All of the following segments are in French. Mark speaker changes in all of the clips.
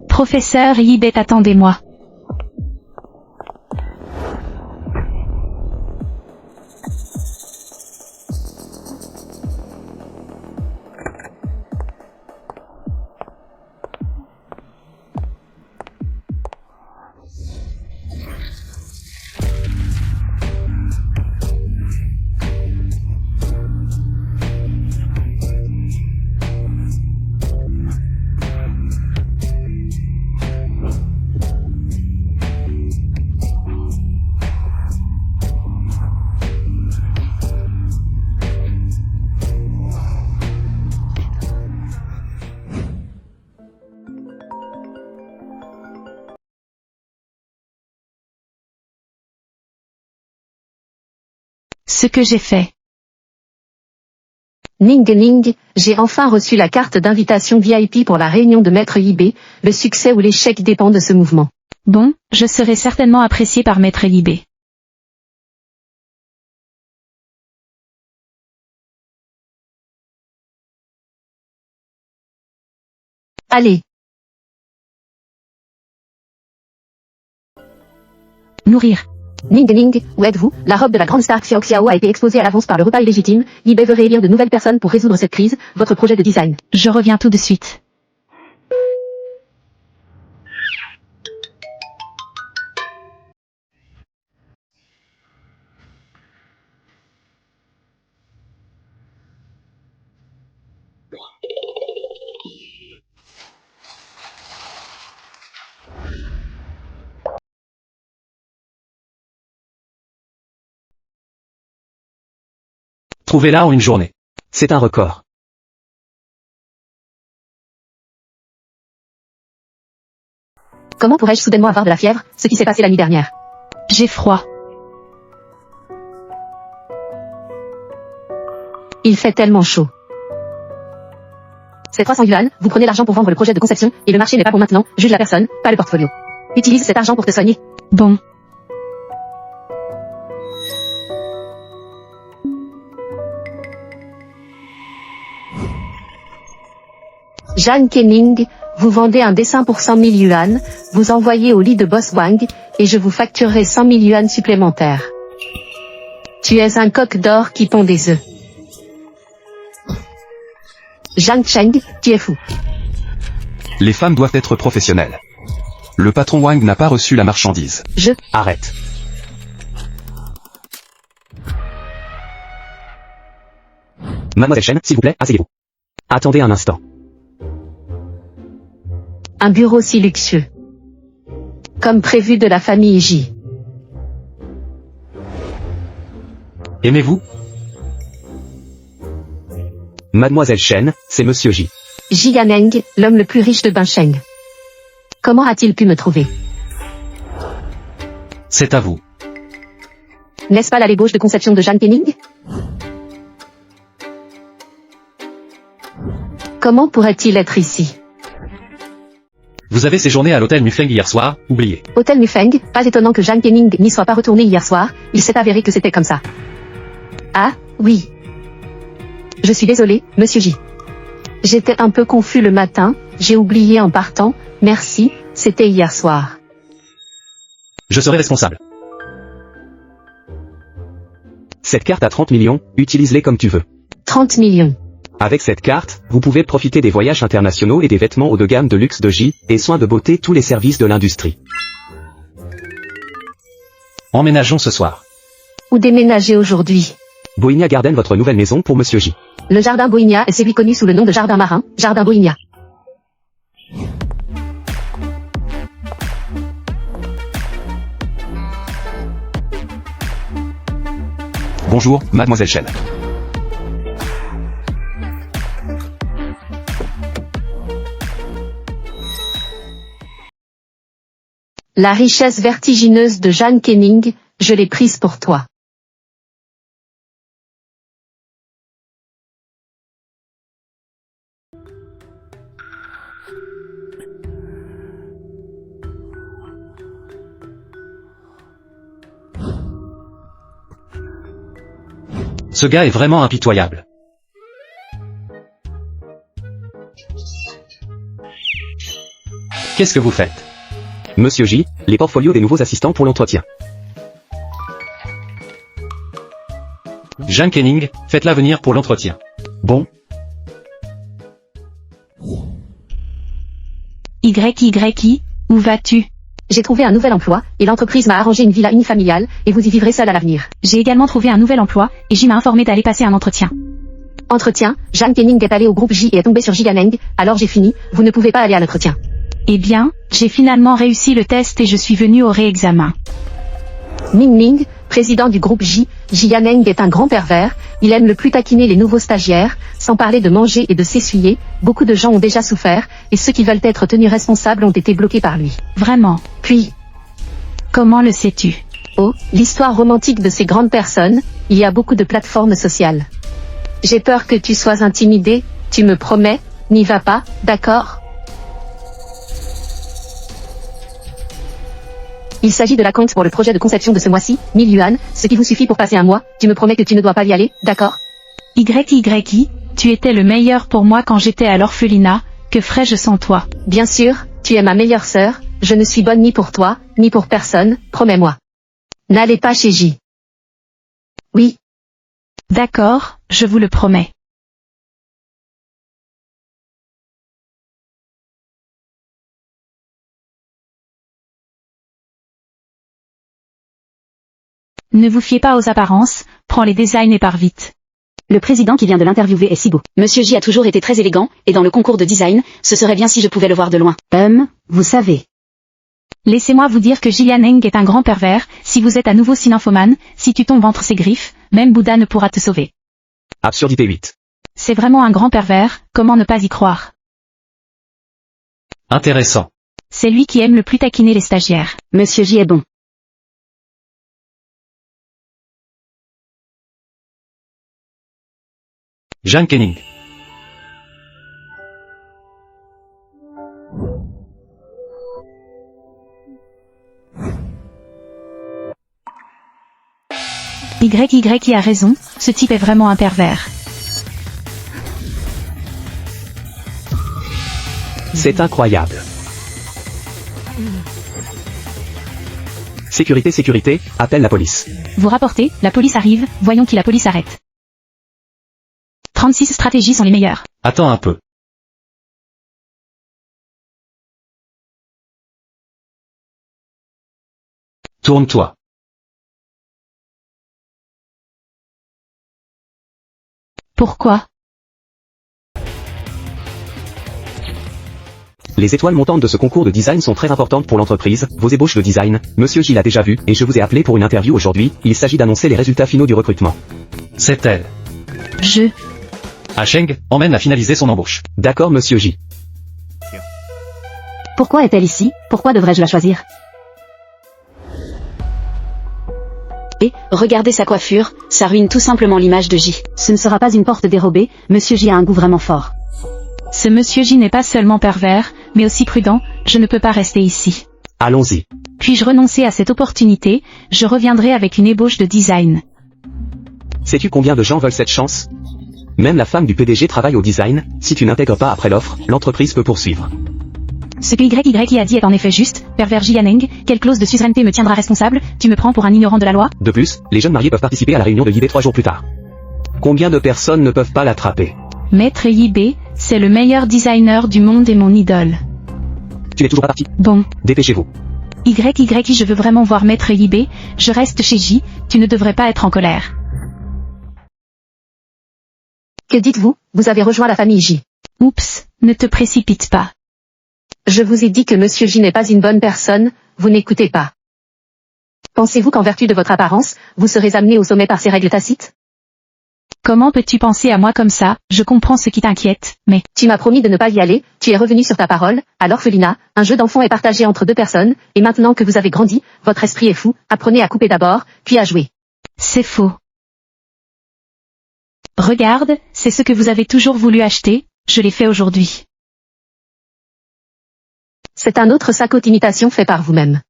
Speaker 1: Professeur Yibet, attendez-moi. Ce que j'ai fait.
Speaker 2: Ning Ning, j'ai enfin reçu la carte d'invitation VIP pour la réunion de Maître Yibet. Le succès ou l'échec dépend de ce mouvement.
Speaker 1: Bon, je serai certainement apprécié par Maître Yibet.
Speaker 2: Allez.
Speaker 1: Nourrir.
Speaker 2: Ning Ning, où êtes-vous? La robe de la grande star Xiao Xiao a été exposée à l'avance par le repas illégitime. Yibet veut réélire de nouvelles personnes pour résoudre cette crise. Votre projet de design.
Speaker 1: Je reviens tout de suite.
Speaker 3: Trouvez-la en une journée. C'est un record.
Speaker 2: Comment pourrais-je soudainement avoir de la fièvre? Ce qui s'est passé la nuit dernière.
Speaker 1: J'ai froid.
Speaker 2: Il fait tellement chaud. C'est 300 yuan, vous prenez l'argent pour vendre le projet de conception, et le marché n'est pas pour maintenant, juge la personne, pas le portfolio. Utilise cet argent pour te soigner.
Speaker 1: Bon.
Speaker 2: Zhang Kening, vous vendez un dessin pour 100 000 yuan, vous envoyez au lit de Boss Wang, et je vous facturerai 100 000 yuan supplémentaires. Tu es un coq d'or qui pond des œufs. Zhang Cheng, tu es fou.
Speaker 4: Les femmes doivent être professionnelles. Le patron Wang n'a pas reçu la marchandise.
Speaker 3: Arrête. Mademoiselle Chen, s'il vous plaît, asseyez-vous. Attendez un instant.
Speaker 2: Un bureau si luxueux. Comme prévu de la famille J.
Speaker 3: Aimez-vous? Mademoiselle Chen, c'est Monsieur J.
Speaker 2: Ji Yaneng, l'homme le plus riche de Bincheng. Comment a-t-il pu me trouver?
Speaker 4: C'est à vous.
Speaker 2: N'est-ce pas la l'ébauche de conception de Zhang Kening? Comment pourrait-il être ici?
Speaker 3: Vous avez séjourné à l'hôtel Mufeng hier soir, oubliez.
Speaker 2: Hôtel Mufeng, pas étonnant que Zhang Kening n'y soit pas retourné hier soir, il s'est avéré que c'était comme ça. Ah, oui. Je suis désolé, Monsieur J. J'étais un peu confus le matin, j'ai oublié en partant, merci, c'était hier soir.
Speaker 3: Je serai responsable. Cette carte à 30 millions, utilise-les comme tu veux.
Speaker 2: 30 millions.
Speaker 3: Avec cette carte, vous pouvez profiter des voyages internationaux et des vêtements haut de gamme de luxe de J, et soins de beauté, tous les services de l'industrie. Emménageons ce soir.
Speaker 2: Où déménager aujourd'hui?
Speaker 3: Bohemia Garden, votre nouvelle maison pour Monsieur J.
Speaker 2: Le jardin Bohemia est celui connu sous le nom de jardin marin, jardin Bohemia.
Speaker 4: Bonjour, Mademoiselle Chen.
Speaker 2: La richesse vertigineuse de Zhang Kening, je l'ai prise pour toi.
Speaker 3: Ce gars est vraiment impitoyable.
Speaker 4: Qu'est-ce que vous faites?
Speaker 3: Monsieur J, les portfolios des nouveaux assistants pour l'entretien.
Speaker 4: Jeanne Kenning, faites-la venir pour l'entretien.
Speaker 3: Bon.
Speaker 1: YYI, où vas-tu?
Speaker 2: J'ai trouvé un nouvel emploi, et l'entreprise m'a arrangé une villa unifamiliale, et vous y vivrez seul à l'avenir.
Speaker 1: J'ai également trouvé un nouvel emploi, et J m'a informé d'aller passer un entretien.
Speaker 2: Entretien, Jeanne Kenning est allée au groupe J et est tombée sur Jianeng, alors j'ai fini, vous ne pouvez pas aller à l'entretien.
Speaker 1: Eh bien, j'ai finalement réussi le test et je suis venu au réexamen.
Speaker 2: Ming Ming, président du groupe J, Jianeng est un grand pervers, il aime le plus taquiner les nouveaux stagiaires, sans parler de manger et de s'essuyer, beaucoup de gens ont déjà souffert, et ceux qui veulent être tenus responsables ont été bloqués par lui.
Speaker 1: Vraiment.
Speaker 2: Puis,
Speaker 1: Comment le sais-tu?
Speaker 2: oh, l'histoire romantique de ces grandes personnes, il y a beaucoup de plateformes sociales. J'ai peur que tu sois intimidé, tu me promets, n'y va pas, d'accord? Il s'agit de la compte pour le projet de conception de ce mois-ci, 1000 yuan, ce qui vous suffit pour passer un mois, tu me promets que tu ne dois pas y aller, d'accord?
Speaker 1: YYI, tu étais le meilleur pour moi quand j'étais à l'orphelinat, que ferais-je sans toi?
Speaker 2: Bien sûr, tu es ma meilleure sœur, je ne suis bonne ni pour toi, ni pour personne, promets-moi. N'allez pas chez J. Oui,
Speaker 1: D'accord, je vous le promets. Ne vous fiez pas aux apparences, prends les designs et pars vite.
Speaker 5: Le président qui vient de l'interviewer est si beau. Monsieur J a toujours été très élégant, et dans le concours de design, ce serait bien si je pouvais le voir de loin. Vous savez.
Speaker 1: Laissez-moi vous dire que Jianeng est un grand pervers, si vous êtes à nouveau sinymphomane, si tu tombes entre ses griffes, même Bouddha ne pourra te sauver.
Speaker 3: Absurdité 8.
Speaker 1: C'est vraiment un grand pervers, comment ne pas y croire?
Speaker 4: Intéressant.
Speaker 1: C'est lui qui aime le plus taquiner les stagiaires.
Speaker 5: Monsieur J est bon.
Speaker 4: Jeanne Kenning.
Speaker 1: YYI a raison, ce type est vraiment un pervers.
Speaker 3: C'est incroyable. Sécurité, sécurité, appelle la police.
Speaker 1: Vous rapportez, la police arrive, voyons qui la police arrête. 36 stratégies sont les meilleures.
Speaker 4: Attends un peu. Tourne-toi.
Speaker 1: Pourquoi?
Speaker 3: Les étoiles montantes de ce concours de design sont très importantes pour l'entreprise, vos ébauches de design, Monsieur J l'a déjà vu, et je vous ai appelé pour une interview aujourd'hui, il s'agit d'annoncer les résultats finaux du recrutement.
Speaker 4: C'est elle. Sheng emmène à finaliser son embauche.
Speaker 3: D'accord Monsieur J.
Speaker 5: Pourquoi est-elle ici? Pourquoi devrais-je la choisir? Et, regardez sa coiffure, ça ruine tout simplement l'image de J. Ce ne sera pas une porte dérobée, Monsieur J a un goût vraiment fort.
Speaker 1: Ce Monsieur J n'est pas seulement pervers, mais aussi prudent, je ne peux pas rester ici.
Speaker 3: Allons-y.
Speaker 1: Puis-je renoncer à cette opportunité, je reviendrai avec une ébauche de design.
Speaker 3: Sais-tu combien de gens veulent cette chance? Même la femme du PDG travaille au design, si tu n'intègres pas après l'offre, l'entreprise peut poursuivre.
Speaker 1: Ce que YYI a dit est en effet juste, pervers Jianeng, quelle clause de suzeraineté me tiendra responsable, tu me prends pour un ignorant de la loi?
Speaker 3: De plus, les jeunes mariés peuvent participer à la réunion de YB 3 jours plus tard. Combien de personnes ne peuvent pas l'attraper?
Speaker 1: Maître YB, c'est le meilleur designer du monde et mon idole.
Speaker 3: Tu n'es toujours pas parti?
Speaker 1: Bon.
Speaker 3: Dépêchez-vous.
Speaker 1: YYI je veux vraiment voir Maître YB, je reste chez J, tu ne devrais pas être en colère.
Speaker 2: que dites-vous, vous avez rejoint la famille J.
Speaker 1: Oups, ne te précipite pas.
Speaker 2: Je vous ai dit que Monsieur J n'est pas une bonne personne, vous n'écoutez pas. Pensez-vous qu'en vertu de votre apparence, vous serez amené au sommet par ces règles tacites?
Speaker 1: Comment peux-tu penser à moi comme ça? Je comprends ce qui t'inquiète, mais...
Speaker 2: Tu m'as promis de ne pas y aller, tu es revenu sur ta parole, à l'orphelinat, un jeu d'enfant est partagé entre deux personnes, et maintenant que vous avez grandi, votre esprit est fou, apprenez à couper d'abord, puis à jouer.
Speaker 1: C'est faux. Regarde, c'est ce que vous avez toujours voulu acheter, je l'ai fait aujourd'hui.
Speaker 2: C'est un autre sac haute imitation fait par vous-même.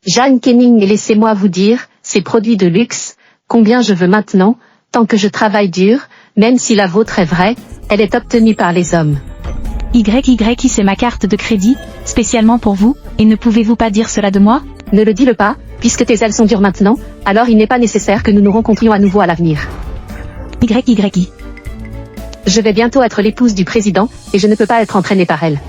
Speaker 2: Jeanne Kenning, et laissez-moi vous dire, ces produits de luxe, combien je veux maintenant, tant que je travaille dur, Même si la vôtre est vraie, elle est obtenue par les hommes.
Speaker 1: YYI, c'est ma carte de crédit, spécialement pour vous, et ne pouvez-vous pas dire cela de moi?
Speaker 2: Ne le dis-le pas, puisque tes ailes sont dures maintenant, alors il n'est pas nécessaire que nous nous rencontrions à nouveau à l'avenir.
Speaker 1: YYI.
Speaker 2: Je vais bientôt être l'épouse du président, et je ne peux pas être entraînée par elle.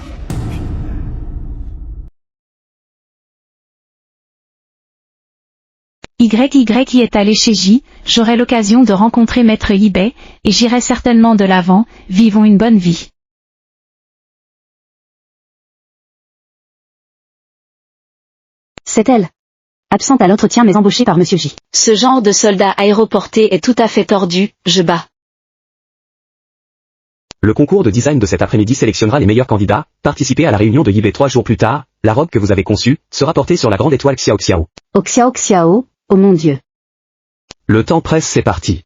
Speaker 1: YYI est allé chez J, j'aurai l'occasion de rencontrer Maître eBay, et j'irai certainement de l'avant, vivons une bonne vie.
Speaker 5: C'est elle. Absente à l'entretien mais embauchée par Monsieur J. Ce genre de soldat aéroporté est tout à fait tordu, je bats.
Speaker 3: Le concours de design de cet après-midi sélectionnera les meilleurs candidats. Participez à la réunion de eBay 3 jours plus tard. La robe que vous avez conçue sera portée sur la grande étoile Xiao Xiao.
Speaker 5: Oh Xiao Xiao, oh mon Dieu.
Speaker 3: Le temps presse, c'est parti.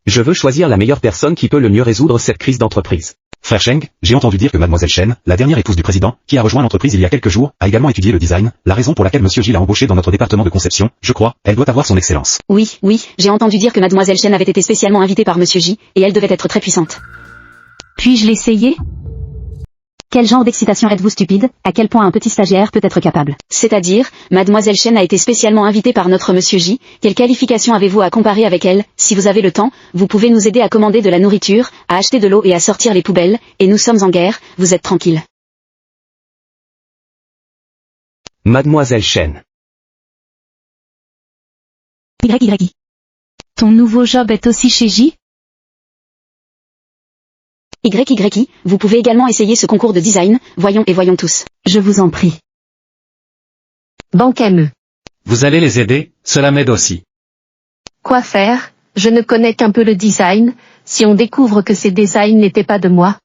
Speaker 3: Je veux choisir la meilleure personne qui peut le mieux résoudre cette crise d'entreprise.
Speaker 4: Frère Cheng, j'ai entendu dire que Mademoiselle Chen, la dernière épouse du président, qui a rejoint l'entreprise il y a quelques jours, a également étudié le design, la raison pour laquelle Monsieur J l'a embauchée dans notre département de conception, je crois, elle doit avoir son excellence.
Speaker 5: Oui, j'ai entendu dire que Mademoiselle Chen avait été spécialement invitée par Monsieur J, et elle devait être très puissante.
Speaker 1: Puis-je l'essayer?
Speaker 5: Quel genre d'excitation êtes-vous stupide? À quel point un petit stagiaire peut être capable? C'est-à-dire, Mademoiselle Chen a été spécialement invitée par notre Monsieur J. Quelle qualification avez-vous à comparer avec elle? Si vous avez le temps, vous pouvez nous aider à commander de la nourriture, à acheter de l'eau et à sortir les poubelles, et nous sommes en guerre, vous êtes tranquille.
Speaker 3: Mademoiselle Chen.
Speaker 1: YYI. Ton nouveau job est aussi chez J?
Speaker 5: YYI, vous pouvez également essayer ce concours de design, voyons tous. Je vous en prie.
Speaker 2: Banquem.
Speaker 6: Vous allez les aider, cela m'aide aussi.
Speaker 2: Quoi faire? Je ne connais qu'un peu le design, si on découvre que ces designs n'étaient pas de moi.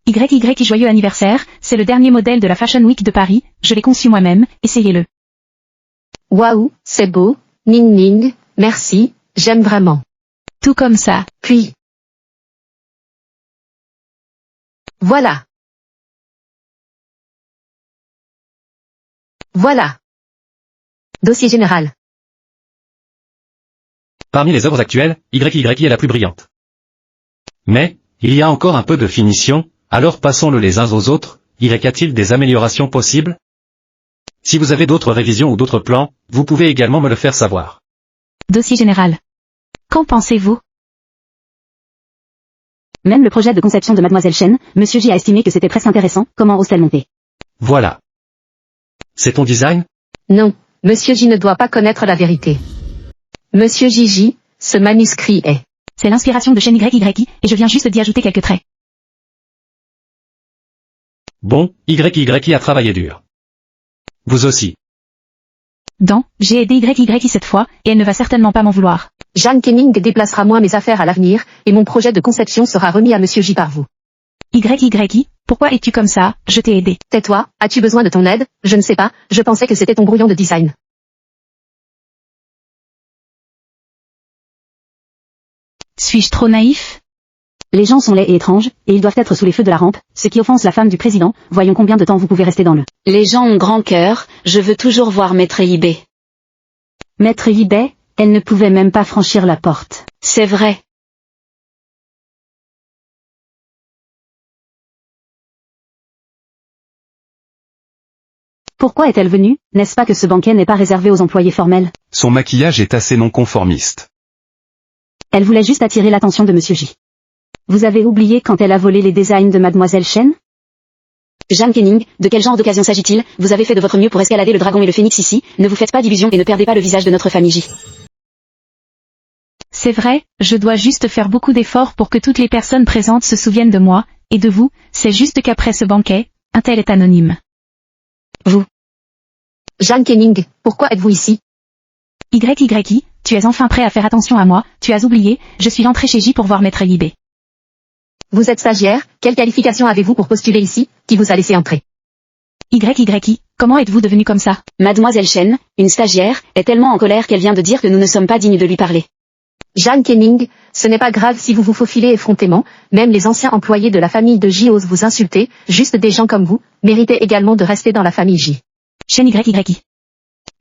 Speaker 1: YYI, joyeux anniversaire, c'est le dernier modèle de la Fashion Week de Paris, je l'ai conçu moi-même, essayez-le.
Speaker 2: Waouh, c'est beau, Ning Ning, merci, j'aime vraiment.
Speaker 1: Tout comme ça.
Speaker 2: Puis. Voilà. Voilà. Dossier général.
Speaker 6: Parmi les œuvres actuelles, YYI est la plus brillante. Mais, il y a encore un peu de finition, alors passons-le les uns aux autres, y a-t-il des améliorations possibles? Si vous avez d'autres révisions ou d'autres plans, vous pouvez également me le faire savoir.
Speaker 1: Dossier général. Qu'en pensez-vous?
Speaker 5: Même le projet de conception de Mademoiselle Chen, Monsieur J a estimé que c'était presque intéressant, comment ose-t-elle monter?
Speaker 6: Voilà. C'est ton design?
Speaker 2: Non, Monsieur J ne doit pas connaître la vérité. Monsieur J, ce manuscrit est...
Speaker 1: C'est l'inspiration de Chen YYI, et je viens juste d'y ajouter quelques traits.
Speaker 6: Bon, YYI a travaillé dur. Vous aussi.
Speaker 1: J'ai aidé YYI cette fois, et elle ne va certainement pas m'en vouloir.
Speaker 2: Jeanne Kenning déplacera moins mes affaires à l'avenir, et mon projet de conception sera remis à Monsieur J par vous.
Speaker 1: YYI, pourquoi es-tu comme ça? Je t'ai aidé.
Speaker 2: Tais-toi, as-tu besoin de ton aide? Je ne sais pas, je pensais que c'était ton brouillon de design.
Speaker 1: Suis-je trop naïf?
Speaker 5: Les gens sont laids et étranges, et ils doivent être sous les feux de la rampe, ce qui offense la femme du président, voyons combien de temps vous pouvez rester dans le... Les gens ont grand cœur, je veux toujours voir Maître eBay. Maître eBay, elle ne pouvait même pas franchir la porte. C'est vrai. Pourquoi est-elle venue? N'est-ce pas que ce banquet n'est pas réservé aux employés formels?
Speaker 4: Son maquillage est assez non conformiste.
Speaker 5: Elle voulait juste attirer l'attention de Monsieur J. Vous avez oublié quand elle a volé les designs de Mademoiselle Chen? Jeanne Kenning, de quel genre d'occasion s'agit-il? Vous avez fait de votre mieux pour escalader le dragon et le phénix ici, ne vous faites pas d'illusions et ne perdez pas le visage de notre famille J.
Speaker 1: C'est vrai, je dois juste faire beaucoup d'efforts pour que toutes les personnes présentes se souviennent de moi, et de vous, c'est juste qu'après ce banquet, un tel est anonyme.
Speaker 5: Vous.
Speaker 2: Jeanne Kenning, pourquoi êtes-vous ici?
Speaker 1: YYI, tu es enfin prêt à faire attention à moi, tu as oublié, je suis entré chez J pour voir Maître eBay.
Speaker 2: Vous êtes stagiaire, quelle qualification avez-vous pour postuler ici, qui vous a laissé entrer?
Speaker 1: YYI, comment êtes-vous devenu comme ça?
Speaker 5: Mademoiselle Chen, une stagiaire, est tellement en colère qu'elle vient de dire que nous ne sommes pas dignes de lui parler.
Speaker 2: Jeanne Kenning, ce n'est pas grave si vous vous faufilez effrontément, même les anciens employés de la famille de J osent vous insulter, juste des gens comme vous, méritaient également de rester dans la famille J.
Speaker 1: Chaîne YY.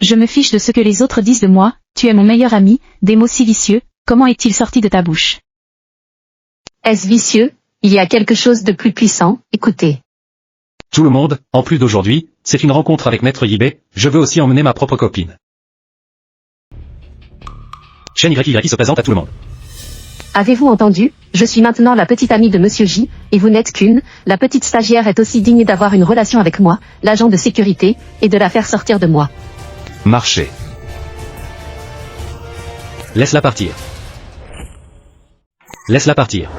Speaker 1: Je me fiche de ce que les autres disent de moi, tu es mon meilleur ami, des mots si vicieux, comment est-il sorti de ta bouche?
Speaker 2: Est-ce vicieux? Il y a quelque chose de plus puissant, écoutez.
Speaker 6: Tout le monde, en plus d'aujourd'hui, c'est une rencontre avec Maître Yibé, je veux aussi emmener ma propre copine. Chaîne YY se présente à tout le monde.
Speaker 2: Avez-vous entendu? Je suis maintenant la petite amie de Monsieur J, et vous n'êtes qu'une, la petite stagiaire est aussi digne d'avoir une relation avec moi, l'agent de sécurité, et de la faire sortir de moi.
Speaker 4: Marchez.
Speaker 6: Laisse-la partir. Laisse-la partir.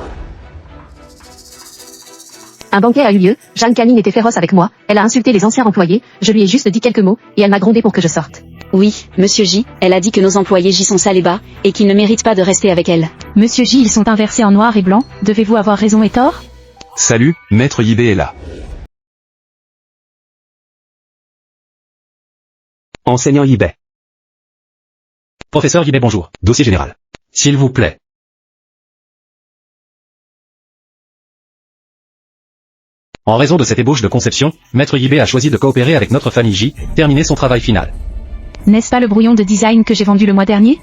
Speaker 2: Un banquet a eu lieu, Jeanne Canning était féroce avec moi, elle a insulté les anciens employés, je lui ai juste dit quelques mots, et elle m'a grondé pour que je sorte.
Speaker 5: Oui, Monsieur J, elle a dit que nos employés J sont sales et bas, et qu'ils ne méritent pas de rester avec elle.
Speaker 1: Monsieur J, ils sont inversés en noir et blanc, devez-vous avoir raison et tort?
Speaker 4: Salut, Maître Yibé est là.
Speaker 3: Enseignant Yibé.
Speaker 6: Professeur Yibé, bonjour.
Speaker 4: Dossier général.
Speaker 6: S'il vous plaît. En raison de cette ébauche de conception, Maître Yibé a choisi de coopérer avec notre famille J, terminer son travail final.
Speaker 1: N'est-ce pas le brouillon de design que j'ai vendu le mois dernier?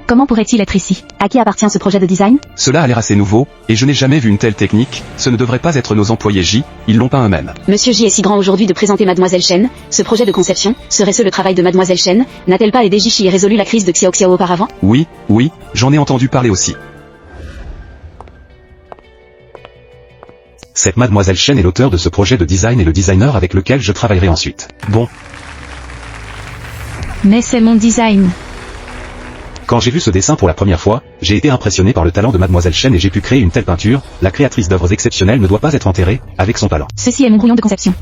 Speaker 1: Comment pourrait-il être ici?
Speaker 5: À qui appartient ce projet de design?
Speaker 4: Cela a l'air assez nouveau, et je n'ai jamais vu une telle technique, ce ne devrait pas être nos employés J, ils l'ont pas eux-mêmes.
Speaker 5: Monsieur J est si grand aujourd'hui de présenter Mademoiselle Chen, ce projet de conception, serait-ce le travail de Mademoiselle Chen? N'a-t-elle pas aidé J et résolu la crise de Xiao Xiao auparavant?
Speaker 4: Oui, j'en ai entendu parler aussi. Cette Mademoiselle Chen est l'auteur de ce projet de design et le designer avec lequel je travaillerai ensuite. Bon,
Speaker 1: Mais c'est mon design.
Speaker 4: quand j'ai vu ce dessin pour la première fois, j'ai été impressionné par le talent de Mademoiselle Chen et j'ai pu créer une telle peinture, la créatrice d'œuvres exceptionnelles ne doit pas être enterrée, avec son talent.
Speaker 1: Ceci est mon brouillon de conception.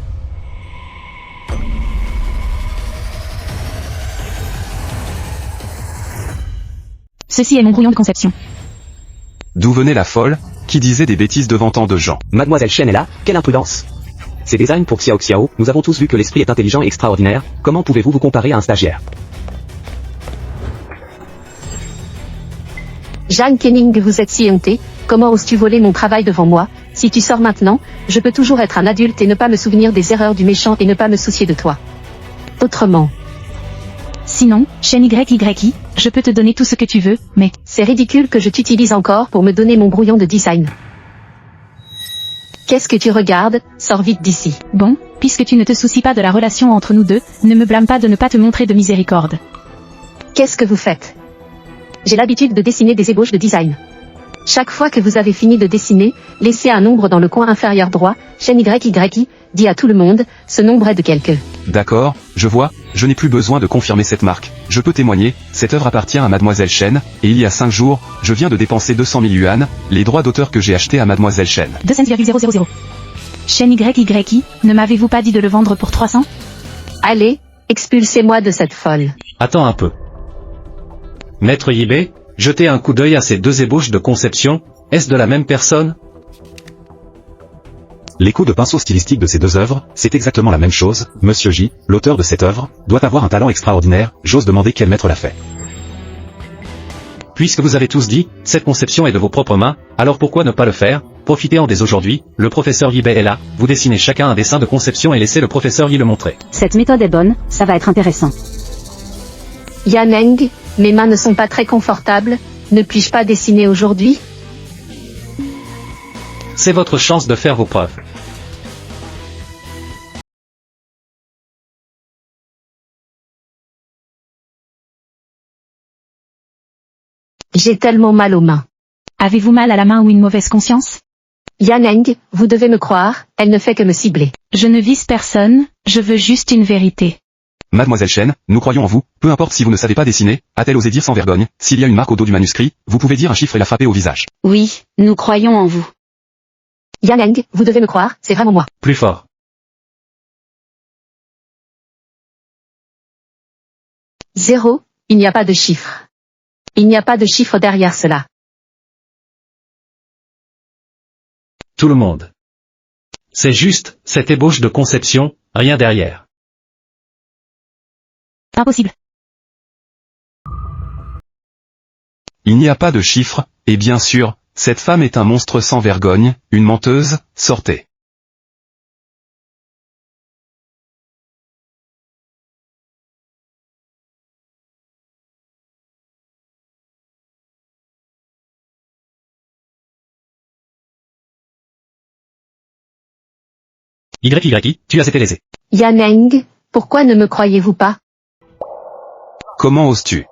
Speaker 1: Ceci est mon brouillon de conception.
Speaker 4: D'où venait la folle, qui disait des bêtises devant tant de gens?
Speaker 3: Mademoiselle Chen est là, quelle imprudence. Ces designs pour Xiao Xiao, nous avons tous vu que l'esprit est intelligent et extraordinaire, comment pouvez-vous vous comparer à un stagiaire?
Speaker 2: Jeanne Kenning, vous êtes si hontée, comment oses-tu voler mon travail devant moi? Si tu sors maintenant, je peux toujours être un adulte et ne pas me souvenir des erreurs du méchant et ne pas me soucier de toi. Autrement.
Speaker 1: Sinon, chaîne YYI, je peux te donner tout ce que tu veux, mais
Speaker 2: C'est ridicule que je t'utilise encore pour me donner mon brouillon de design. Qu'est-ce que tu regardes? Sors vite d'ici.
Speaker 1: bon, puisque tu ne te soucies pas de la relation entre nous deux, ne me blâme pas de ne pas te montrer de miséricorde.
Speaker 2: Qu'est-ce que vous faites? J'ai l'habitude de dessiner des ébauches de design. Chaque fois que vous avez fini de dessiner, laissez un nombre dans le coin inférieur droit, chaîne YYI, dit à tout le monde, ce nombre est de quelque.
Speaker 4: D'accord, je vois, je n'ai plus besoin de confirmer cette marque. Je peux témoigner, cette œuvre appartient à Mademoiselle Chen, et il y a 5 jours, je viens de dépenser 200 000 yuan, les droits d'auteur que j'ai achetés à Mademoiselle Chen.
Speaker 1: 200,000. Chaîne YYI, ne m'avez-vous pas dit de le vendre pour 300?
Speaker 2: Allez, expulsez-moi de cette folle.
Speaker 6: Attends un peu. Maître Yibé, jetez un coup d'œil à ces deux ébauches de conception, est-ce de la même personne?
Speaker 4: Les coups de pinceau stylistiques de ces deux œuvres, c'est exactement la même chose. Monsieur J, l'auteur de cette œuvre, doit avoir un talent extraordinaire, j'ose demander quel maître l'a fait.
Speaker 6: Puisque vous avez tous dit, cette conception est de vos propres mains, alors pourquoi ne pas le faire? Profitez-en dès aujourd'hui, le professeur Yibé est là, vous dessinez chacun un dessin de conception et laissez le professeur Y le montrer.
Speaker 5: Cette méthode est bonne, ça va être intéressant.
Speaker 2: Yaneng, mes mains ne sont pas très confortables, ne puis-je pas dessiner aujourd'hui?
Speaker 6: C'est votre chance de faire vos preuves.
Speaker 2: J'ai tellement mal aux mains.
Speaker 1: Avez-vous mal à la main ou une mauvaise conscience?
Speaker 2: Yaneng, vous devez me croire, elle ne fait que me cibler.
Speaker 1: Je ne vise personne, je veux juste une vérité.
Speaker 4: Mademoiselle Chen, nous croyons en vous, peu importe si vous ne savez pas dessiner, a-t-elle osé dire sans vergogne, s'il y a une marque au dos du manuscrit, vous pouvez dire un chiffre et la frapper au visage.
Speaker 5: Oui, nous croyons en vous.
Speaker 2: Yaneng, vous devez me croire, c'est vraiment moi.
Speaker 6: Plus fort.
Speaker 2: Zéro, il n'y a pas de chiffre. Il n'y a pas de chiffre derrière cela.
Speaker 6: Tout le monde. C'est juste, cette ébauche de conception, rien derrière.
Speaker 1: Impossible.
Speaker 4: Il n'y a pas de chiffres, et bien sûr, cette femme est un monstre sans vergogne, une menteuse, sortez.
Speaker 6: YYI, tu as été lésé.
Speaker 2: Yaneng, pourquoi ne me croyez-vous pas?
Speaker 4: Comment oses-tu?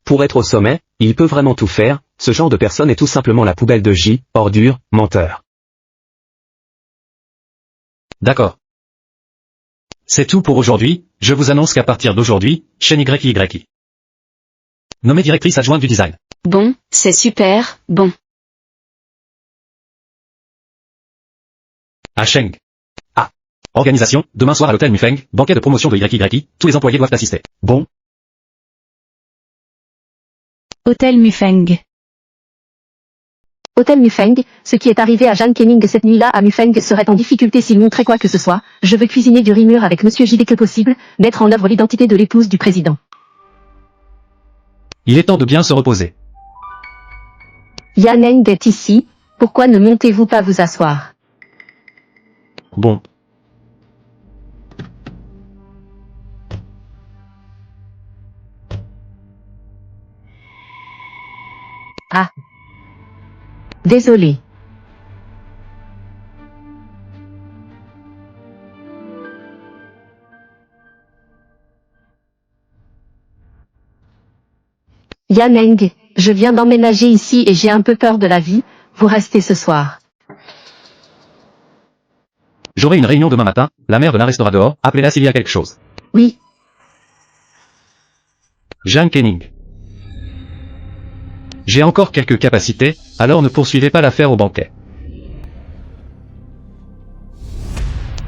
Speaker 3: Pour être au sommet, il peut vraiment tout faire, ce genre de personne est tout simplement la poubelle de J, ordure, menteur.
Speaker 6: D'accord. C'est tout pour aujourd'hui, je vous annonce qu'à partir d'aujourd'hui, chaîne YYI. Nommée directrice adjointe du design.
Speaker 5: Bon, c'est super, bon.
Speaker 6: À Sheng. Ah. Organisation, demain soir à l'hôtel Mufeng, banquet de promotion de YYI, tous les employés doivent assister.
Speaker 3: Bon.
Speaker 1: Hôtel Mufeng.
Speaker 2: Hôtel Mufeng, ce qui est arrivé à Jeanne Kenning cette nuit-là à Mufeng serait en difficulté s'il montrait quoi que ce soit. Je veux cuisiner du riz mûr avec Monsieur J dès que possible, mettre en œuvre l'identité de l'épouse du président.
Speaker 6: Il est temps de bien se reposer.
Speaker 2: Yaneng est ici, pourquoi ne montez-vous pas vous asseoir?
Speaker 6: Bon.
Speaker 2: Ah. Désolé. Yaneng, je viens d'emménager ici et j'ai un peu peur de la vie, vous restez ce soir.
Speaker 6: J'aurai une réunion demain matin, la mère de la restera dehors, appelez-la s'il y a quelque chose.
Speaker 2: Oui.
Speaker 6: Jeanne Kenning. J'ai encore quelques capacités, alors ne poursuivez pas l'affaire au banquet.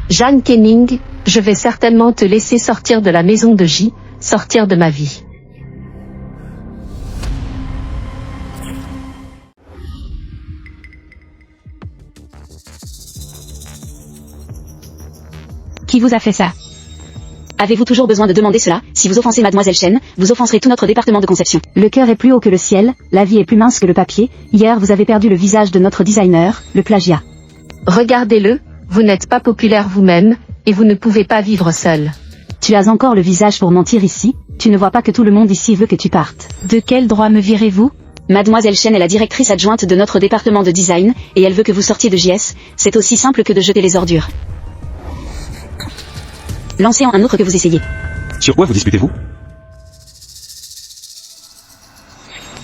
Speaker 2: Jeanne Kenning, je vais certainement te laisser sortir de la maison de J, sortir de ma vie.
Speaker 1: Qui vous a fait ça?
Speaker 5: Avez-vous toujours besoin de demander cela? Si vous offensez Mademoiselle Chen, vous offenserez tout notre département de conception.
Speaker 1: Le cœur est plus haut que le ciel, la vie est plus mince que le papier, hier vous avez perdu le visage de notre designer, le plagiat.
Speaker 2: Regardez-le, vous n'êtes pas populaire vous-même, et vous ne pouvez pas vivre seul.
Speaker 1: Tu as encore le visage pour mentir ici, tu ne vois pas que tout le monde ici veut que tu partes. De quel droit me virez-vous?
Speaker 5: Mademoiselle Chen est la directrice adjointe de notre département de design, et elle veut que vous sortiez de JS, c'est aussi simple que de jeter les ordures. Lancez en un autre que vous essayez.
Speaker 3: Sur quoi vous disputez-vous?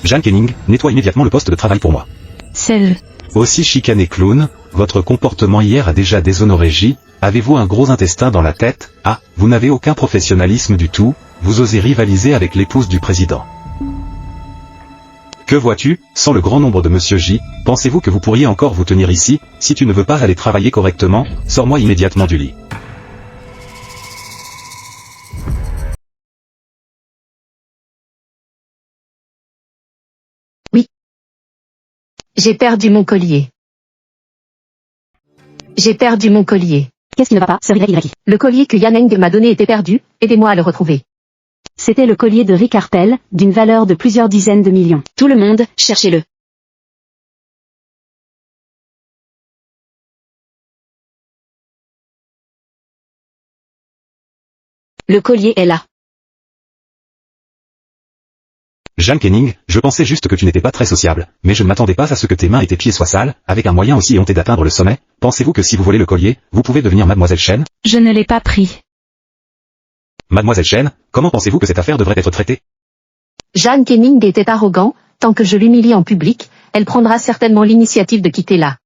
Speaker 3: Jeanne Kenning, nettoie immédiatement le poste de travail pour moi.
Speaker 1: Seul.
Speaker 7: Aussi chicané clown, votre comportement hier a déjà déshonoré J, avez-vous un gros intestin dans la tête? Ah, vous n'avez aucun professionnalisme du tout, vous osez rivaliser avec l'épouse du président. Que vois-tu, sans le grand nombre de Monsieur J, pensez-vous que vous pourriez encore vous tenir ici? Si tu ne veux pas aller travailler correctement, sors-moi immédiatement du lit.
Speaker 2: J'ai perdu mon collier. J'ai perdu mon collier.
Speaker 1: Qu'est-ce qui ne va pas, sœur YYI?
Speaker 2: Le collier que Yaneng m'a donné était perdu, aidez-moi à le retrouver.
Speaker 1: C'était le collier de Rick Harpel, d'une valeur de plusieurs dizaines de millions.
Speaker 5: Tout le monde, cherchez-le. Le collier est là.
Speaker 7: Jeanne Kenning, je pensais juste que tu n'étais pas très sociable, mais je ne m'attendais pas à ce que tes mains et tes pieds soient sales, avec un moyen aussi éhonté d'atteindre le sommet. Pensez-vous que si vous volez le collier, vous pouvez devenir Mademoiselle Chen?
Speaker 1: Je ne l'ai pas pris.
Speaker 7: Mademoiselle Chen, comment pensez-vous que cette affaire devrait être traitée?
Speaker 2: Jeanne Kenning était arrogant, tant que je l'humilie en public, elle prendra certainement l'initiative de quitter là.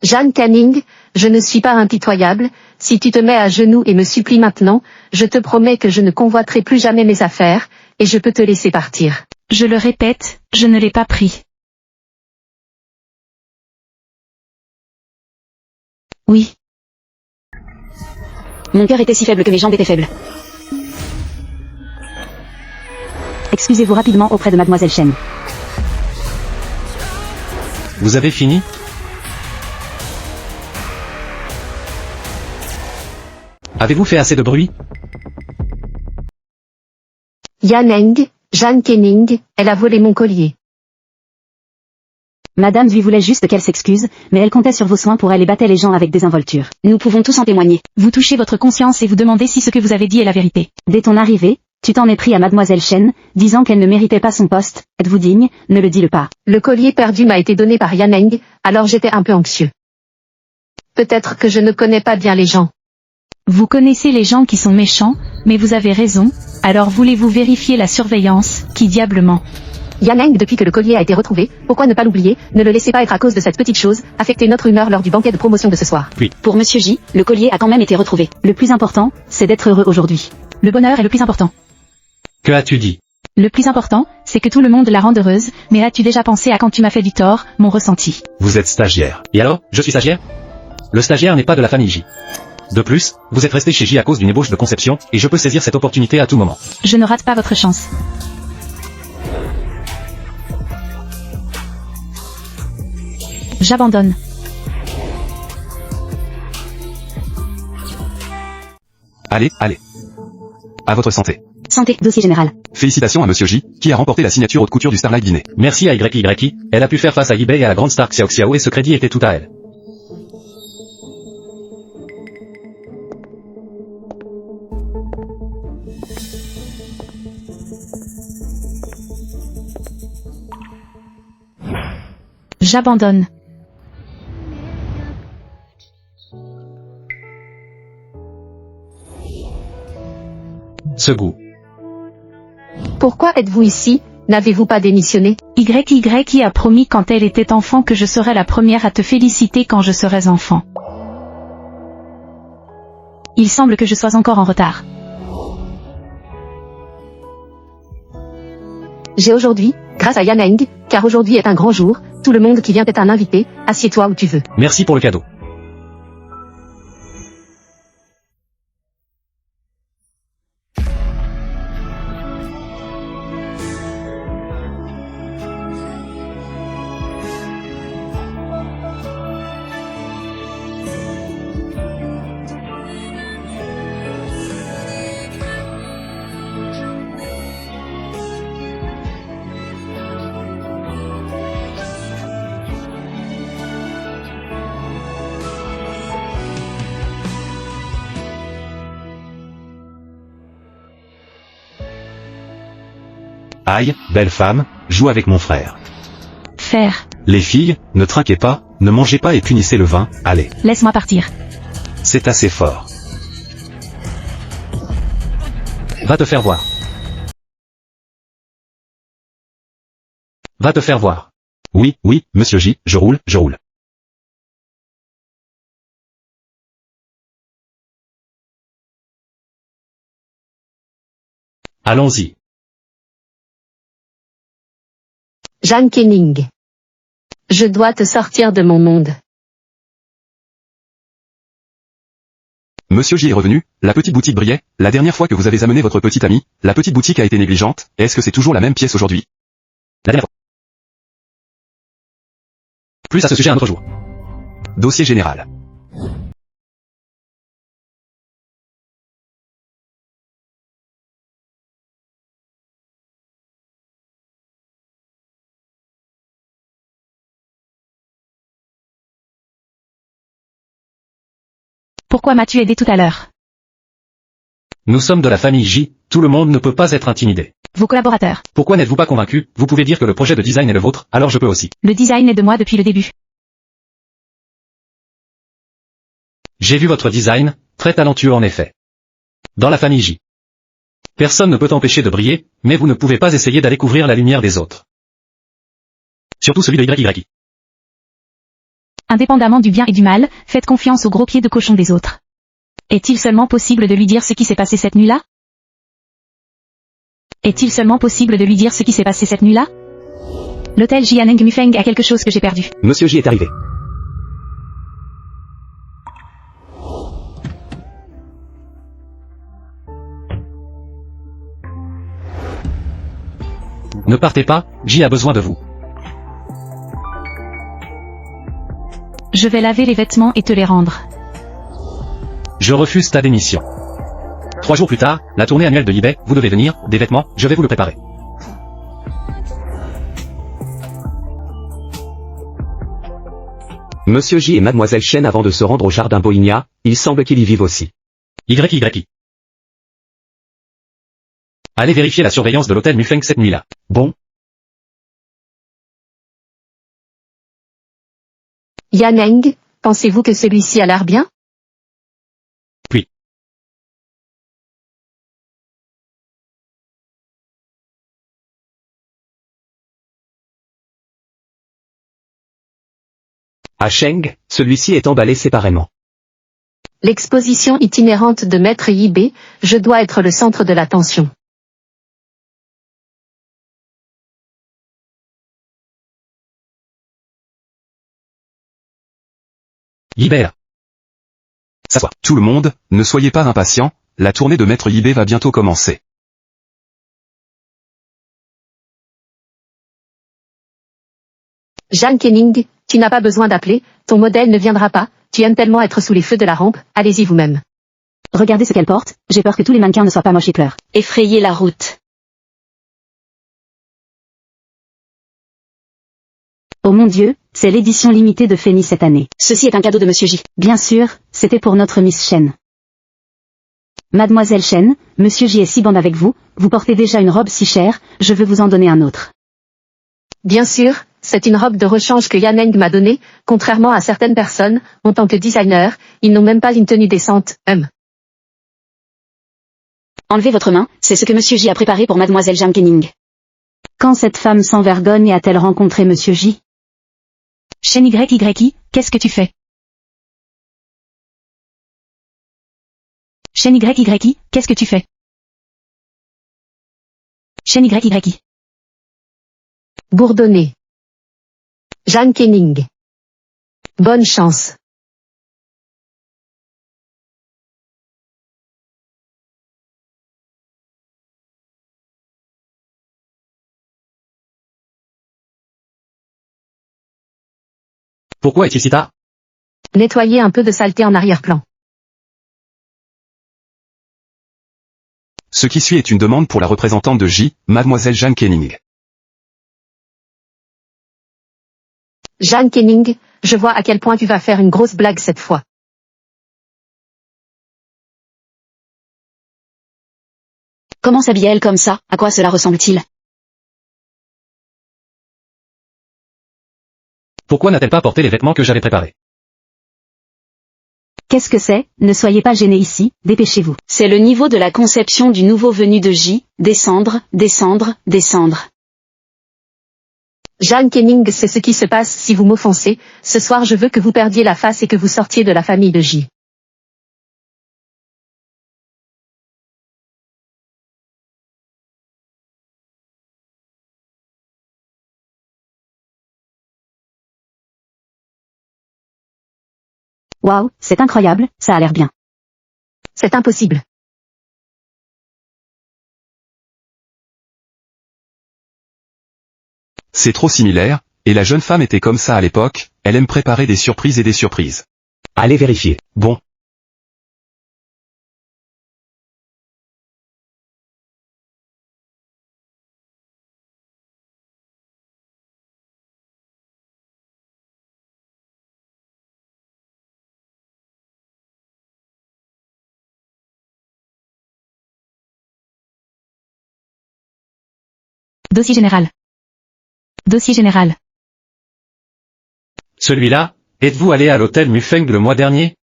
Speaker 2: Jeanne Kenning, je ne suis pas impitoyable, si tu te mets à genoux et me supplies maintenant, je te promets que je ne convoiterai plus jamais mes affaires, et je peux te laisser partir.
Speaker 1: Je le répète, je ne l'ai pas pris. Oui.
Speaker 5: Mon cœur était si faible que mes jambes étaient faibles.
Speaker 1: Excusez-vous rapidement auprès de Mademoiselle Chen.
Speaker 6: Vous avez fini? Avez-vous fait assez de bruit?
Speaker 2: Yaneng, Jeanne Kenning, elle a volé mon collier.
Speaker 5: Madame lui voulait juste qu'elle s'excuse, mais elle comptait sur vos soins pour elle et battait les gens avec désinvolture. Nous pouvons tous en témoigner.
Speaker 1: Vous touchez votre conscience et vous demandez si ce que vous avez dit est la vérité.
Speaker 5: Dès ton arrivée, tu t'en es pris à Mademoiselle Chen, disant qu'elle ne méritait pas son poste. Êtes-vous digne? Ne le dis-le pas.
Speaker 2: Le collier perdu m'a été donné par Yaneng, alors j'étais un peu anxieux. Peut-être que je ne connais pas bien les gens.
Speaker 1: Vous connaissez les gens qui sont méchants, mais vous avez raison, alors voulez-vous vérifier la surveillance, qui diablement?
Speaker 2: Yaneng, depuis que le collier a été retrouvé, pourquoi ne pas l'oublier, ne le laissez pas être à cause de cette petite chose, affecter notre humeur lors du banquet de promotion de ce soir.
Speaker 5: Pour Monsieur J, le collier a quand même été retrouvé. Le plus important, c'est d'être heureux aujourd'hui.
Speaker 1: Le bonheur est le plus important.
Speaker 6: Que as-tu dit?
Speaker 1: Le plus important, c'est que tout le monde la rende heureuse, mais as-tu déjà pensé à quand tu m'as fait du tort, mon ressenti?
Speaker 7: Vous êtes stagiaire.
Speaker 6: Et alors, je suis stagiaire? Le stagiaire n'est pas de la famille J. De plus, vous êtes resté chez J à cause d'une ébauche de conception, et je peux saisir cette opportunité à tout moment.
Speaker 1: Je ne rate pas votre chance. J'abandonne.
Speaker 4: Allez, allez. À votre santé.
Speaker 5: Santé, dossier général.
Speaker 4: Félicitations à Monsieur J, qui a remporté la signature haute couture du Starlight Dîner.
Speaker 6: Merci à YYI, elle a pu faire face à eBay et à la grande star Xiao Xiao et ce crédit était tout à elle.
Speaker 1: J'abandonne.
Speaker 6: Ce goût.
Speaker 2: Pourquoi êtes-vous ici? N'avez-vous pas démissionné?
Speaker 1: YY a promis quand elle était enfant que je serais la première à te féliciter quand je serais enfant. Il semble que je sois encore en retard.
Speaker 2: J'ai aujourd'hui, grâce à Yaneng, car aujourd'hui est un grand jour, tout le monde qui vient est un invité, assieds-toi où tu veux.
Speaker 6: Merci pour le cadeau.
Speaker 7: Aïe, belle femme, joue avec mon frère.
Speaker 1: Faire.
Speaker 7: Les filles, ne trinquez pas, ne mangez pas et punissez le vin, allez.
Speaker 1: Laisse-moi partir.
Speaker 7: C'est assez fort.
Speaker 6: Va te faire voir. Va te faire voir.
Speaker 7: Oui, oui, monsieur J, je roule, je roule.
Speaker 6: Allons-y.
Speaker 2: Jeanne Kenning. Je dois te sortir de mon monde.
Speaker 4: Monsieur J est revenu, la petite boutique brillait, la dernière fois que vous avez amené votre petite amie, la petite boutique a été négligente, est-ce que c'est toujours la même pièce aujourd'hui?
Speaker 6: La dernière fois. Plus à ce sujet un autre jour.
Speaker 4: Dossier général.
Speaker 1: Pourquoi m'as-tu aidé tout à l'heure?
Speaker 6: Nous sommes de la famille J, tout le monde ne peut pas être intimidé.
Speaker 1: Vos collaborateurs.
Speaker 6: Pourquoi n'êtes-vous pas convaincu? Vous pouvez dire que le projet de design est le vôtre, alors je peux aussi.
Speaker 1: Le design est de moi depuis le début.
Speaker 6: J'ai vu votre design, très talentueux en effet. Dans la famille J. Personne ne peut empêcher de briller, mais vous ne pouvez pas essayer d'aller couvrir la lumière des autres. Surtout celui de YYI.
Speaker 1: Indépendamment du bien et du mal, faites confiance au gros pied de cochon des autres. Est-il seulement possible de lui dire ce qui s'est passé cette nuit-là? Est-il seulement possible de lui dire ce qui s'est passé cette nuit-là? L'hôtel Jianeng Mufeng a quelque chose que j'ai perdu.
Speaker 3: Monsieur J est arrivé.
Speaker 6: Ne partez pas, J a besoin de vous.
Speaker 1: Je vais laver les vêtements et te les rendre.
Speaker 6: Je refuse ta démission. 3 jours plus tard, la tournée annuelle de eBay, vous devez venir, des vêtements, je vais vous le préparer.
Speaker 3: Monsieur J et Mademoiselle Chen avant de se rendre au jardin Bohemia, il semble qu'ils y vivent aussi.
Speaker 6: YYI. Allez vérifier la surveillance de l'hôtel Mufeng cette nuit-là.
Speaker 3: Bon,
Speaker 2: Yaneng, pensez-vous que celui-ci a l'air bien?
Speaker 6: Puis.
Speaker 3: à Sheng, celui-ci est emballé séparément.
Speaker 2: L'exposition itinérante de Maître Yibé, je dois être le centre de l'attention.
Speaker 6: Yibé.
Speaker 4: S'asseoir. Tout le monde, ne soyez pas impatients, la tournée de Maître Yibé va bientôt commencer.
Speaker 2: Jeanne Kenning, tu n'as pas besoin d'appeler, ton modèle ne viendra pas, tu aimes tellement être sous les feux de la rampe, allez-y vous-même.
Speaker 5: Regardez ce qu'elle porte, j'ai peur que tous les mannequins ne soient pas moches et pleurent. Effrayer la route.
Speaker 1: Oh mon Dieu, c'est l'édition limitée de Fanny cette année.
Speaker 5: Ceci est un cadeau de Monsieur J.
Speaker 1: Bien sûr, c'était pour notre Miss Chen. Mademoiselle Chen, Monsieur J est si bon avec vous, vous portez déjà une robe si chère, je veux vous en donner un autre.
Speaker 2: Bien sûr, c'est une robe de rechange que Yaneng m'a donnée, contrairement à certaines personnes, en tant que designer, ils n'ont même pas une tenue décente,
Speaker 5: Enlevez votre main, c'est ce que Monsieur J a préparé pour Mademoiselle Jeanne Kenning.
Speaker 1: Quand cette femme sans vergogne a-t-elle rencontré Monsieur J? Chen YYI, qu'est-ce que tu fais? Chen YYI, qu'est-ce que tu fais? Chen YYI.
Speaker 2: bourdonner. Jeanne Kenning. Bonne chance.
Speaker 6: Pourquoi est-il si tard?
Speaker 2: Nettoyer un peu de saleté en arrière-plan.
Speaker 4: Ce qui suit est une demande pour la représentante de J, Mademoiselle Jeanne Kenning.
Speaker 2: Jeanne Kenning, je vois à quel point tu vas faire une grosse blague cette fois.
Speaker 5: Comment s'habille-t-elle comme ça? À quoi cela ressemble-t-il?
Speaker 6: Pourquoi n'a-t-elle pas porté les vêtements que j'avais préparés?
Speaker 1: Qu'est-ce que c'est? Ne soyez pas gênés ici, dépêchez-vous.
Speaker 5: C'est le niveau de la conception du nouveau venu de J, descendre, descendre, descendre.
Speaker 2: Jeanne Kenning, c'est ce qui se passe si vous m'offensez, ce soir je veux que vous perdiez la face et que vous sortiez de la famille de J.
Speaker 1: Waouh, c'est incroyable, ça a l'air bien.
Speaker 2: C'est impossible.
Speaker 4: C'est trop similaire, et la jeune femme était comme ça à l'époque, elle aime préparer des surprises et des surprises.
Speaker 3: Allez vérifier. Bon.
Speaker 1: Dossier général. Dossier général.
Speaker 6: Celui-là, êtes-vous allé à l'hôtel Mufeng le mois dernier?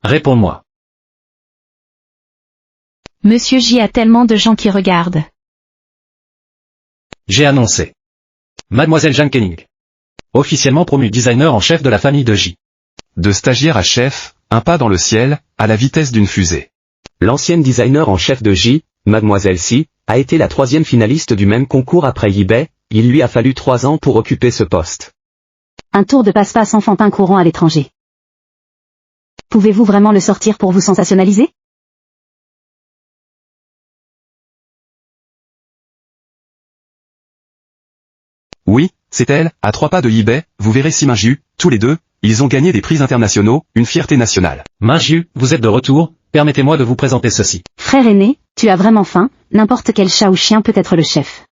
Speaker 6: Réponds-moi.
Speaker 1: Monsieur J a tellement de gens qui regardent.
Speaker 6: J'ai annoncé. Mademoiselle Jeanne Kenning. Officiellement promue designer en chef de la famille de J.
Speaker 4: De stagiaire à chef, un pas dans le ciel, à la vitesse d'une fusée.
Speaker 3: L'ancienne designer en chef de J, Mademoiselle Si, a été la 3e finaliste du même concours après Yibé, il lui a fallu 3 ans pour occuper ce poste.
Speaker 1: Un tour de passe-passe enfantin courant à l'étranger. Pouvez-vous vraiment le sortir pour vous sensationnaliser?
Speaker 4: Oui, c'est elle, à 3 pas de Yibé, vous verrez si Minju, tous les deux, ils ont gagné des prix internationaux, une fierté nationale.
Speaker 6: Minju, vous êtes de retour, permettez-moi de vous présenter ceci.
Speaker 1: Frère aîné, tu as vraiment faim, n'importe quel chat ou chien peut être le chef.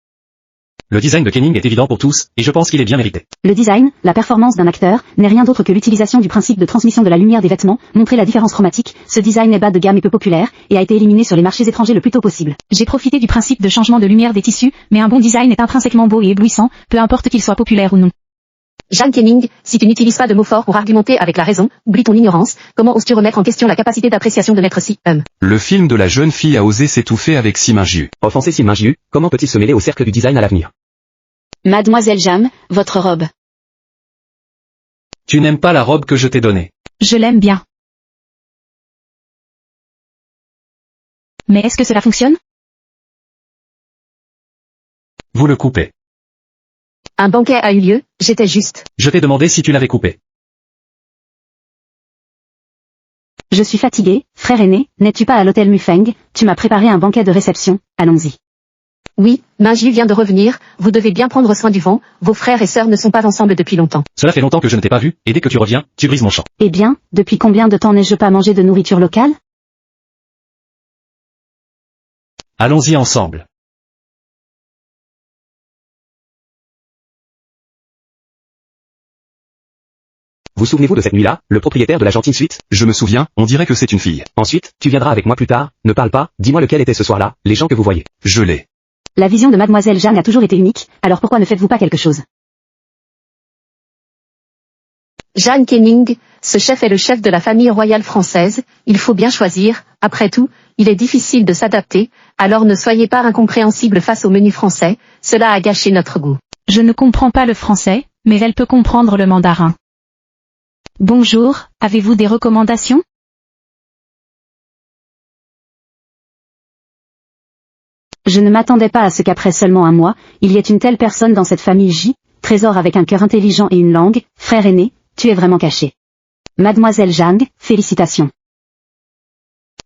Speaker 6: Le design de Kenning est évident pour tous, et je pense qu'il est bien mérité.
Speaker 5: Le design, la performance d'un acteur, n'est rien d'autre que l'utilisation du principe de transmission de la lumière des vêtements, montrer la différence chromatique. Ce design est bas de gamme et peu populaire, et a été éliminé sur les marchés étrangers le plus tôt possible.
Speaker 1: J'ai profité du principe de changement de lumière des tissus, mais un bon design est intrinsèquement beau et éblouissant, peu importe qu'il soit populaire ou non.
Speaker 2: Jeanne Kenning, si tu n'utilises pas de mots forts pour argumenter avec la raison, oublie ton ignorance, comment oses-tu remettre en question la capacité d'appréciation de maître Si
Speaker 4: Le film de la jeune fille a osé s'étouffer avec Simin Jiu.
Speaker 3: Offenser Sylvain Jiu, comment peut-il se mêler au cercle du design à l'avenir?
Speaker 5: Mademoiselle Jam, votre robe.
Speaker 6: Tu n'aimes pas la robe que je t'ai donnée.
Speaker 1: Je l'aime bien. Mais est-ce que cela fonctionne?
Speaker 6: Vous le coupez.
Speaker 2: Un banquet a eu lieu, j'étais juste.
Speaker 6: Je t'ai demandé si tu l'avais coupé.
Speaker 5: Je suis fatigué, frère aîné, n'es-tu pas à l'hôtel Mufeng? Tu m'as préparé un banquet de réception, allons-y.
Speaker 2: Oui, Minji vient de revenir, vous devez bien prendre soin du vent, vos frères et sœurs ne sont pas ensemble depuis longtemps.
Speaker 6: Cela fait longtemps que je ne t'ai pas vu, et dès que tu reviens, tu brises mon champ.
Speaker 5: Eh bien, depuis combien de temps n'ai-je pas mangé de nourriture locale?
Speaker 6: Allons-y ensemble.
Speaker 3: Vous souvenez-vous de cette nuit-là, le propriétaire de la gentille suite?
Speaker 4: Je me souviens, on dirait que c'est une fille.
Speaker 3: Ensuite, tu viendras avec moi plus tard, ne parle pas, dis-moi lequel était ce soir-là, les gens que vous voyez.
Speaker 4: Je l'ai.
Speaker 5: La vision de Mademoiselle Jeanne a toujours été unique, alors pourquoi ne faites-vous pas quelque chose?
Speaker 2: Jeanne Kenning, ce chef est le chef de la famille royale française, il faut bien choisir, après tout, il est difficile de s'adapter, alors ne soyez pas incompréhensible face au menu français, cela a gâché notre goût.
Speaker 1: Je ne comprends pas le français, mais elle peut comprendre le mandarin. Bonjour, avez-vous des recommandations?
Speaker 5: Je ne m'attendais pas à ce qu'après seulement un mois, il y ait une telle personne dans cette famille J, trésor avec un cœur intelligent et une langue, frère aîné, tu es vraiment caché. Mademoiselle Zhang, félicitations.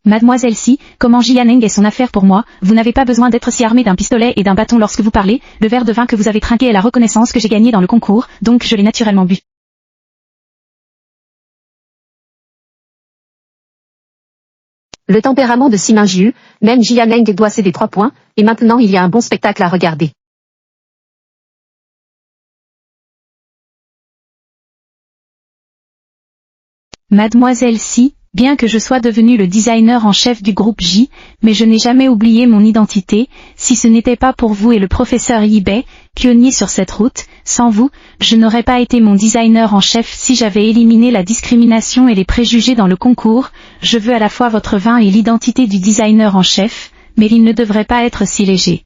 Speaker 1: Mademoiselle Si, comment Jianeng est son affaire pour moi, vous n'avez pas besoin d'être si armé d'un pistolet et d'un bâton lorsque vous parlez, le verre de vin que vous avez trinqué est la reconnaissance que j'ai gagnée dans le concours, donc je l'ai naturellement bu.
Speaker 2: Le tempérament de Simin Jiu, même Jianeng doit céder 3 points, et maintenant il y a un bon spectacle à regarder.
Speaker 1: Mademoiselle Si, bien que je sois devenu le designer en chef du groupe J, mais je n'ai jamais oublié mon identité, si ce n'était pas pour vous et le professeur Yibei, pionnier sur cette route, sans vous, je n'aurais pas été mon designer en chef si j'avais éliminé la discrimination et les préjugés dans le concours, je veux à la fois votre vin et l'identité du designer en chef, mais il ne devrait pas être si léger.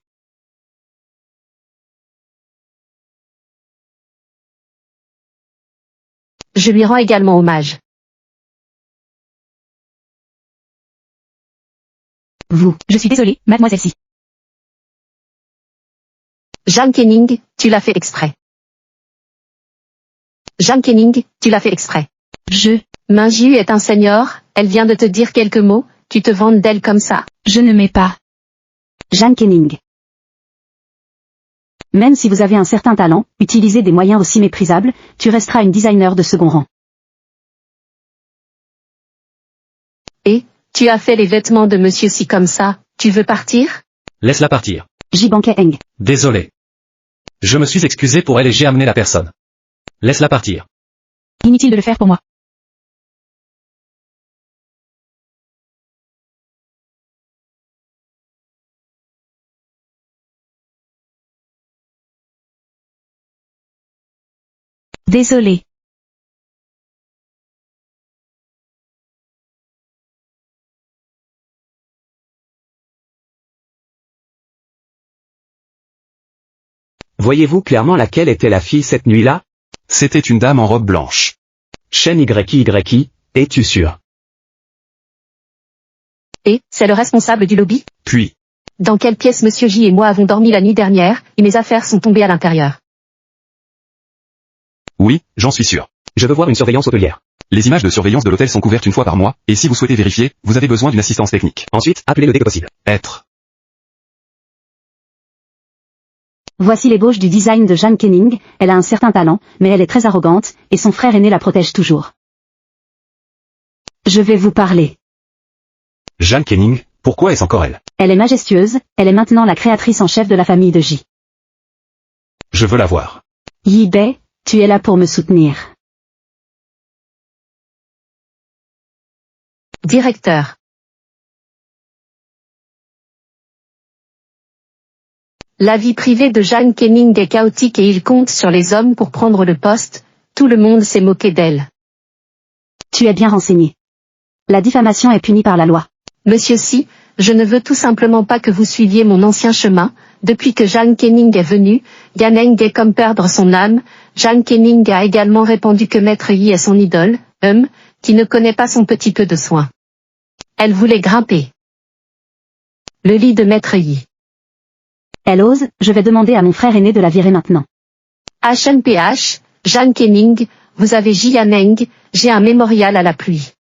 Speaker 2: Je lui rends également hommage.
Speaker 1: Vous, je suis désolée, mademoiselle Si.
Speaker 2: Jeanne Kenning, tu l'as fait exprès. Jeanne Kenning, tu l'as fait exprès. Minji est un senior, elle vient de te dire quelques mots, tu te vantes d'elle comme ça.
Speaker 1: Je ne mets pas.
Speaker 5: Jeanne Kenning. Même si vous avez un certain talent, utilisez des moyens aussi méprisables, tu resteras une designer de second rang.
Speaker 2: Et, tu as fait les vêtements de Monsieur Si comme ça, tu veux partir?
Speaker 6: Laisse-la partir.
Speaker 5: J. Banquet Eng.
Speaker 6: Désolé. Je me suis excusé pour elle et j'ai amené la personne. Laisse-la partir.
Speaker 1: Inutile de le faire pour moi. Désolé.
Speaker 3: Voyez-vous clairement laquelle était la fille cette nuit-là?
Speaker 4: C'était une dame en robe blanche.
Speaker 3: Shen YY, es-tu sûr?
Speaker 2: Et, c'est le responsable du lobby?
Speaker 4: Puis,
Speaker 2: Dans quelle pièce Monsieur J et moi avons dormi la nuit dernière, et mes affaires sont tombées à l'intérieur?
Speaker 4: oui, j'en suis sûr.
Speaker 3: Je veux voir une surveillance hôtelière.
Speaker 4: Les images de surveillance de l'hôtel sont couvertes une fois par mois, et si vous souhaitez vérifier, vous avez besoin d'une assistance technique.
Speaker 3: Ensuite, appelez-le dès que possible.
Speaker 4: Être.
Speaker 5: Voici l'ébauche du design de Jeanne Kenning, elle a un certain talent, mais elle est très arrogante, et son frère aîné la protège toujours. Je vais vous parler.
Speaker 7: Jeanne Kenning, pourquoi est-ce encore elle?
Speaker 5: Elle est majestueuse, elle est maintenant la créatrice en chef de la famille de J.
Speaker 7: je veux la voir.
Speaker 5: Yi-Bei, tu es là pour me soutenir.
Speaker 2: Directeur. La vie privée de Jeanne Kenning est chaotique et il compte sur les hommes pour prendre le poste, tout le monde s'est moqué d'elle.
Speaker 5: Tu es bien renseigné. La diffamation est punie par la loi.
Speaker 2: Monsieur Si, je ne veux tout simplement pas que vous suiviez mon ancien chemin. Depuis que Jeanne Kenning est venue, Yaneng est comme perdre son âme. Jeanne Kenning a également répondu que Maître Yi est son idole, qui ne connaît pas son petit peu de soin. Elle voulait grimper le lit de Maître Yi.
Speaker 5: Elle ose, je vais demander à mon frère aîné de la virer maintenant.
Speaker 2: HNPH, Jeanne Kenning, vous avez Ji Yaneng, j'ai un mémorial à la pluie.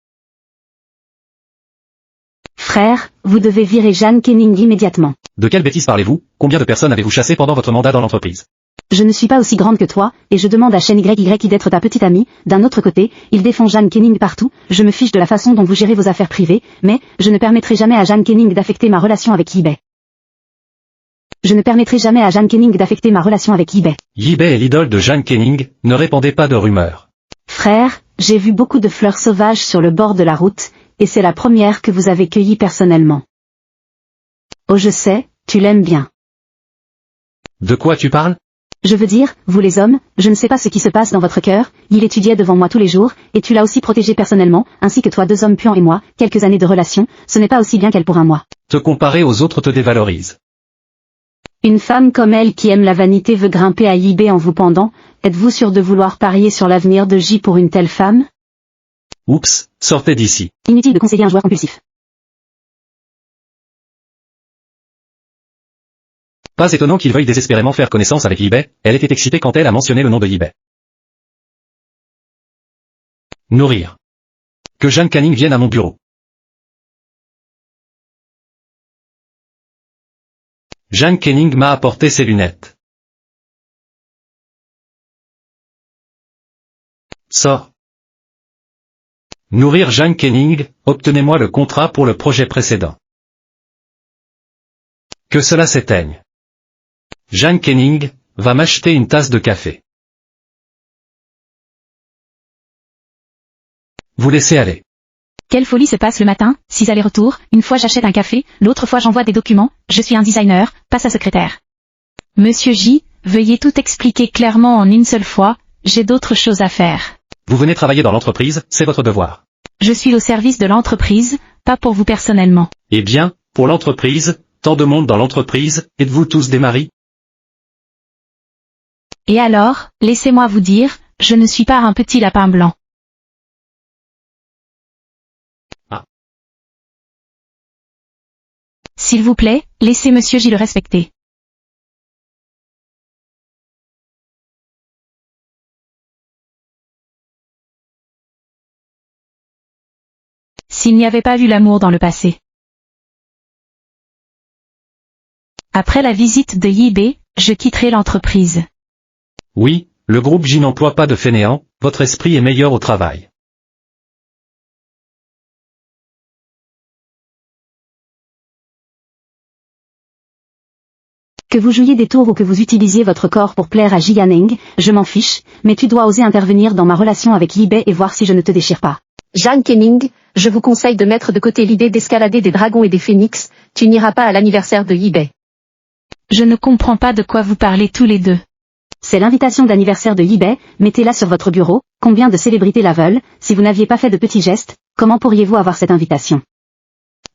Speaker 5: Frère, vous devez virer Jeanne Kenning immédiatement.
Speaker 6: De quelle bêtise parlez-vous? Combien de personnes avez-vous chassé pendant votre mandat dans l'entreprise?
Speaker 5: Je ne suis pas aussi grande que toi, et je demande à Shen YY d'être ta petite amie. D'un autre côté, il défend Jeanne Kenning partout, je me fiche de la façon dont vous gérez vos affaires privées, mais, je ne permettrai jamais à Jeanne Kenning d'affecter ma relation avec Yi-Bei. Je ne permettrai jamais à Jeanne Kenning d'affecter ma relation avec Yi-Bei.
Speaker 6: Yi-Bei est l'idole de Jeanne Kenning, ne répandez pas de rumeurs.
Speaker 5: Frère, j'ai vu beaucoup de fleurs sauvages sur le bord de la route, et c'est la première que vous avez cueillie personnellement. Oh je sais, tu l'aimes bien.
Speaker 6: De quoi tu parles?
Speaker 5: Je veux dire, vous les hommes, je ne sais pas ce qui se passe dans votre cœur, il étudiait devant moi tous les jours, et tu l'as aussi protégé personnellement, ainsi que toi deux hommes puants et moi, quelques années de relation, ce n'est pas aussi bien qu'elle pour un mois.
Speaker 6: Te comparer aux autres te dévalorise.
Speaker 5: Une femme comme elle qui aime la vanité veut grimper à Yi-Bei en vous pendant, êtes-vous sûr de vouloir parier sur l'avenir de J pour une telle femme?
Speaker 6: Oups, sortez d'ici.
Speaker 5: Inutile de conseiller un joueur compulsif.
Speaker 6: Pas étonnant qu'il veuille désespérément faire connaissance avec Yi-Bei, elle était excitée quand elle a mentionné le nom de Yi-Bei. Nourrir. Que Jeanne Kenning vienne à mon bureau. Jeanne Kenning m'a apporté ses lunettes. Sors. Nourrir Jeanne Kenning, obtenez-moi le contrat pour le projet précédent. Que cela s'éteigne. Jeanne Kenning, va m'acheter une tasse de café. Vous laissez aller.
Speaker 1: Quelle folie se passe le matin, 6 allers-retours, une fois j'achète un café, l'autre fois j'envoie des documents, je suis un designer, pas sa secrétaire. Monsieur J, veuillez tout expliquer clairement en une seule fois, j'ai d'autres choses à faire.
Speaker 6: Vous venez travailler dans l'entreprise, c'est votre devoir.
Speaker 1: Je suis au service de l'entreprise, pas pour vous personnellement.
Speaker 6: Eh bien, pour l'entreprise, tant de monde dans l'entreprise, êtes-vous tous des maris?
Speaker 1: Et alors, laissez-moi vous dire, je ne suis pas un petit lapin blanc.
Speaker 6: Ah.
Speaker 1: S'il vous plaît, laissez Monsieur J le respecter. S'il n'y avait pas eu l'amour dans le passé. Après la visite de Yi-Bei, je quitterai l'entreprise.
Speaker 6: Oui, le groupe J n'emploie pas de fainéants, votre esprit est meilleur au travail.
Speaker 5: Que vous jouiez des tours ou que vous utilisiez votre corps pour plaire à Ji Yaneng, je m'en fiche, mais tu dois oser intervenir dans ma relation avec Yi-Bei et voir si je ne te déchire pas.
Speaker 2: Jeanne Kenning, je vous conseille de mettre de côté l'idée d'escalader des dragons et des phénix, tu n'iras pas à l'anniversaire de Yi-Bei.
Speaker 1: Je ne comprends pas de quoi vous parlez tous les deux.
Speaker 5: C'est l'invitation d'anniversaire de Yi-Bei, mettez-la sur votre bureau, combien de célébrités la veulent, si vous n'aviez pas fait de petits gestes, comment pourriez-vous avoir cette invitation?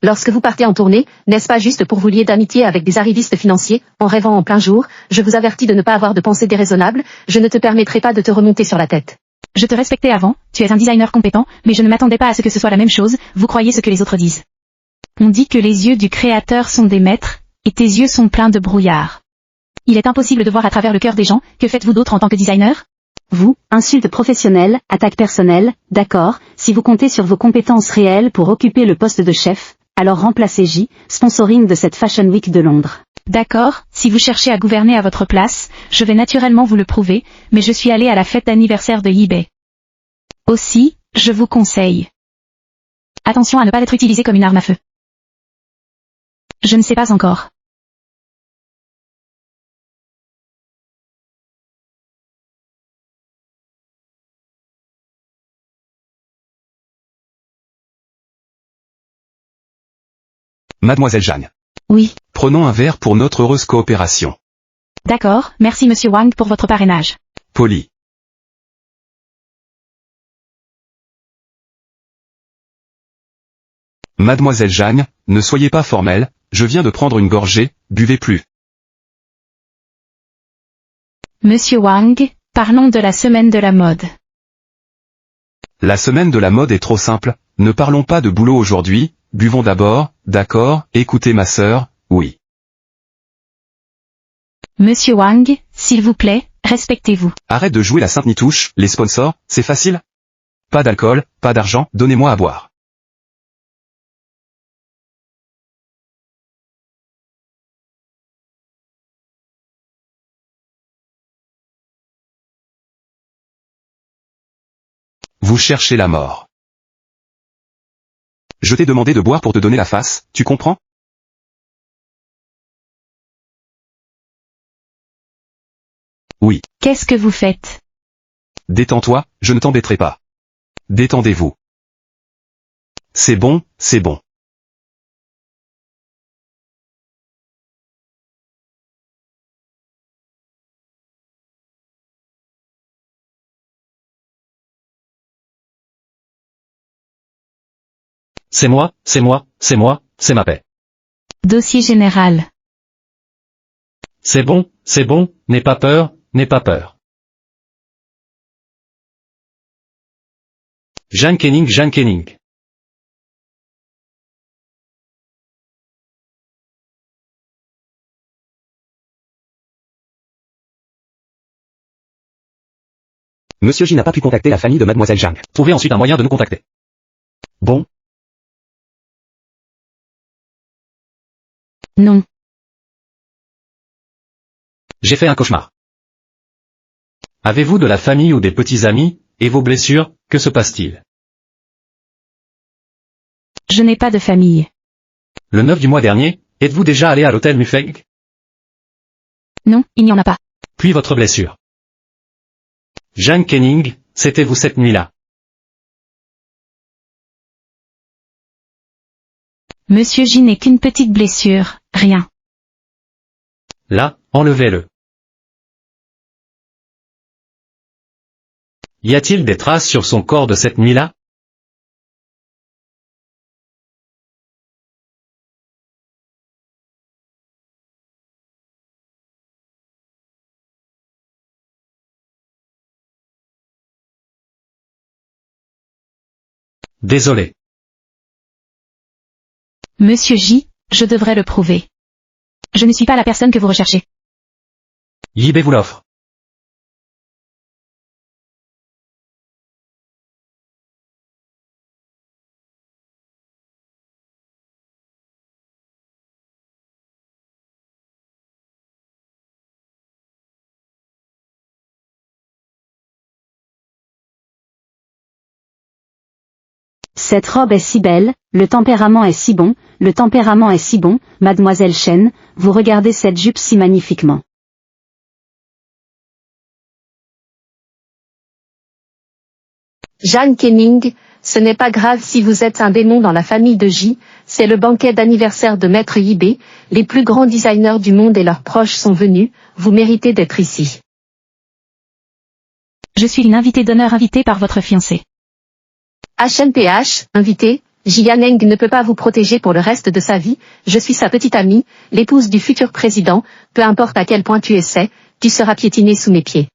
Speaker 2: Lorsque vous partez en tournée, n'est-ce pas juste pour vous lier d'amitié avec des arrivistes financiers, en rêvant en plein jour, je vous avertis de ne pas avoir de pensée déraisonnable, je ne te permettrai pas de te remonter sur la tête.
Speaker 1: Je te respectais avant, tu es un designer compétent, mais je ne m'attendais pas à ce que ce soit la même chose, vous croyez ce que les autres disent. On dit que les yeux du créateur sont des maîtres, et tes yeux sont pleins de brouillard. Il est impossible de voir à travers le cœur des gens, que faites-vous d'autre en tant que designer?
Speaker 5: Vous, insulte professionnelle, attaque personnelle, d'accord, si vous comptez sur vos compétences réelles pour occuper le poste de chef, alors remplacez J, sponsoring de cette Fashion Week de Londres.
Speaker 1: D'accord, si vous cherchez à gouverner à votre place, je vais naturellement vous le prouver, mais je suis allé à la fête d'anniversaire de Yi-Bei. Aussi, je vous conseille. Attention à ne pas être utilisé comme une arme à feu. Je ne sais pas encore.
Speaker 4: Mademoiselle Jeanne.
Speaker 1: Oui.
Speaker 4: Prenons un verre pour notre heureuse coopération.
Speaker 1: D'accord, merci monsieur Wang pour votre parrainage.
Speaker 4: Poli. Mademoiselle Jeanne, ne soyez pas formelle, je viens de prendre une gorgée, buvez plus.
Speaker 1: Monsieur Wang, parlons de la semaine de la mode.
Speaker 4: La semaine de la mode est trop simple, ne parlons pas de boulot aujourd'hui, buvons d'abord, d'accord, écoutez ma sœur, oui.
Speaker 1: Monsieur Wang, s'il vous plaît, respectez-vous.
Speaker 4: Arrête de jouer la sainte nitouche, les sponsors, c'est facile. Pas d'alcool, pas d'argent, donnez-moi à boire. Vous cherchez la mort. Je t'ai demandé de boire pour te donner la face, tu comprends? Oui.
Speaker 1: Qu'est-ce que vous faites?
Speaker 4: Détends-toi, je ne t'embêterai pas. Détendez-vous. C'est bon, c'est bon.
Speaker 6: C'est moi, c'est moi, c'est moi, c'est ma paix.
Speaker 1: Dossier général.
Speaker 6: C'est bon, n'aie pas peur, n'aie pas peur. Jeanne Kenning.
Speaker 3: Monsieur J n'a pas pu contacter la famille de Mademoiselle Jeanne.
Speaker 6: Trouvez ensuite un moyen de nous contacter.
Speaker 3: Bon.
Speaker 1: Non.
Speaker 6: J'ai fait un cauchemar. Avez-vous de la famille ou des petits amis, et vos blessures, que se passe-t-il?
Speaker 1: Je n'ai pas de famille.
Speaker 6: Le 9 du mois dernier, êtes-vous déjà allé à l'hôtel Mufeg?
Speaker 1: Non, il n'y en a pas.
Speaker 6: Puis votre blessure. Jeanne Kenning, c'était vous cette nuit-là.
Speaker 1: Monsieur J n'est qu'une petite blessure, rien.
Speaker 6: Là, enlevez-le. Y a-t-il des traces sur son corps de cette nuit-là? Désolé.
Speaker 1: Monsieur J, je devrais le prouver. Je ne suis pas la personne que vous recherchez.
Speaker 6: Yibé vous l'offre.
Speaker 5: Cette robe est si belle, le tempérament est si bon, le tempérament est si bon, mademoiselle Chen, vous regardez cette jupe si magnifiquement.
Speaker 2: Jeanne Kenning, ce n'est pas grave si vous êtes un démon dans la famille de J, c'est le banquet d'anniversaire de Maître Yibé, les plus grands designers du monde et leurs proches sont venus, vous méritez d'être ici.
Speaker 1: Je suis une invitée d'honneur invitée par votre fiancé.
Speaker 2: HNPH, invité, Jianeng ne peut pas vous protéger pour le reste de sa vie, je suis sa petite amie, l'épouse du futur président, peu importe à quel point tu essaies, tu seras piétiné sous mes pieds.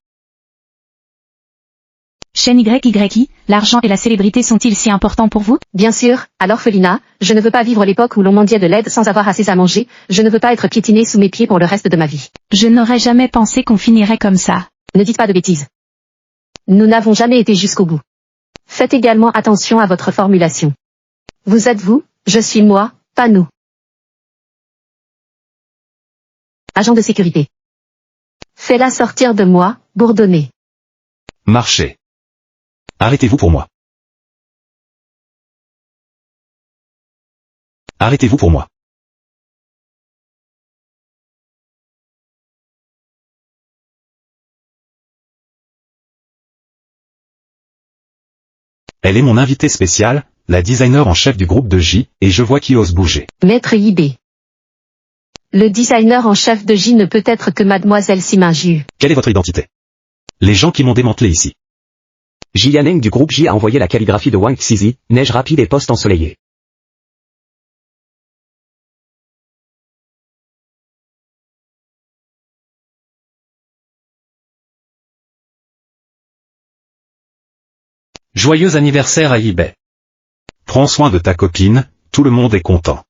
Speaker 1: Shen YYI, l'argent et la célébrité sont-ils si importants pour vous?
Speaker 2: Bien sûr, à l'orphelinat, je ne veux pas vivre l'époque où l'on mendiait de l'aide sans avoir assez à manger, je ne veux pas être piétiné sous mes pieds pour le reste de ma vie.
Speaker 1: Je n'aurais jamais pensé qu'on finirait comme ça.
Speaker 2: Ne dites pas de bêtises. Nous n'avons jamais été jusqu'au bout. Faites également attention à votre formulation. Vous êtes vous, je suis moi, pas nous. Agent de sécurité. Fais-la sortir de moi, bourdonnez.
Speaker 4: Marchez.
Speaker 7: Arrêtez-vous pour moi. Arrêtez-vous pour moi. Elle est mon invitée spéciale, la designer en chef du groupe de J, et je vois qui ose bouger.
Speaker 2: Maître IB. Le designer en chef de J ne peut être que mademoiselle Siminju.
Speaker 7: Quelle est votre identité? Les gens qui m'ont démantelé ici.
Speaker 3: Jianeng du groupe J a envoyé la calligraphie de Wang Xizi, neige rapide et poste ensoleillé.
Speaker 6: Joyeux anniversaire à eBay.
Speaker 7: Prends soin de ta copine, tout le monde est content.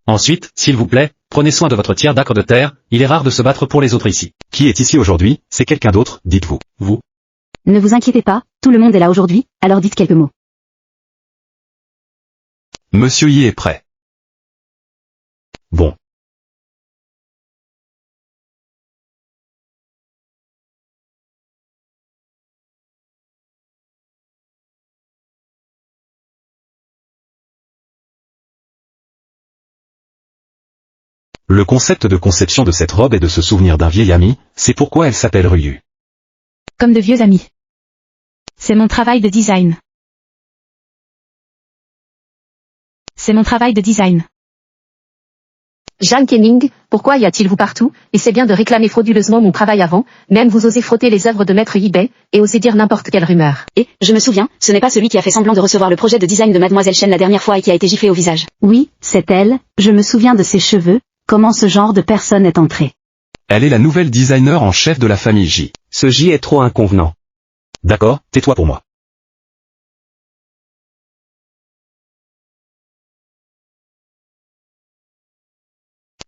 Speaker 6: Ensuite, s'il vous plaît, prenez soin de votre tiers d'acre de terre, il est rare de se battre pour les autres ici.
Speaker 7: Qui est ici aujourd'hui? C'est quelqu'un d'autre, dites-vous.
Speaker 6: Vous.
Speaker 5: Ne vous inquiétez pas, tout le monde est là aujourd'hui, alors dites quelques mots.
Speaker 4: Monsieur Y est prêt.
Speaker 7: Bon. Le concept de conception de cette robe est de se souvenir d'un vieil ami, c'est pourquoi elle s'appelle Ryu.
Speaker 1: Comme de vieux amis. C'est mon travail de design. C'est mon travail de design.
Speaker 2: Jeanne Kenning, pourquoi y a-t-il vous partout, et c'est bien de réclamer frauduleusement mon travail avant, même vous osez frotter les œuvres de Maître eBay, et osez dire n'importe quelle rumeur.
Speaker 5: Et, je me souviens, ce n'est pas celui qui a fait semblant de recevoir le projet de design de Mademoiselle Chen la dernière fois et qui a été giflé au visage.
Speaker 1: Oui, c'est elle, je me souviens de ses cheveux, comment ce genre de personne est entrée.
Speaker 4: Elle est la nouvelle designer en chef de la famille J.
Speaker 3: Ce J est trop inconvenant.
Speaker 7: D'accord, tais-toi pour moi.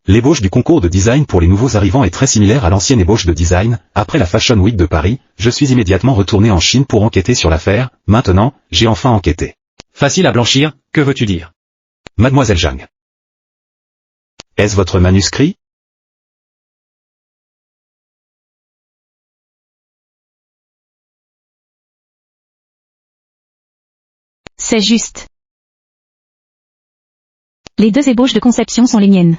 Speaker 7: L'ébauche du concours de design pour les nouveaux arrivants est très similaire à l'ancienne ébauche de design. Après la Fashion Week de Paris, je suis immédiatement retourné en Chine pour enquêter sur l'affaire. Maintenant, j'ai enfin enquêté.
Speaker 6: Facile à blanchir, que veux-tu dire?
Speaker 7: Mademoiselle Zhang. Est-ce votre manuscrit?
Speaker 1: C'est juste. Les deux ébauches de conception sont les miennes.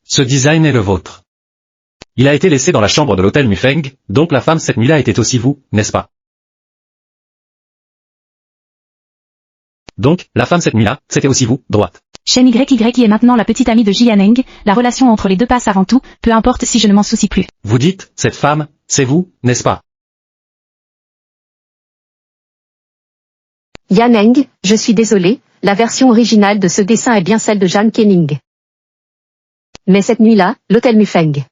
Speaker 6: Ce design est le vôtre. Il a été laissé dans la chambre de l'hôtel Mufeng, donc la femme cette nuit-là était aussi vous, n'est-ce pas? Donc, la femme cette nuit-là, c'était aussi vous, droite.
Speaker 1: Shen YY est maintenant la petite amie de Jianeng, la relation entre les deux passe avant tout, peu importe si je ne m'en soucie plus.
Speaker 6: Vous dites, cette femme, c'est vous, n'est-ce pas?
Speaker 2: Yaneng, je suis désolé, la version originale de ce dessin est bien celle de Jeanne Kenning. Mais cette nuit-là, l'hôtel Mufeng.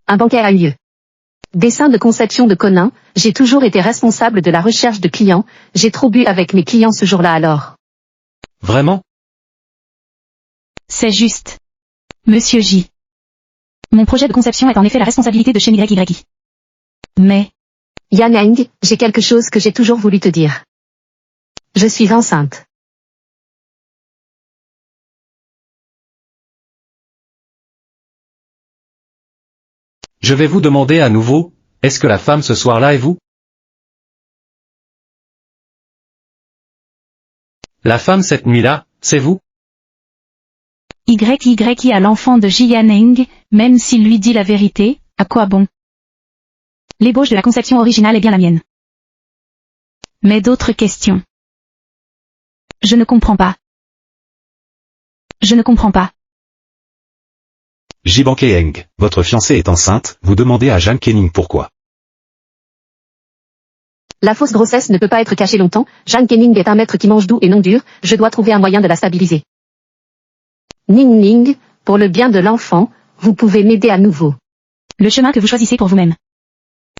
Speaker 2: Un banquet a eu lieu. Dessin de conception de Conin, j'ai toujours été responsable de la recherche de clients, j'ai trop bu avec mes clients ce jour-là alors.
Speaker 6: Vraiment?
Speaker 1: C'est juste. Monsieur J. Mon projet de conception est en effet la responsabilité de Shen YY. Mais,
Speaker 2: Yaneng, j'ai quelque chose que j'ai toujours voulu te dire. Je suis enceinte.
Speaker 6: Je vais vous demander à nouveau, est-ce que la femme ce soir-là est vous? La femme cette nuit-là, c'est vous?
Speaker 1: YY a l'enfant de Jianeng, même s'il lui dit la vérité, à quoi bon? L'ébauche de la conception originale est bien la mienne. Mais d'autres questions. Je ne comprends pas. Je ne comprends pas.
Speaker 7: Jibankeeng, votre fiancée est enceinte, vous demandez à Jeanne Kenning pourquoi.
Speaker 2: La fausse grossesse ne peut pas être cachée longtemps, Jeanne Kenning est un maître qui mange doux et non dur, je dois trouver un moyen de la stabiliser. Ning Ning, pour le bien de l'enfant, vous pouvez m'aider à nouveau.
Speaker 1: Le chemin que vous choisissez pour vous-même.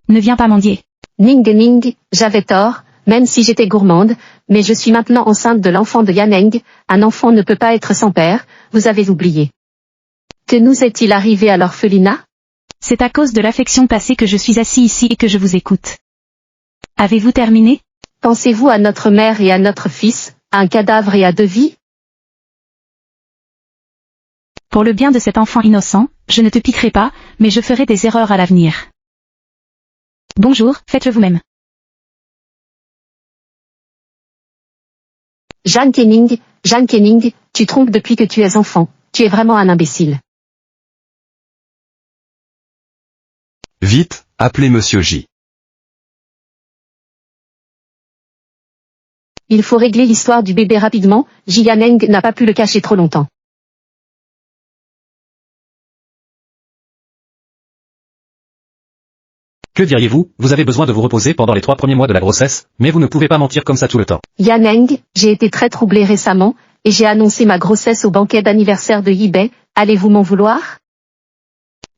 Speaker 1: Ne viens pas mendier.
Speaker 2: Ning Ning, j'avais tort, même si j'étais gourmande, mais je suis maintenant enceinte de l'enfant de Yaneng, un enfant ne peut pas être sans père, vous avez oublié. Que nous est-il arrivé à l'orphelinat?
Speaker 1: C'est à cause de l'affection passée que je suis assis ici et que je vous écoute. Avez-vous terminé?
Speaker 2: Pensez-vous à notre mère et à notre fils, à un cadavre et à deux vies?
Speaker 1: Pour le bien de cet enfant innocent, je ne te piquerai pas, mais je ferai des erreurs à l'avenir. Bonjour, faites-le vous-même.
Speaker 2: Jeanne Kenning, tu trompes depuis que tu es enfant, tu es vraiment un imbécile.
Speaker 4: Vite, appelez Monsieur J.
Speaker 2: Il faut régler l'histoire du bébé rapidement, Ji Yaneng n'a pas pu le cacher trop longtemps.
Speaker 6: Que diriez-vous, vous avez besoin de vous reposer pendant les 3 premiers mois de la grossesse, mais vous ne pouvez pas mentir comme ça tout le temps.
Speaker 2: Yaneng, j'ai été très troublée récemment, et j'ai annoncé ma grossesse au banquet d'anniversaire de Yibei, allez-vous m'en vouloir?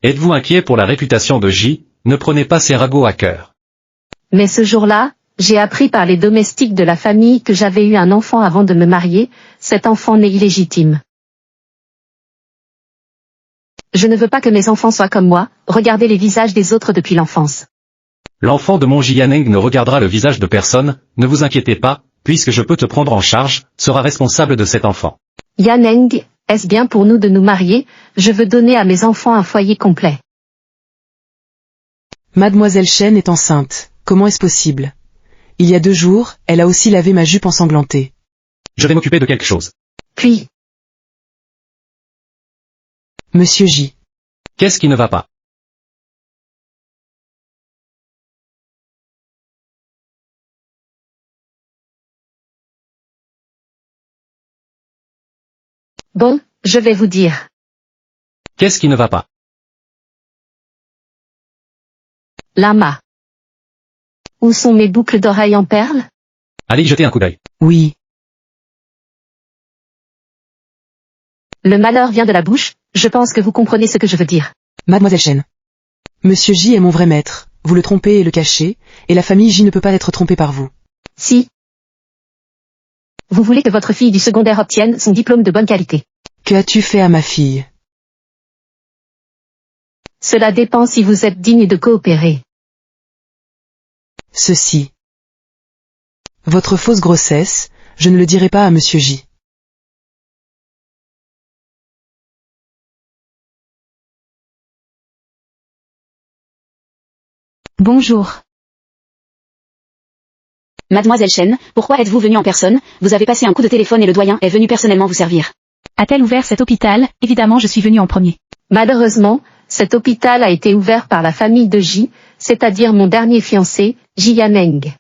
Speaker 6: Êtes-vous inquiet pour la réputation de J? Ne prenez pas ces ragots à cœur.
Speaker 2: Mais ce jour-là, j'ai appris par les domestiques de la famille que j'avais eu un enfant avant de me marier, cet enfant né illégitime. Je ne veux pas que mes enfants soient comme moi, regardez les visages des autres depuis l'enfance.
Speaker 6: L'enfant de mon Ji Yaneng ne regardera le visage de personne, ne vous inquiétez pas, puisque je peux te prendre en charge, sera responsable de cet enfant.
Speaker 2: Yaneng, est-ce bien pour nous de nous marier? Je veux donner à mes enfants un foyer complet.
Speaker 8: Mademoiselle Chen est enceinte. Comment est-ce possible? Il y a 2 jours, elle a aussi lavé ma jupe ensanglantée.
Speaker 6: Je vais m'occuper de quelque chose.
Speaker 2: Puis,
Speaker 8: Monsieur J.
Speaker 6: Qu'est-ce qui ne va pas?
Speaker 2: bon, je vais vous dire.
Speaker 6: Qu'est-ce qui ne va pas?
Speaker 2: Lama. Où sont mes boucles d'oreilles en perles?
Speaker 6: Allez y jeter un coup d'œil.
Speaker 8: Oui.
Speaker 2: Le malheur vient de la bouche, je pense que vous comprenez ce que je veux dire.
Speaker 8: Mademoiselle Chen. Monsieur J est mon vrai maître. Vous le trompez et le cachez, et la famille J ne peut pas être trompée par vous.
Speaker 2: Si. Vous voulez que votre fille du secondaire obtienne son diplôme de bonne qualité.
Speaker 8: Que as-tu fait à ma fille?
Speaker 2: Cela dépend si vous êtes digne de coopérer.
Speaker 8: Ceci. Votre fausse grossesse, je ne le dirai pas à Monsieur J.
Speaker 1: Bonjour.
Speaker 5: Mademoiselle Chen, pourquoi êtes-vous venue en personne? Vous avez passé un coup de téléphone et le doyen est venu personnellement vous servir.
Speaker 1: A-t-elle ouvert cet hôpital? Évidemment, je suis venue en premier.
Speaker 2: Malheureusement, cet hôpital a été ouvert par la famille de Ji, c'est-à-dire mon dernier fiancé, Ji Yaneng.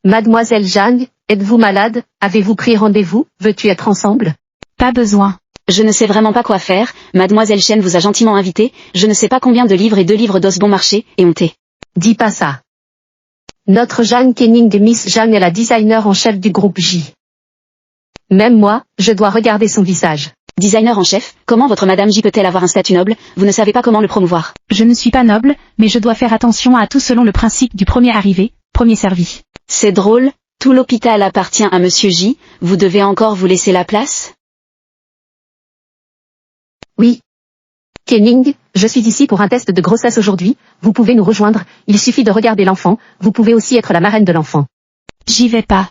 Speaker 2: Mademoiselle Zhang, êtes-vous malade? Avez-vous pris rendez-vous? Veux-tu être ensemble?
Speaker 1: Pas besoin.
Speaker 5: Je ne sais vraiment pas quoi faire, Mademoiselle Chen vous a gentiment invité, je ne sais pas combien de livres et 2 livres d'os bon marché, et honté.
Speaker 2: Dis pas ça. Notre Zhang Kening Miss Zhang est la designer en chef du groupe J. Même moi, je dois regarder son visage.
Speaker 5: Designer en chef, comment votre Madame J peut-elle avoir un statut noble? Vous ne savez pas comment le promouvoir.
Speaker 1: Je ne suis pas noble, mais je dois faire attention à tout selon le principe du premier arrivé, premier servi.
Speaker 5: C'est drôle, tout l'hôpital appartient à Monsieur J, vous devez encore vous laisser la place?
Speaker 2: Oui. Kening, je suis ici pour un test de grossesse aujourd'hui, vous pouvez nous rejoindre, il suffit de regarder l'enfant, vous pouvez aussi être la marraine de l'enfant.
Speaker 1: J'y vais pas.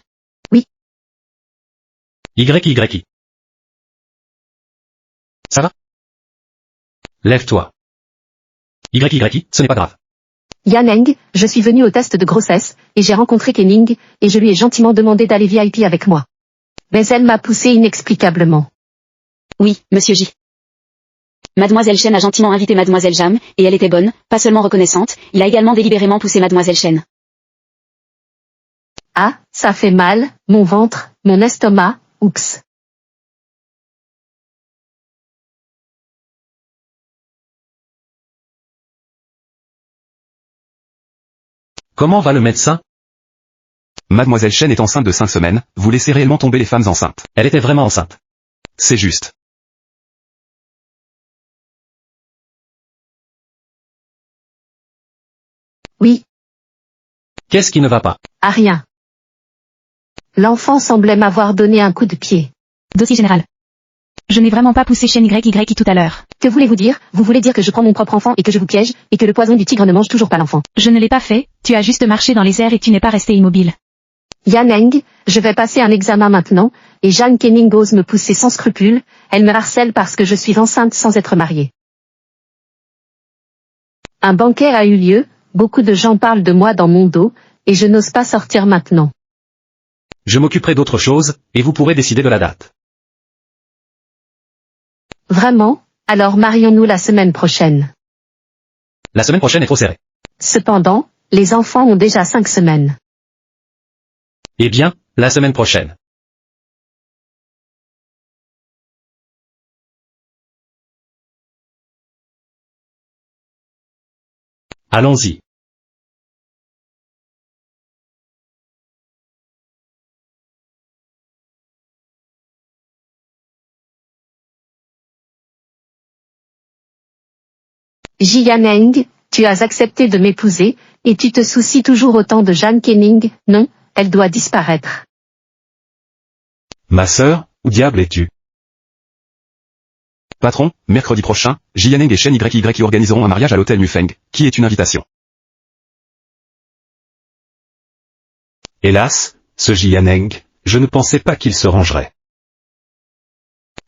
Speaker 6: YYI. Ça va? Lève-toi. YYI, ce n'est pas grave.
Speaker 2: Yaneng, je suis venu au test de grossesse, et j'ai rencontré Kening, et je lui ai gentiment demandé d'aller VIP avec moi. Mais elle m'a poussé inexplicablement.
Speaker 5: Oui, Monsieur J. Mademoiselle Chen a gentiment invité Mademoiselle Jam, et elle était bonne, pas seulement reconnaissante, il a également délibérément poussé Mademoiselle Chen.
Speaker 2: Ah, ça fait mal, mon ventre, mon estomac, oups.
Speaker 6: Comment va le médecin?
Speaker 4: Mademoiselle Chen est enceinte de 5 semaines, vous laissez réellement tomber les femmes enceintes.
Speaker 6: Elle était vraiment enceinte.
Speaker 4: C'est juste.
Speaker 2: Oui,
Speaker 5: Qu'est-ce qui ne va pas?
Speaker 2: à rien. L'enfant semblait m'avoir donné un coup de pied.
Speaker 1: Dossier général. Je n'ai vraiment pas poussé chaîne YY tout à l'heure.
Speaker 2: Que voulez-vous dire? Vous voulez dire que je prends mon propre enfant et que je vous piège, et que le poison du tigre ne mange toujours pas l'enfant?
Speaker 1: Je ne l'ai pas fait, tu as juste marché dans les airs et tu n'es pas resté immobile.
Speaker 2: Yaneng, je vais passer un examen maintenant, et Jeanne Kening ose me pousser sans scrupule, elle me harcèle parce que je suis enceinte sans être mariée. Un banquet a eu lieu, beaucoup de gens parlent de moi dans mon dos, et je n'ose pas sortir maintenant.
Speaker 6: Je m'occuperai d'autre chose, et vous pourrez décider de la date.
Speaker 2: Vraiment? Alors marions-nous la semaine prochaine.
Speaker 6: La semaine prochaine est trop serrée.
Speaker 2: Cependant, les enfants ont déjà 5 semaines.
Speaker 6: Eh bien, la semaine prochaine. Allons-y.
Speaker 2: Jianeng, tu as accepté de m'épouser, et tu te soucies toujours autant de Jeanne Kenning. Non, elle doit disparaître.
Speaker 7: Ma sœur, où diable es-tu?
Speaker 4: Patron, mercredi prochain, Jianeng et Shen YY organiseront un mariage à l'hôtel Mufeng, qui est une invitation.
Speaker 7: Hélas, ce Jianeng, je ne pensais pas qu'il se rangerait.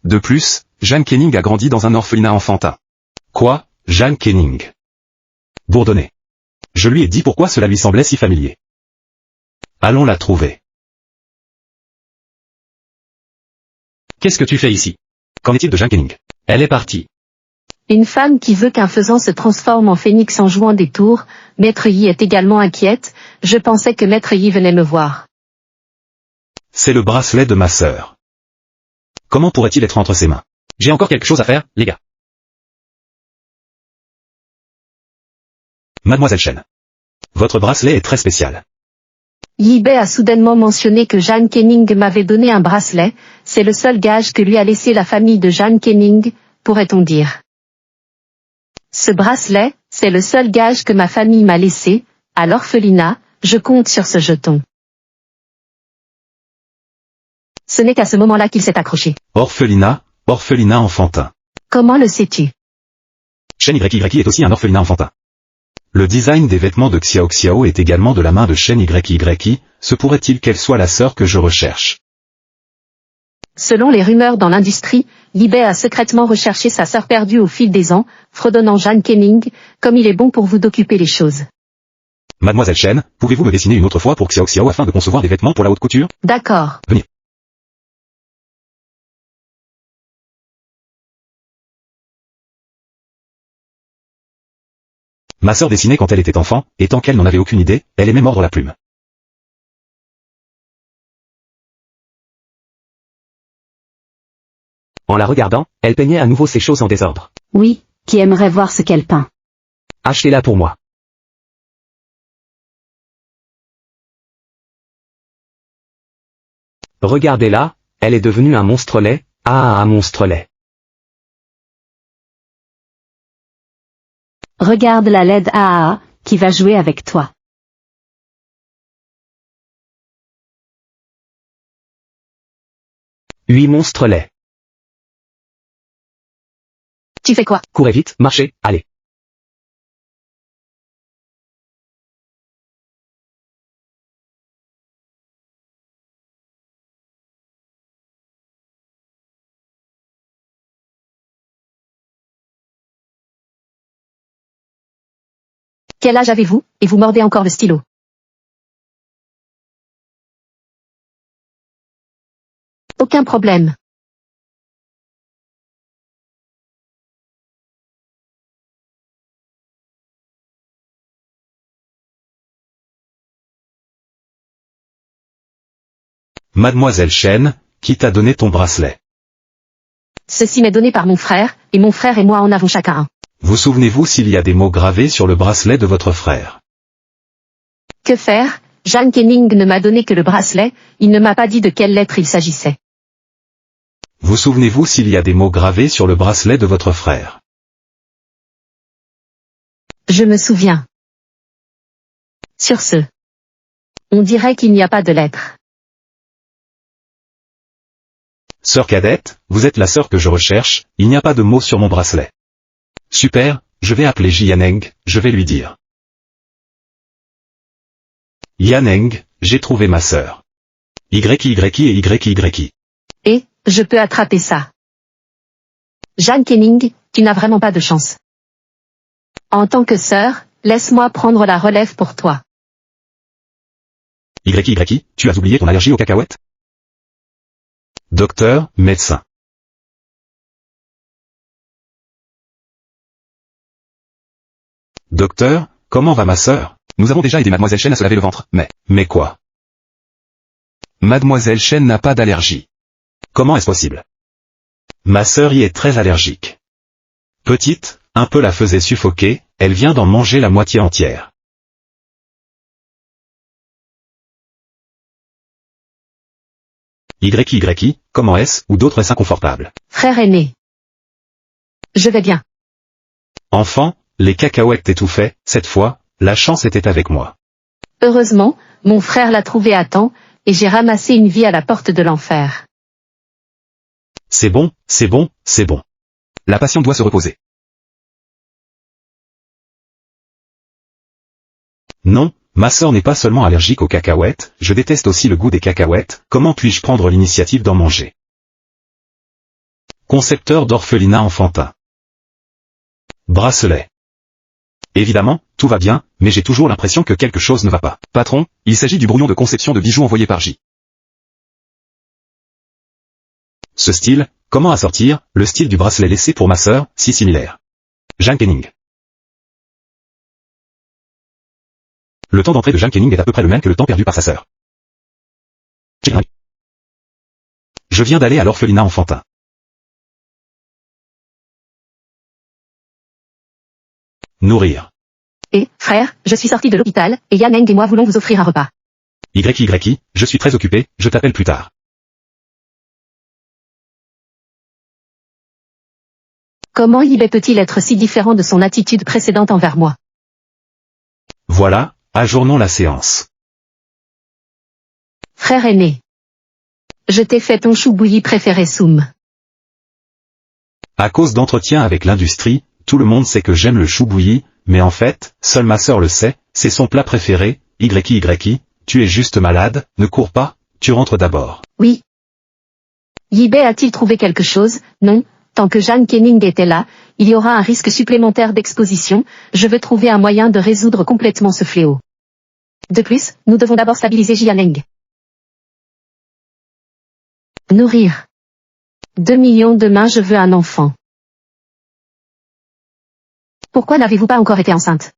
Speaker 4: De plus, Jeanne Kenning a grandi dans un orphelinat enfantin.
Speaker 7: Quoi, Jeanne Kenning? Bourdonné. Je lui ai dit pourquoi cela lui semblait si familier. Allons la trouver.
Speaker 6: Qu'est-ce que tu fais ici?
Speaker 7: Qu'en est-il de Jeanne Kenning?
Speaker 6: Elle est partie.
Speaker 2: Une femme qui veut qu'un faisan se transforme en phénix en jouant des tours, Maître Yi est également inquiète, je pensais que Maître Yi venait me voir.
Speaker 7: C'est le bracelet de ma sœur. Comment pourrait-il être entre ses mains?
Speaker 6: J'ai encore quelque chose à faire, les gars.
Speaker 7: Mademoiselle Shen. Votre bracelet est très spécial.
Speaker 2: Yi Bei a soudainement mentionné que Jeanne Kenning m'avait donné un bracelet, c'est le seul gage que lui a laissé la famille de Jeanne Kenning, pourrait-on dire. Ce bracelet, c'est le seul gage que ma famille m'a laissé, à l'orphelinat, je compte sur ce jeton. Ce n'est qu'à ce moment-là qu'il s'est accroché.
Speaker 7: Orphelinat enfantin.
Speaker 2: Comment le sais-tu?
Speaker 7: Shen YY est aussi un orphelinat enfantin. Le design des vêtements de Xiao Xiao est également de la main de Shen YY, se pourrait-il qu'elle soit la sœur que je recherche?
Speaker 2: Selon les rumeurs dans l'industrie, Yi Bei a secrètement recherché sa sœur perdue au fil des ans, fredonnant Jeanne Kenning, comme il est bon pour vous d'occuper les choses.
Speaker 7: Mademoiselle Shen, pouvez-vous me dessiner une autre fois pour Xiao Xiao afin de concevoir des vêtements pour la haute couture?
Speaker 2: D'accord.
Speaker 7: Venez. Ma sœur dessinait quand elle était enfant, et tant qu'elle n'en avait aucune idée, elle aimait mordre la plume.
Speaker 3: En la regardant, elle peignait à nouveau ses choses en désordre.
Speaker 5: Oui, qui aimerait voir ce qu'elle peint.
Speaker 3: Achetez-la pour moi. Regardez-la, elle est devenue un monstre laid, un monstre laid.
Speaker 5: Regarde la laide AAA, qui va jouer avec toi.
Speaker 3: Huit monstres laids.
Speaker 2: Tu fais quoi?
Speaker 3: Courez vite, marchez, allez.
Speaker 2: Quel âge avez-vous, et vous mordez encore le stylo? Aucun problème.
Speaker 7: Mademoiselle Shen, qui t'a donné ton bracelet?
Speaker 2: Ceci m'est donné par mon frère, et mon frère et moi en avons chacun un.
Speaker 7: Vous souvenez-vous s'il y a des mots gravés sur le bracelet de votre frère?
Speaker 2: Que faire? Jeanne Kenning ne m'a donné que le bracelet, il ne m'a pas dit de quelle lettre il s'agissait.
Speaker 7: Vous souvenez-vous s'il y a des mots gravés sur le bracelet de votre frère?
Speaker 2: Je me souviens. Sur ce. On dirait qu'il n'y a pas de lettre.
Speaker 7: Sœur cadette, vous êtes la sœur que je recherche, il n'y a pas de mots sur mon bracelet. Super, je vais appeler Jianeng, je vais lui dire. Yaneng, j'ai trouvé ma sœur. YYI et YYI.
Speaker 2: Et, je peux attraper ça. Jeanne Kenning, tu n'as vraiment pas de chance. En tant que sœur, laisse-moi prendre la relève pour toi.
Speaker 7: YYI, tu as oublié ton allergie aux cacahuètes? Docteur, médecin. Docteur, comment va ma sœur?
Speaker 4: Nous avons déjà aidé Mademoiselle Chen à se laver le ventre,
Speaker 7: Mais quoi?
Speaker 4: Mademoiselle Chen n'a pas d'allergie.
Speaker 7: Comment est-ce possible? Ma sœur y est très allergique. Petite, un peu la faisait suffoquer, elle vient d'en manger la moitié entière. YYI, comment est-ce, ou d'autres est-ce inconfortable?
Speaker 2: Frère aîné. Je vais bien.
Speaker 7: Enfant, les cacahuètes t'étouffaient, cette fois, la chance était avec moi.
Speaker 2: Heureusement, mon frère l'a trouvé à temps, et j'ai ramassé une vie à la porte de l'enfer.
Speaker 7: C'est bon, c'est bon, c'est bon.
Speaker 4: La patiente doit se reposer.
Speaker 7: Non, ma sœur n'est pas seulement allergique aux cacahuètes, je déteste aussi le goût des cacahuètes, comment puis-je prendre l'initiative d'en manger? Concepteur d'orphelinat enfantin. Bracelet. Évidemment, tout va bien, mais j'ai toujours l'impression que quelque chose ne va pas.
Speaker 4: Patron, il s'agit du brouillon de conception de bijoux envoyé par J.
Speaker 7: Ce style, comment assortir, le style du bracelet laissé pour ma sœur, si similaire. Jeanne Kenning. Le temps d'entrée de Jeanne Kenning est à peu près le même que le temps perdu par sa sœur. Je viens d'aller à l'orphelinat enfantin. Nourrir.
Speaker 2: Et, frère, je suis sorti de l'hôpital, et Yaneng et moi voulons vous offrir un repas.
Speaker 7: YYI, je suis très occupé, je t'appelle plus tard.
Speaker 2: Comment Yibé peut-il être si différent de son attitude précédente envers moi?
Speaker 7: Voilà, ajournons la séance.
Speaker 2: Frère aîné. Je t'ai fait ton chou bouilli préféré Soum.
Speaker 7: À cause d'entretiens avec l'industrie, tout le monde sait que j'aime le chou bouilli, mais en fait, seule ma sœur le sait, c'est son plat préféré, YYI, tu es juste malade, ne cours pas, tu rentres d'abord.
Speaker 2: Oui. Yibé a-t-il trouvé quelque chose? Non, tant que Jeanne Kenning était là, il y aura un risque supplémentaire d'exposition, je veux trouver un moyen de résoudre complètement ce fléau. De plus, nous devons d'abord stabiliser Jianeng. Nourrir. 2 millions demain je veux un enfant. Pourquoi n'avez-vous pas encore été enceinte?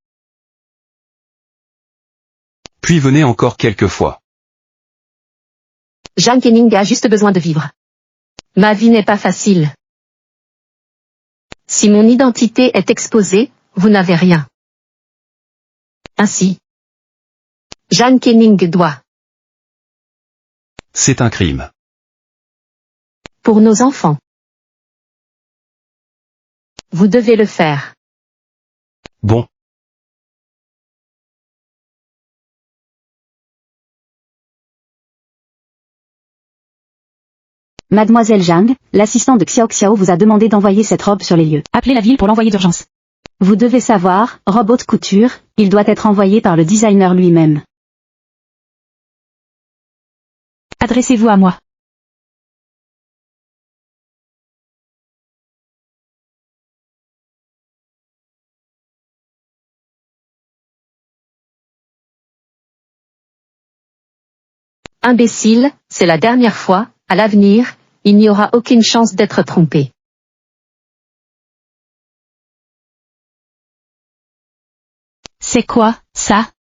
Speaker 4: Puis venez encore quelques fois.
Speaker 2: Jeanne Kenning a juste besoin de vivre. Ma vie n'est pas facile. Si mon identité est exposée, vous n'avez rien. Ainsi, Jeanne Kenning doit.
Speaker 4: C'est un crime.
Speaker 2: Pour nos enfants. Vous devez le faire.
Speaker 4: Bon.
Speaker 5: Mademoiselle Zhang, l'assistant de Xiao Xiao vous a demandé d'envoyer cette robe sur les lieux.
Speaker 1: Appelez la ville pour l'envoyer d'urgence.
Speaker 5: Vous devez savoir, robe haute couture, il doit être envoyé par le designer lui-même.
Speaker 1: Adressez-vous à moi.
Speaker 2: Imbécile, c'est la dernière fois, à l'avenir, il n'y aura aucune chance d'être trompé.
Speaker 1: C'est quoi, ça?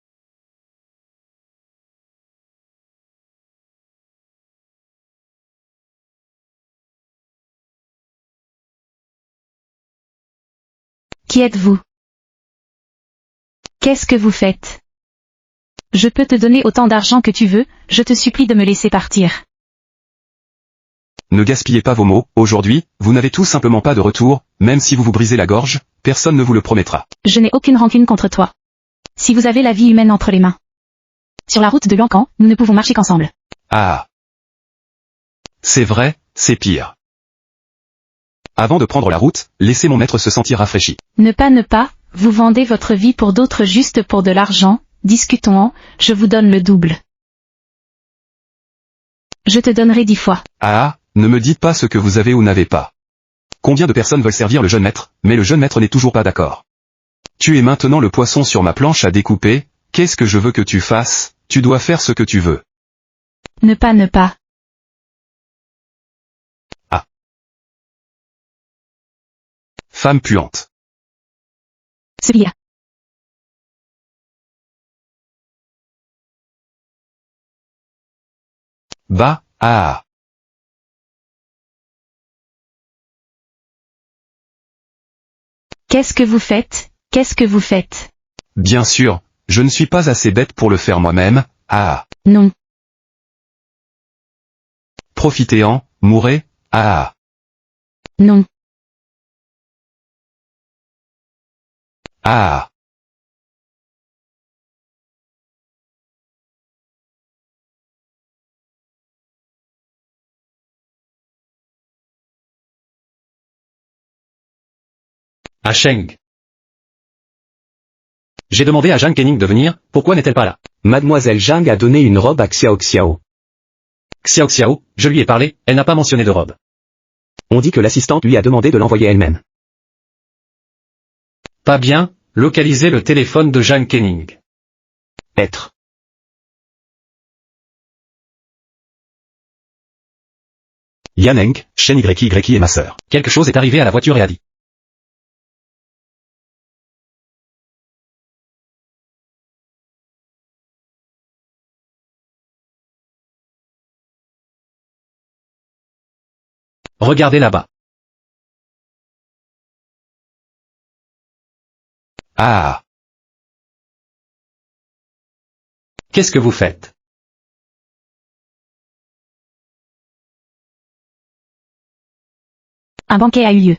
Speaker 1: Qui êtes-vous? Qu'est-ce que vous faites? Je peux te donner autant d'argent que tu veux, je te supplie de me laisser partir.
Speaker 4: Ne gaspillez pas vos mots, aujourd'hui, vous n'avez tout simplement pas de retour, même si vous vous brisez la gorge, personne ne vous le promettra.
Speaker 1: Je n'ai aucune rancune contre toi. Si vous avez la vie humaine entre les mains. Sur la route de Lankan, nous ne pouvons marcher qu'ensemble.
Speaker 4: Ah. C'est vrai, c'est pire. Avant de prendre la route, laissez mon maître se sentir rafraîchi.
Speaker 1: Ne pas, vous vendez votre vie pour d'autres juste pour de l'argent, discutons-en, je vous donne le double. Je te donnerai 10 fois.
Speaker 4: Ah, ne me dites pas ce que vous avez ou n'avez pas. Combien de personnes veulent servir le jeune maître, mais le jeune maître n'est toujours pas d'accord. Tu es maintenant le poisson sur ma planche à découper, qu'est-ce que je veux que tu fasses, tu dois faire ce que tu veux.
Speaker 1: Ne pas.
Speaker 4: Ah. Femme puante.
Speaker 1: C'est bien.
Speaker 4: Bah, ah.
Speaker 1: Qu'est-ce que vous faites? Qu'est-ce que vous faites?
Speaker 4: Bien sûr, je ne suis pas assez bête pour le faire moi-même, ah.
Speaker 1: Non.
Speaker 4: Profitez-en, mourrez, ah.
Speaker 1: Non.
Speaker 4: Ah.
Speaker 6: À Sheng. J'ai demandé à Zhang Kening de venir, pourquoi n'est-elle pas là?
Speaker 3: Mademoiselle Zhang a donné une robe à Xiao Xiao.
Speaker 6: Xiao Xiao, je lui ai parlé, elle n'a pas mentionné de robe.
Speaker 3: On dit que l'assistante lui a demandé de l'envoyer elle-même.
Speaker 6: Pas bien, localisez le téléphone de Zhang Kening.
Speaker 3: Être.
Speaker 7: Yaneng, Shen YY est ma sœur.
Speaker 6: Quelque chose est arrivé à la voiture et a dit. Regardez là-bas.
Speaker 4: Ah.
Speaker 6: Qu'est-ce que vous faites?
Speaker 1: Un banquet a eu lieu.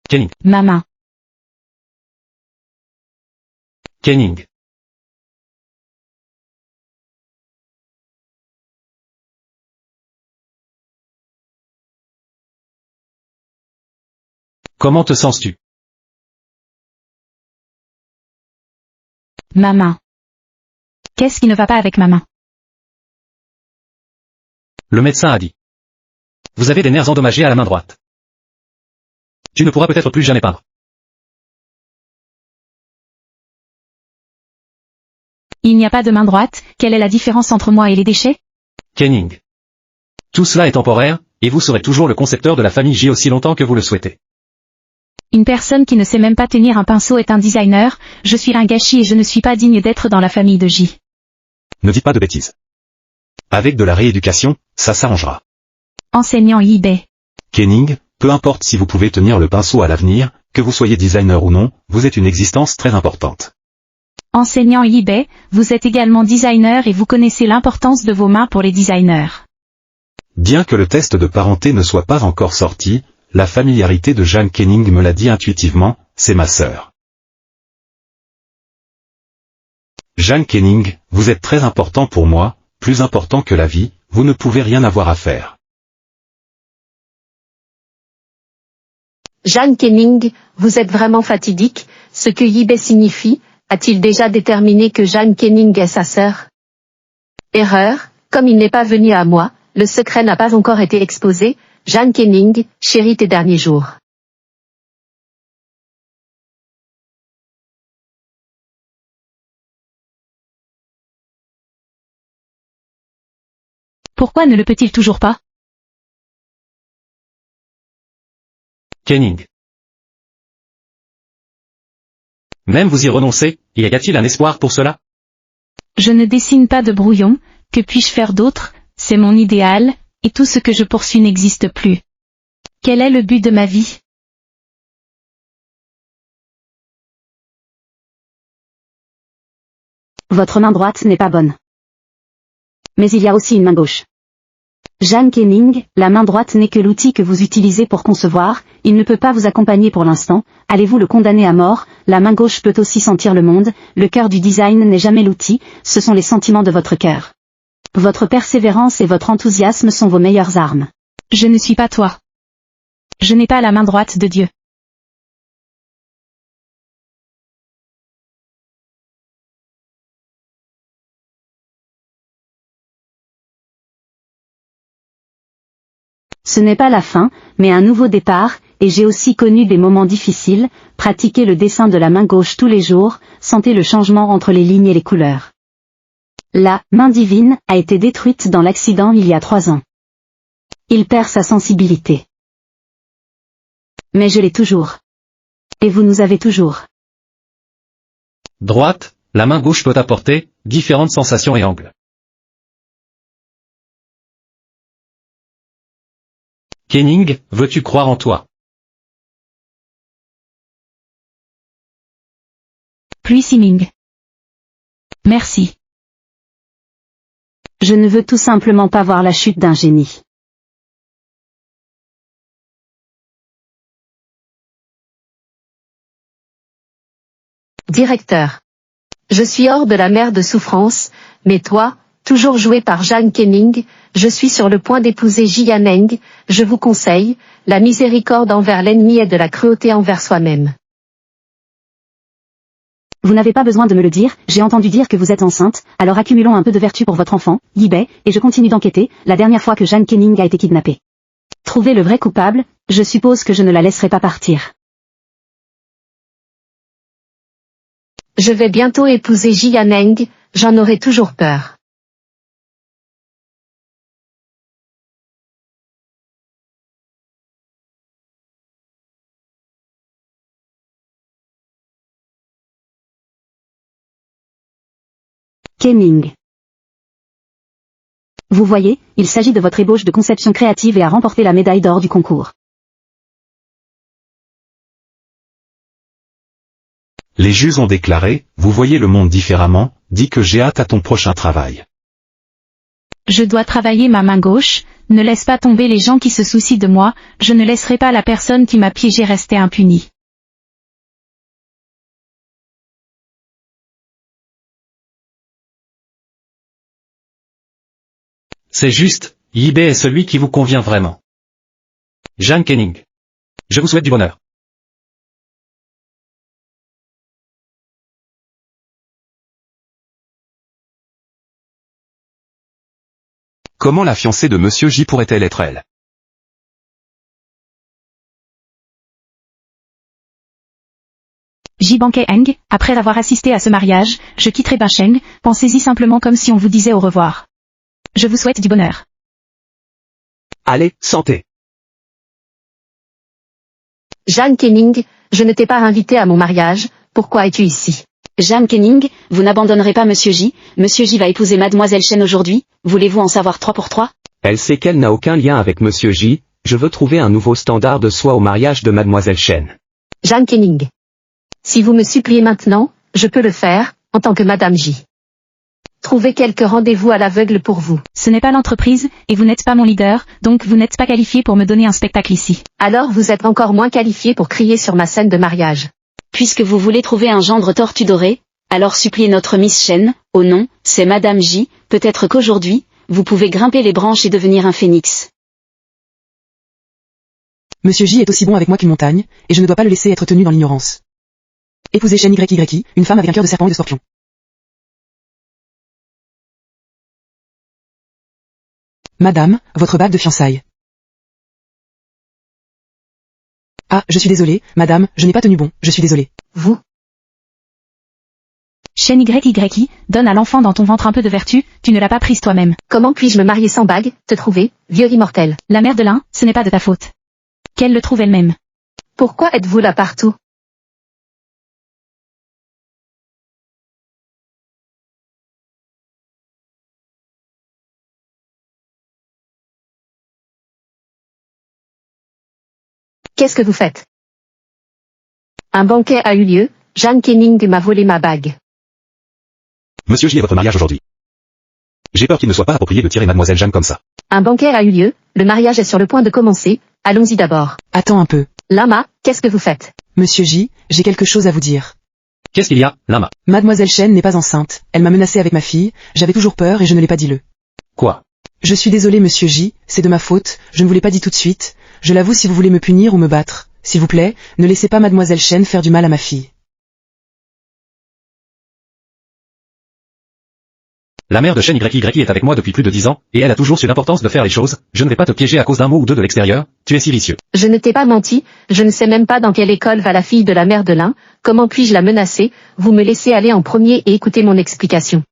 Speaker 6: Kening.
Speaker 1: Ma main.
Speaker 6: Kening. Comment te sens-tu?
Speaker 1: Ma main. Qu'est-ce qui ne va pas avec ma main?
Speaker 6: Le médecin a dit. Vous avez des nerfs endommagés à la main droite. Tu ne pourras peut-être plus jamais peindre.
Speaker 1: Il n'y a pas de main droite, quelle est la différence entre moi et les déchets?
Speaker 6: Kening. Tout cela est temporaire, et vous serez toujours le concepteur de la famille J aussi longtemps que vous le souhaitez.
Speaker 1: Une personne qui ne sait même pas tenir un pinceau est un designer, je suis un gâchis et je ne suis pas digne d'être dans la famille de J.
Speaker 7: Ne dites pas de bêtises. Avec de la rééducation, ça s'arrangera.
Speaker 1: Enseignant eBay.
Speaker 7: Kening, peu importe si vous pouvez tenir le pinceau à l'avenir, que vous soyez designer ou non, vous êtes une existence très importante.
Speaker 1: Enseignant eBay, vous êtes également designer et vous connaissez l'importance de vos mains pour les designers.
Speaker 7: Bien que le test de parenté ne soit pas encore sorti, la familiarité de Zhang Kening me l'a dit intuitivement, c'est ma sœur. Zhang Kening, vous êtes très important pour moi, plus important que la vie, vous ne pouvez rien avoir à faire.
Speaker 2: Zhang Kening, vous êtes vraiment fatidique, ce que eBay signifie, a-t-il déjà déterminé que Zhang Kening est sa sœur? Erreur, comme il n'est pas venu à moi, le secret n'a pas encore été exposé, Zhang Kening, chérie tes derniers jours.
Speaker 1: Pourquoi ne le peut-il toujours pas?
Speaker 6: Kening. Même vous y renoncez, y a-t-il un espoir pour cela?
Speaker 1: Je ne dessine pas de brouillon, que puis-je faire d'autre? C'est mon idéal, et tout ce que je poursuis n'existe plus. Quel est le but de ma vie?
Speaker 5: Votre main droite n'est pas bonne. Mais il y a aussi une main gauche. Zhang Kening, la main droite n'est que l'outil que vous utilisez pour concevoir, il ne peut pas vous accompagner pour l'instant, allez-vous le condamner à mort, la main gauche peut aussi sentir le monde, le cœur du design n'est jamais l'outil, ce sont les sentiments de votre cœur. Votre persévérance et votre enthousiasme sont vos meilleures armes.
Speaker 1: Je ne suis pas toi. Je n'ai pas la main droite de Dieu.
Speaker 5: Ce n'est pas la fin, mais un nouveau départ, et j'ai aussi connu des moments difficiles, pratiquez le dessin de la main gauche tous les jours, sentez le changement entre les lignes et les couleurs. La main divine a été détruite dans l'accident il y a 3 ans. Il perd sa sensibilité. Mais je l'ai toujours. Et vous nous avez toujours.
Speaker 6: Droite, la main gauche peut apporter différentes sensations et angles. Kenning, veux-tu croire en toi?
Speaker 1: Pluie Siming. Merci.
Speaker 5: Je ne veux tout simplement pas voir la chute d'un génie.
Speaker 2: Directeur. Je suis hors de la mer de souffrance, mais toi, toujours joué par Jeanne Kenning, je suis sur le point d'épouser Ji Yaneng, je vous conseille, la miséricorde envers l'ennemi est de la cruauté envers soi-même.
Speaker 5: Vous n'avez pas besoin de me le dire, j'ai entendu dire que vous êtes enceinte, alors accumulons un peu de vertu pour votre enfant, Yi Bei, et je continue d'enquêter, la dernière fois que Jeanne Kenning a été kidnappée. Trouvez le vrai coupable, je suppose que je ne la laisserai pas partir.
Speaker 2: Je vais bientôt épouser Ji Yaneng, j'en aurai toujours peur.
Speaker 5: Kenning. Vous voyez, il s'agit de votre ébauche de conception créative et a remporté la médaille d'or du concours.
Speaker 7: Les Jus ont déclaré, vous voyez le monde différemment, dis que j'ai hâte à ton prochain travail.
Speaker 1: Je dois travailler ma main gauche, ne laisse pas tomber les gens qui se soucient de moi, je ne laisserai pas la personne qui m'a piégé rester impunie.
Speaker 6: C'est juste, Yi Bei est celui qui vous convient vraiment. Jeanne Kenning. Je vous souhaite du bonheur.
Speaker 4: Comment la fiancée de Monsieur J pourrait-elle être elle?
Speaker 1: Ji Bankei-Eng, après avoir assisté à ce mariage, je quitterai Basheng, pensez-y simplement comme si on vous disait au revoir. Je vous souhaite du bonheur.
Speaker 3: Allez, santé.
Speaker 2: Jeanne Kenning, je ne t'ai pas invité à mon mariage, pourquoi es-tu ici?
Speaker 5: Jeanne Kenning, vous n'abandonnerez pas Monsieur J va épouser Mademoiselle Chen aujourd'hui, voulez-vous en savoir 3 pour 3?
Speaker 3: Elle sait qu'elle n'a aucun lien avec Monsieur J, je veux trouver un nouveau standard de soi au mariage de Mademoiselle Chen.
Speaker 2: Jeanne Kenning. Si vous me suppliez maintenant, je peux le faire, en tant que Madame J. Trouvez quelques rendez-vous à l'aveugle pour vous.
Speaker 1: Ce n'est pas l'entreprise, et vous n'êtes pas mon leader, donc vous n'êtes pas qualifié pour me donner un spectacle ici.
Speaker 2: Alors vous êtes encore moins qualifié pour crier sur ma scène de mariage.
Speaker 5: Puisque vous voulez trouver un gendre tortue doré, alors suppliez notre Miss Chen, oh non, c'est Madame J, peut-être qu'aujourd'hui, vous pouvez grimper les branches et devenir un phénix.
Speaker 8: Monsieur J est aussi bon avec moi qu'une montagne, et je ne dois pas le laisser être tenu dans l'ignorance. Épousez Chen YY, une femme avec un cœur de serpent et de scorpion. Madame, votre bague de fiançailles. Ah, je suis désolé, madame, je n'ai pas tenu bon, je suis désolé.
Speaker 2: Vous?
Speaker 1: Chen YY, donne à l'enfant dans ton ventre un peu de vertu, tu ne l'as pas prise toi-même.
Speaker 2: Comment puis-je me marier sans bague, te trouver, vieux immortel?
Speaker 1: La mère de l'un, ce n'est pas de ta faute. Qu'elle le trouve elle-même.
Speaker 2: Pourquoi êtes-vous là partout? Qu'est-ce que vous faites? Un banquet a eu lieu, Jeanne Kenning m'a volé ma bague.
Speaker 7: Monsieur J est votre mariage aujourd'hui. J'ai peur qu'il ne soit pas approprié de tirer Mademoiselle Jeanne comme ça.
Speaker 2: Un banquet a eu lieu, le mariage est sur le point de commencer, allons-y d'abord.
Speaker 8: Attends un peu.
Speaker 2: Lama, qu'est-ce que vous faites?
Speaker 8: Monsieur J, j'ai quelque chose à vous dire.
Speaker 6: Qu'est-ce qu'il y a, Lama?
Speaker 8: Mademoiselle Chen n'est pas enceinte, elle m'a menacé avec ma fille, j'avais toujours peur et je ne l'ai pas dit le.
Speaker 6: Quoi?
Speaker 8: Je suis désolé Monsieur J, c'est de ma faute, je ne vous l'ai pas dit tout de suite, je l'avoue si vous voulez me punir ou me battre. S'il vous plaît, ne laissez pas Mademoiselle Chen faire du mal à ma fille.
Speaker 6: La mère de Chen YY est avec moi depuis plus de 10 ans, et elle a toujours su l'importance de faire les choses, je ne vais pas te piéger à cause d'un mot ou deux de l'extérieur, tu es si vicieux.
Speaker 2: Je ne t'ai pas menti, je ne sais même pas dans quelle école va la fille de la mère de l'un, comment puis-je la menacer, vous me laissez aller en premier et écoutez mon explication.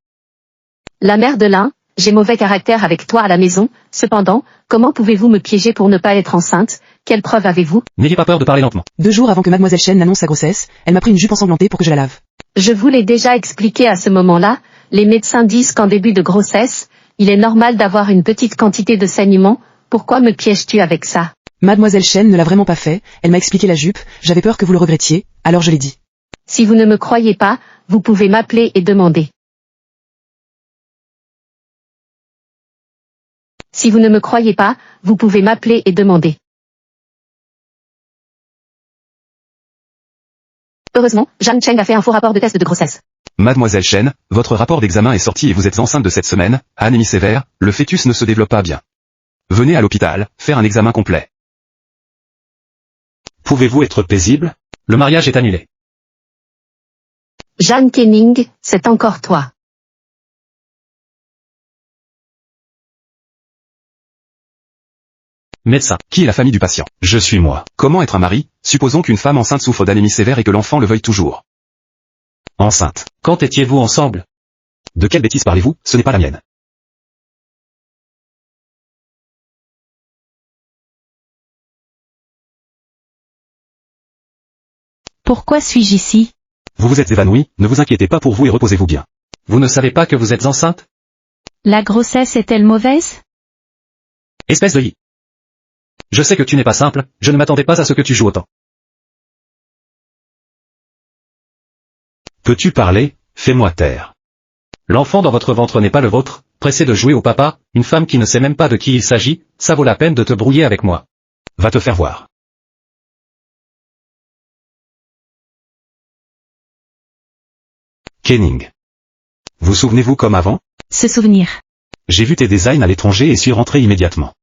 Speaker 2: La mère de l'un, J'ai mauvais caractère avec toi à la maison, cependant, comment pouvez-vous me piéger pour ne pas être enceinte? Quelle preuve avez-vous?
Speaker 6: N'ayez pas peur de parler lentement.
Speaker 8: 2 jours avant que mademoiselle Chen n'annonce sa grossesse, elle m'a pris une jupe ensanglantée pour que je la lave.
Speaker 2: Je vous l'ai déjà expliqué à ce moment-là, les médecins disent qu'en début de grossesse, il est normal d'avoir une petite quantité de saignement, pourquoi me pièges-tu avec ça?
Speaker 8: Mademoiselle Chen ne l'a vraiment pas fait, elle m'a expliqué la jupe, j'avais peur que vous le regrettiez, alors je l'ai dit.
Speaker 2: Si vous ne me croyez pas, vous pouvez m'appeler et demander. Si vous ne me croyez pas, vous pouvez m'appeler et demander. Heureusement, Zhang Cheng a fait un faux rapport de test de grossesse.
Speaker 4: Mademoiselle Chen, votre rapport d'examen est sorti et vous êtes enceinte de cette semaine, anémie sévère, le fœtus ne se développe pas bien. Venez à l'hôpital, faire un examen complet.
Speaker 7: Pouvez-vous être paisible?
Speaker 6: Le mariage est annulé.
Speaker 2: Zhang Kening, c'est encore toi.
Speaker 6: Médecin.
Speaker 4: Qui est la famille du patient?
Speaker 7: Je suis moi.
Speaker 4: Comment être un mari? Supposons qu'une femme enceinte souffre d'anémie sévère et que l'enfant le veuille toujours.
Speaker 7: Enceinte.
Speaker 6: Quand étiez-vous ensemble?
Speaker 4: De quelle bêtise parlez-vous? Ce n'est pas la mienne.
Speaker 1: Pourquoi suis-je ici?
Speaker 7: Vous vous êtes évanoui, ne vous inquiétez pas pour vous et reposez-vous bien.
Speaker 6: Vous ne savez pas que vous êtes enceinte?
Speaker 1: La grossesse est-elle mauvaise?
Speaker 6: Espèce de yi. Je sais que tu n'es pas simple, je ne m'attendais pas à ce que tu joues autant.
Speaker 7: Peux-tu parler? Fais-moi taire.
Speaker 6: L'enfant dans votre ventre n'est pas le vôtre, pressé de jouer au papa, une femme qui ne sait même pas de qui il s'agit, ça vaut la peine de te brouiller avec moi.
Speaker 7: Va te faire voir. Kening. Vous souvenez-vous comme avant?
Speaker 1: Se souvenir.
Speaker 7: J'ai vu tes designs à l'étranger et suis rentré immédiatement.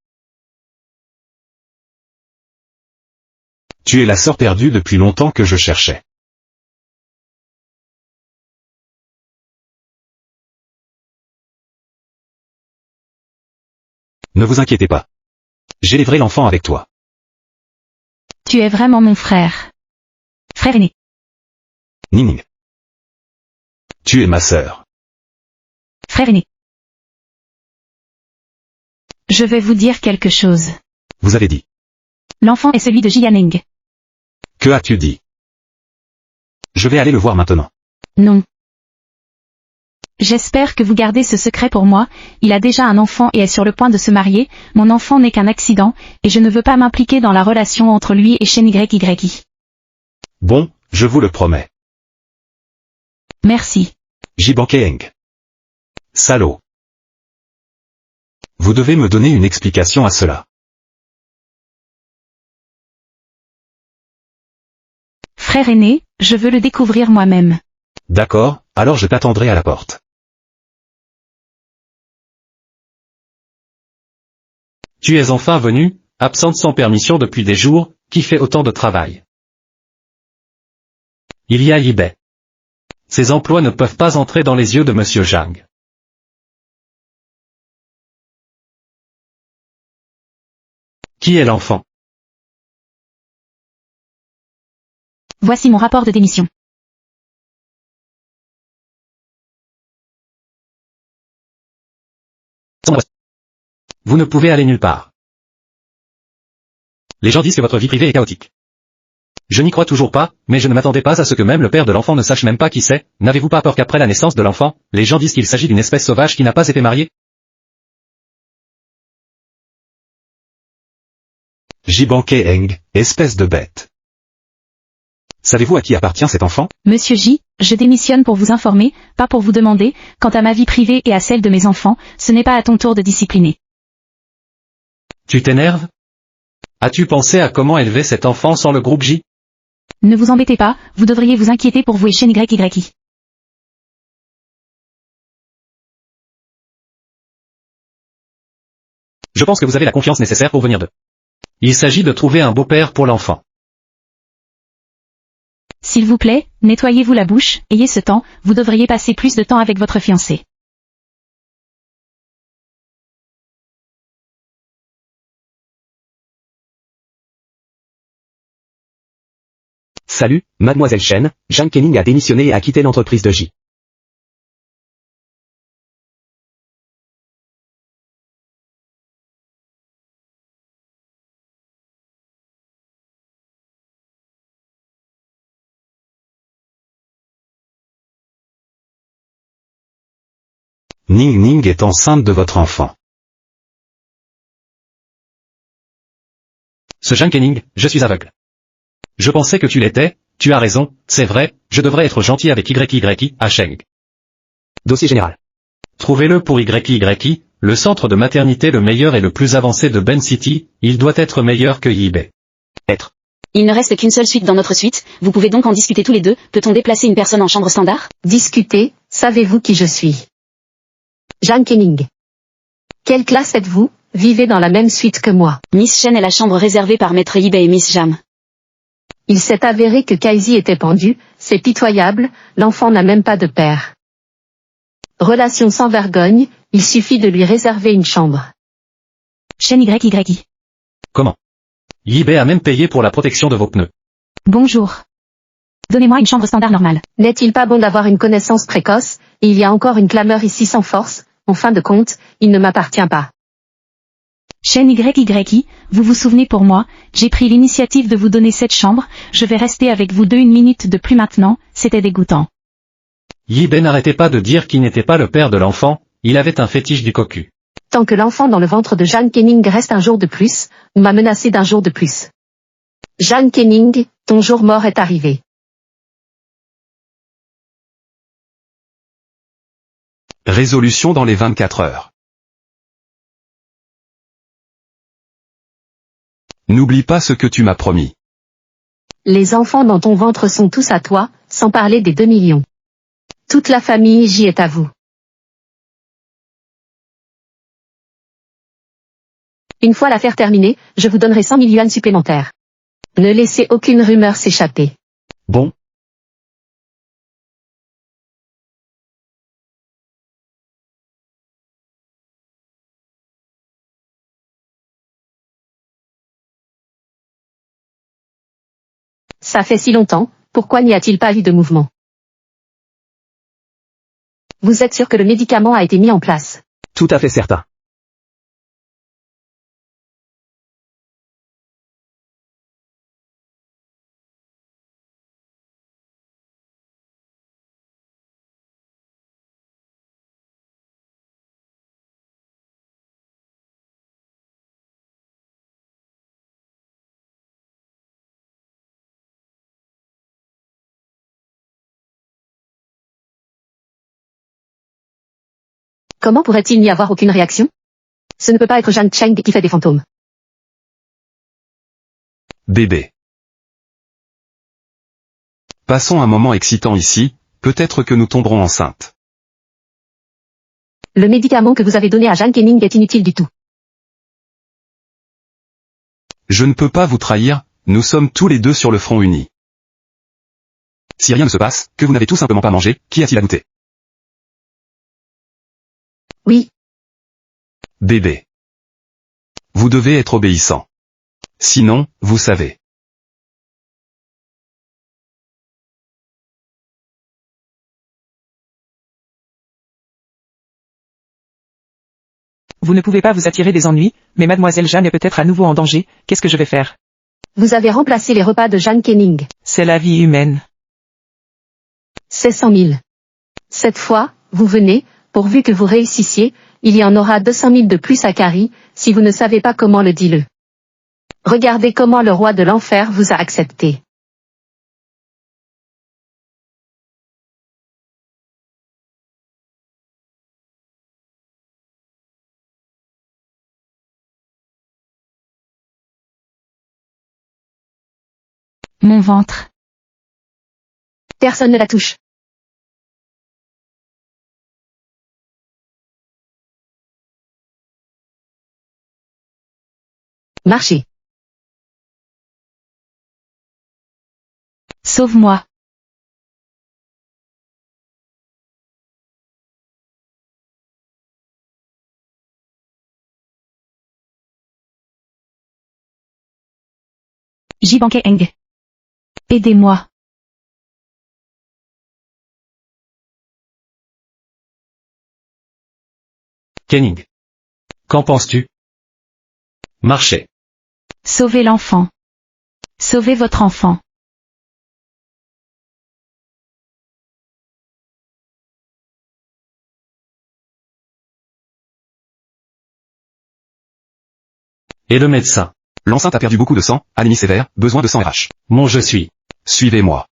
Speaker 7: Tu es la sœur perdue depuis longtemps que je cherchais. Ne vous inquiétez pas. J'élèverai l'enfant avec toi.
Speaker 1: Tu es vraiment mon frère. Frère aîné.
Speaker 7: Nining. Tu es ma sœur.
Speaker 1: Frère aîné. Je vais vous dire quelque chose.
Speaker 7: Vous avez dit.
Speaker 1: L'enfant est celui de Jianeng.
Speaker 7: Que as-tu dit? Je vais aller le voir maintenant.
Speaker 1: Non. J'espère que vous gardez ce secret pour moi, il a déjà un enfant et est sur le point de se marier, mon enfant n'est qu'un accident, et je ne veux pas m'impliquer dans la relation entre lui et Shen YY.
Speaker 7: Bon, je vous le promets.
Speaker 1: Merci.
Speaker 7: Jibankeng. Salaud. Vous devez me donner une explication à cela.
Speaker 1: Frère aîné, je veux le découvrir moi-même.
Speaker 7: D'accord, alors je t'attendrai à la porte.
Speaker 6: Tu es enfin venu, absente sans permission depuis des jours, qui fait autant de travail. Il y a eBay. Ces emplois ne peuvent pas entrer dans les yeux de Monsieur Zhang. Qui est l'enfant?
Speaker 1: Voici mon rapport de démission.
Speaker 6: Vous ne pouvez aller nulle part. Les gens disent que votre vie privée est chaotique. Je n'y crois toujours pas, mais je ne m'attendais pas à ce que même le père de l'enfant ne sache même pas qui c'est. N'avez-vous pas peur qu'après la naissance de l'enfant, les gens disent qu'il s'agit d'une espèce sauvage qui n'a pas été mariée?
Speaker 7: Jibankeng, espèce de bête. Savez-vous à qui appartient cet enfant?
Speaker 1: Monsieur J, je démissionne pour vous informer, pas pour vous demander, quant à ma vie privée et à celle de mes enfants, ce n'est pas à ton tour de discipliner.
Speaker 6: Tu t'énerves? As-tu pensé à comment élever cet enfant sans le groupe J?
Speaker 1: Ne vous embêtez pas, vous devriez vous inquiéter pour vous et Shen YY.
Speaker 6: Je pense que vous avez la confiance nécessaire pour venir d'eux. Il s'agit de trouver un beau-père pour l'enfant.
Speaker 1: S'il vous plaît, nettoyez-vous la bouche, ayez ce temps, vous devriez passer plus de temps avec votre fiancé.
Speaker 3: Salut, mademoiselle Chen, Zhang Kening a démissionné et a quitté l'entreprise de J.
Speaker 7: Ning Ning est enceinte de votre enfant.
Speaker 6: Ce Jean Kenning, je suis aveugle. Je pensais que tu l'étais, tu as raison, c'est vrai, je devrais être gentil avec YYI à Sheng.
Speaker 3: Dossier général.
Speaker 6: Trouvez-le pour YYI, le centre de maternité le meilleur et le plus avancé de Ben City, il doit être meilleur que eBay.
Speaker 3: Être.
Speaker 5: Il ne reste qu'une seule suite dans notre suite, vous pouvez donc en discuter tous les deux, peut-on déplacer une personne en chambre standard?
Speaker 2: Discutez, savez-vous qui je suis? Jean Kenning. Quelle classe êtes-vous? Vivez dans la même suite que moi.
Speaker 5: Miss Shen est la chambre réservée par Maître eBay et Miss Jam.
Speaker 2: Il s'est avéré que Kaisi était pendu, c'est pitoyable, l'enfant n'a même pas de père. Relation sans vergogne, il suffit de lui réserver une chambre.
Speaker 1: Shen YYI.
Speaker 6: Comment? eBay a même payé pour la protection de vos pneus.
Speaker 1: Bonjour. Donnez-moi une chambre standard normale.
Speaker 2: N'est-il pas bon d'avoir une connaissance précoce, et il y a encore une clameur ici sans force, en fin de compte, il ne m'appartient pas.
Speaker 1: Shen YYI, vous vous souvenez pour moi, j'ai pris l'initiative de vous donner cette chambre, je vais rester avec vous 1 minute de plus maintenant, c'était dégoûtant.
Speaker 6: eBay n'arrêtait pas de dire qu'il n'était pas le père de l'enfant, il avait un fétiche du cocu.
Speaker 2: Tant que l'enfant dans le ventre de Jeanne Kenning reste un jour de plus, on m'a menacé d'un jour de plus. Jeanne Kenning, ton jour mort est arrivé.
Speaker 4: Résolution dans les 24 heures. N'oublie pas ce que tu m'as promis.
Speaker 2: Les enfants dans ton ventre sont tous à toi, sans parler des 2 millions. Toute la famille J est à vous. Une fois l'affaire terminée, je vous donnerai 100 000 yuans supplémentaires. Ne laissez aucune rumeur s'échapper.
Speaker 3: Bon.
Speaker 2: Ça fait si longtemps, pourquoi n'y a-t-il pas eu de mouvement? Vous êtes sûr que le médicament a été mis en place?
Speaker 3: Tout à fait certain.
Speaker 2: Comment pourrait-il n'y avoir aucune réaction? Ce ne peut pas être Jeanne Cheng qui fait des fantômes.
Speaker 4: Bébé. Passons un moment excitant ici, peut-être que nous tomberons enceintes.
Speaker 2: Le médicament que vous avez donné à Jeanne Kenning est inutile du tout.
Speaker 4: Je ne peux pas vous trahir, nous sommes tous les deux sur le front uni. Si rien ne se passe, que vous n'avez tout simplement pas mangé, qui a-t-il à douter?
Speaker 2: Oui.
Speaker 4: Bébé. Vous devez être obéissant. Sinon, vous savez.
Speaker 8: Vous ne pouvez pas vous attirer des ennuis, mais mademoiselle Jeanne est peut-être à nouveau en danger, qu'est-ce que je vais faire?
Speaker 2: Vous avez remplacé les repas de Jeanne Kenning.
Speaker 8: C'est la vie humaine.
Speaker 2: C'est 100 000. Cette fois, vous venez, pourvu que vous réussissiez, il y en aura 200 000 de plus à Carrie, si vous ne savez pas comment le dis-le. Regardez comment le roi de l'enfer vous a accepté.
Speaker 1: Mon ventre.
Speaker 2: Personne ne la touche. Marchez.
Speaker 1: Sauve-moi. Jibanke Eng. Aidez-moi.
Speaker 6: Kenning. Qu'en penses-tu? Marchez.
Speaker 1: Sauvez l'enfant. Sauvez votre enfant.
Speaker 6: Et le médecin.
Speaker 4: L'enceinte a perdu beaucoup de sang, anémie sévère, besoin de sang RH.
Speaker 6: Mon je suis.
Speaker 4: Suivez-moi.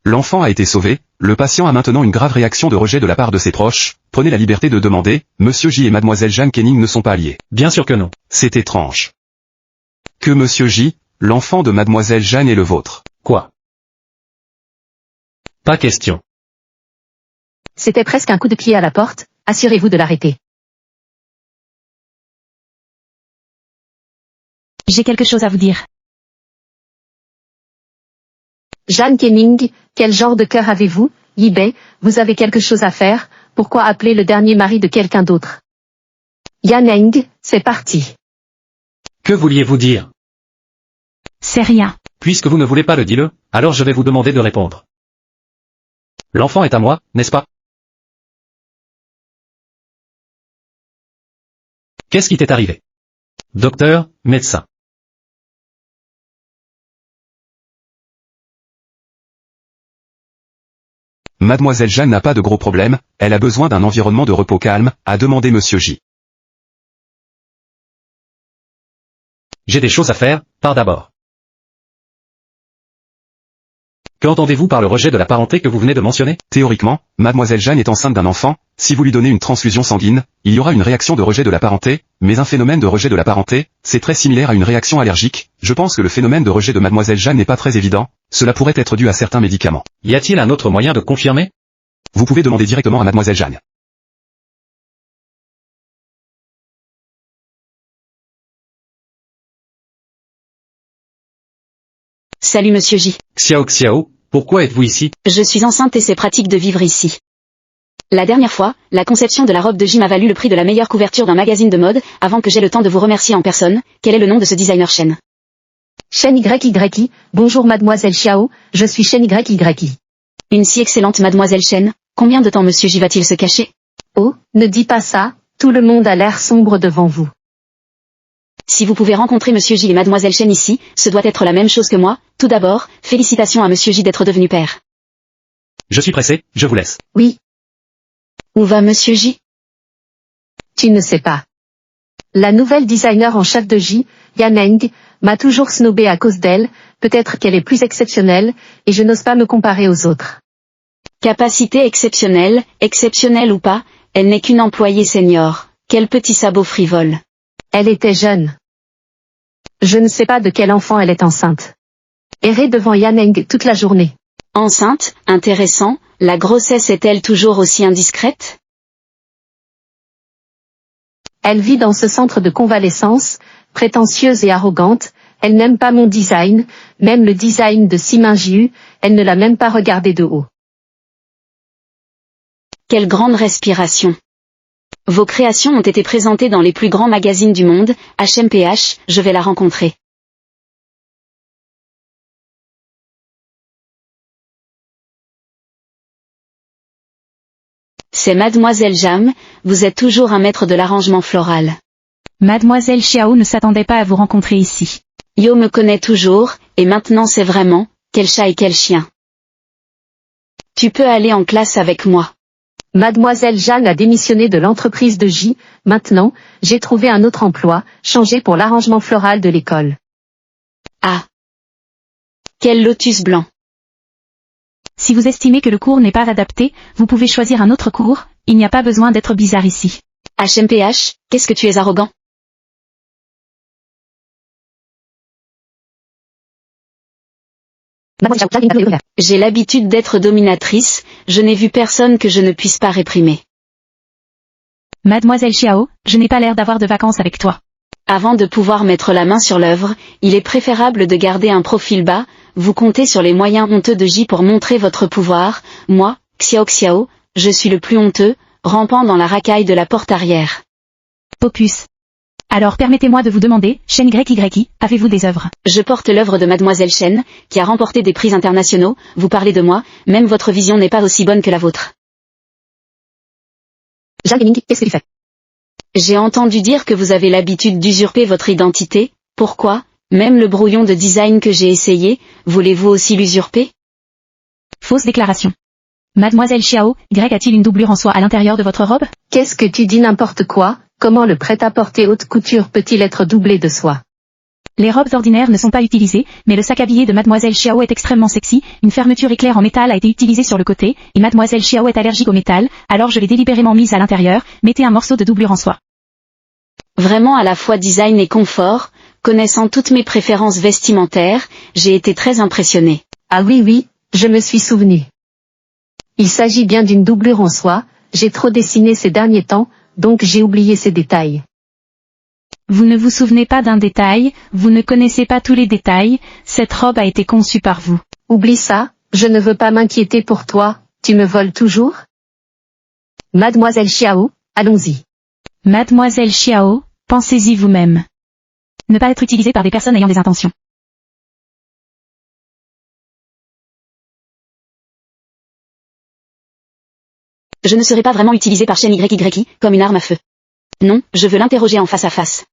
Speaker 4: L'enfant a été sauvé, le patient a maintenant une grave réaction de rejet de la part de ses proches, prenez la liberté de demander, Monsieur J et Mademoiselle Jeanne Kenning ne sont pas alliés.
Speaker 6: Bien sûr que non.
Speaker 4: C'est étrange. Que Monsieur J, l'enfant de Mademoiselle Jeanne est le vôtre.
Speaker 6: Quoi? Pas question.
Speaker 2: C'était presque un coup de pied à la porte, assurez-vous de l'arrêter.
Speaker 1: J'ai quelque chose à vous dire.
Speaker 2: Jeanne Kenning, quel genre de cœur avez-vous, Yibei, vous avez quelque chose à faire, pourquoi appeler le dernier mari de quelqu'un d'autre? Yaneng, c'est parti.
Speaker 6: Que vouliez-vous dire?
Speaker 1: C'est rien.
Speaker 6: Puisque vous ne voulez pas le dire, alors je vais vous demander de répondre. L'enfant est à moi, n'est-ce pas? Qu'est-ce qui t'est arrivé? Docteur, médecin.
Speaker 4: Mademoiselle Jeanne n'a pas de gros problèmes, elle a besoin d'un environnement de repos calme, a demandé Monsieur J.
Speaker 6: J'ai des choses à faire, par d'abord. Qu'entendez-vous par le rejet de la parenté que vous venez de mentionner?
Speaker 4: Théoriquement, Mademoiselle Jeanne est enceinte d'un enfant, si vous lui donnez une transfusion sanguine, il y aura une réaction de rejet de la parenté, mais un phénomène de rejet de la parenté, c'est très similaire à une réaction allergique, je pense que le phénomène de rejet de Mademoiselle Jeanne n'est pas très évident, cela pourrait être dû à certains médicaments.
Speaker 6: Y a-t-il un autre moyen de confirmer?
Speaker 4: Vous pouvez demander directement à Mademoiselle Jeanne.
Speaker 5: Salut Monsieur J.
Speaker 6: Xiao, pourquoi êtes-vous ici?
Speaker 5: Je suis enceinte et c'est pratique de vivre ici. La dernière fois, la conception de la robe de J m'a valu le prix de la meilleure couverture d'un magazine de mode, avant que j'aie le temps de vous remercier en personne. Quel est le nom de ce designer Shen?
Speaker 2: Shen YY, bonjour Mademoiselle Xiao, je suis Shen YY.
Speaker 5: Une si excellente Mademoiselle Shen, combien de temps Monsieur J va-t-il se cacher?
Speaker 2: Oh, ne dis pas ça, tout le monde a l'air sombre devant vous.
Speaker 5: Si vous pouvez rencontrer Monsieur J et Mademoiselle Shen ici, ce doit être la même chose que moi. Tout d'abord, félicitations à Monsieur J d'être devenu père.
Speaker 6: Je suis pressé, je vous laisse.
Speaker 2: Oui,
Speaker 5: Où va Monsieur J?
Speaker 2: tu ne sais pas. La nouvelle designer en chef de J, Yaneng, m'a toujours snobé à cause d'elle, peut-être qu'elle est plus exceptionnelle, et je n'ose pas me comparer aux autres.
Speaker 5: Capacité exceptionnelle ou pas, elle n'est qu'une employée senior. Quel petit sabot frivole.
Speaker 2: Elle était jeune. Je ne sais pas de quel enfant elle est enceinte. Errer devant Yaneng toute la journée.
Speaker 5: Enceinte, intéressant, la grossesse est-elle toujours aussi indiscrète?
Speaker 2: Elle vit dans ce centre de convalescence, prétentieuse et arrogante, elle n'aime pas mon design, même le design de Simin Jiu, elle ne l'a même pas regardé de haut.
Speaker 5: Quelle grande respiration. Vos créations ont été présentées dans les plus grands magazines du monde, HMPH, je vais la rencontrer. C'est Mademoiselle Jam, vous êtes toujours un maître de l'arrangement floral.
Speaker 1: Mademoiselle Xiao ne s'attendait pas à vous rencontrer ici.
Speaker 5: Yo me connaît toujours, et maintenant c'est vraiment, quel chat et quel chien. Tu peux aller en classe avec moi.
Speaker 2: Mademoiselle Jeanne a démissionné de l'entreprise de J, maintenant, j'ai trouvé un autre emploi, changé pour l'arrangement floral de l'école.
Speaker 5: Ah. Quel lotus blanc.
Speaker 1: Si vous estimez que le cours n'est pas adapté, vous pouvez choisir un autre cours, il n'y a pas besoin d'être bizarre ici.
Speaker 5: HMPH, qu'est-ce que tu es arrogant? J'ai l'habitude d'être dominatrice, je n'ai vu personne que je ne puisse pas réprimer.
Speaker 1: Mademoiselle Xiao, je n'ai pas l'air d'avoir de vacances avec toi.
Speaker 5: Avant de pouvoir mettre la main sur l'œuvre, il est préférable de garder un profil bas, vous comptez sur les moyens honteux de J pour montrer votre pouvoir, moi, Xiao, je suis le plus honteux, rampant dans la racaille de la porte arrière.
Speaker 1: Opus. Alors permettez-moi de vous demander, Shen YY, avez-vous des œuvres?
Speaker 5: Je porte l'œuvre de Mademoiselle Shen, qui a remporté des prix internationaux, vous parlez de moi, même votre vision n'est pas aussi bonne que la vôtre.
Speaker 2: Jeanne, qu'est-ce que tu fais?
Speaker 5: J'ai entendu dire que vous avez l'habitude d'usurper votre identité, pourquoi? Même le brouillon de design que j'ai essayé, voulez-vous aussi l'usurper?
Speaker 1: Fausse déclaration. Mademoiselle Xiao, Y a-t-il une doublure en soie à l'intérieur de votre robe?
Speaker 2: Qu'est-ce que tu dis n'importe quoi? Comment le prêt-à-porter haute couture peut-il être doublé de soie?
Speaker 1: Les robes ordinaires ne sont pas utilisées, mais le sac à billets de Mademoiselle Xiao est extrêmement sexy, une fermeture éclair en métal a été utilisée sur le côté, et Mademoiselle Xiao est allergique au métal, alors je l'ai délibérément mise à l'intérieur, mettez un morceau de doublure en soie.
Speaker 5: Vraiment à la fois design et confort, connaissant toutes mes préférences vestimentaires, j'ai été très impressionnée.
Speaker 2: Ah oui oui, je me suis souvenu. Il s'agit bien d'une doublure en soie, j'ai trop dessiné ces derniers temps, donc j'ai oublié ces détails.
Speaker 1: Vous ne vous souvenez pas d'un détail, vous ne connaissez pas tous les détails, cette robe a été conçue par vous.
Speaker 2: Oublie ça, je ne veux pas m'inquiéter pour toi, tu me voles toujours? Mademoiselle Xiao, allons-y.
Speaker 1: Mademoiselle Xiao, pensez-y vous-même. Ne pas être utilisé par des personnes ayant des intentions.
Speaker 5: Je ne serai pas vraiment utilisée par Shen YY comme une arme à feu. Non, je veux l'interroger en face à face.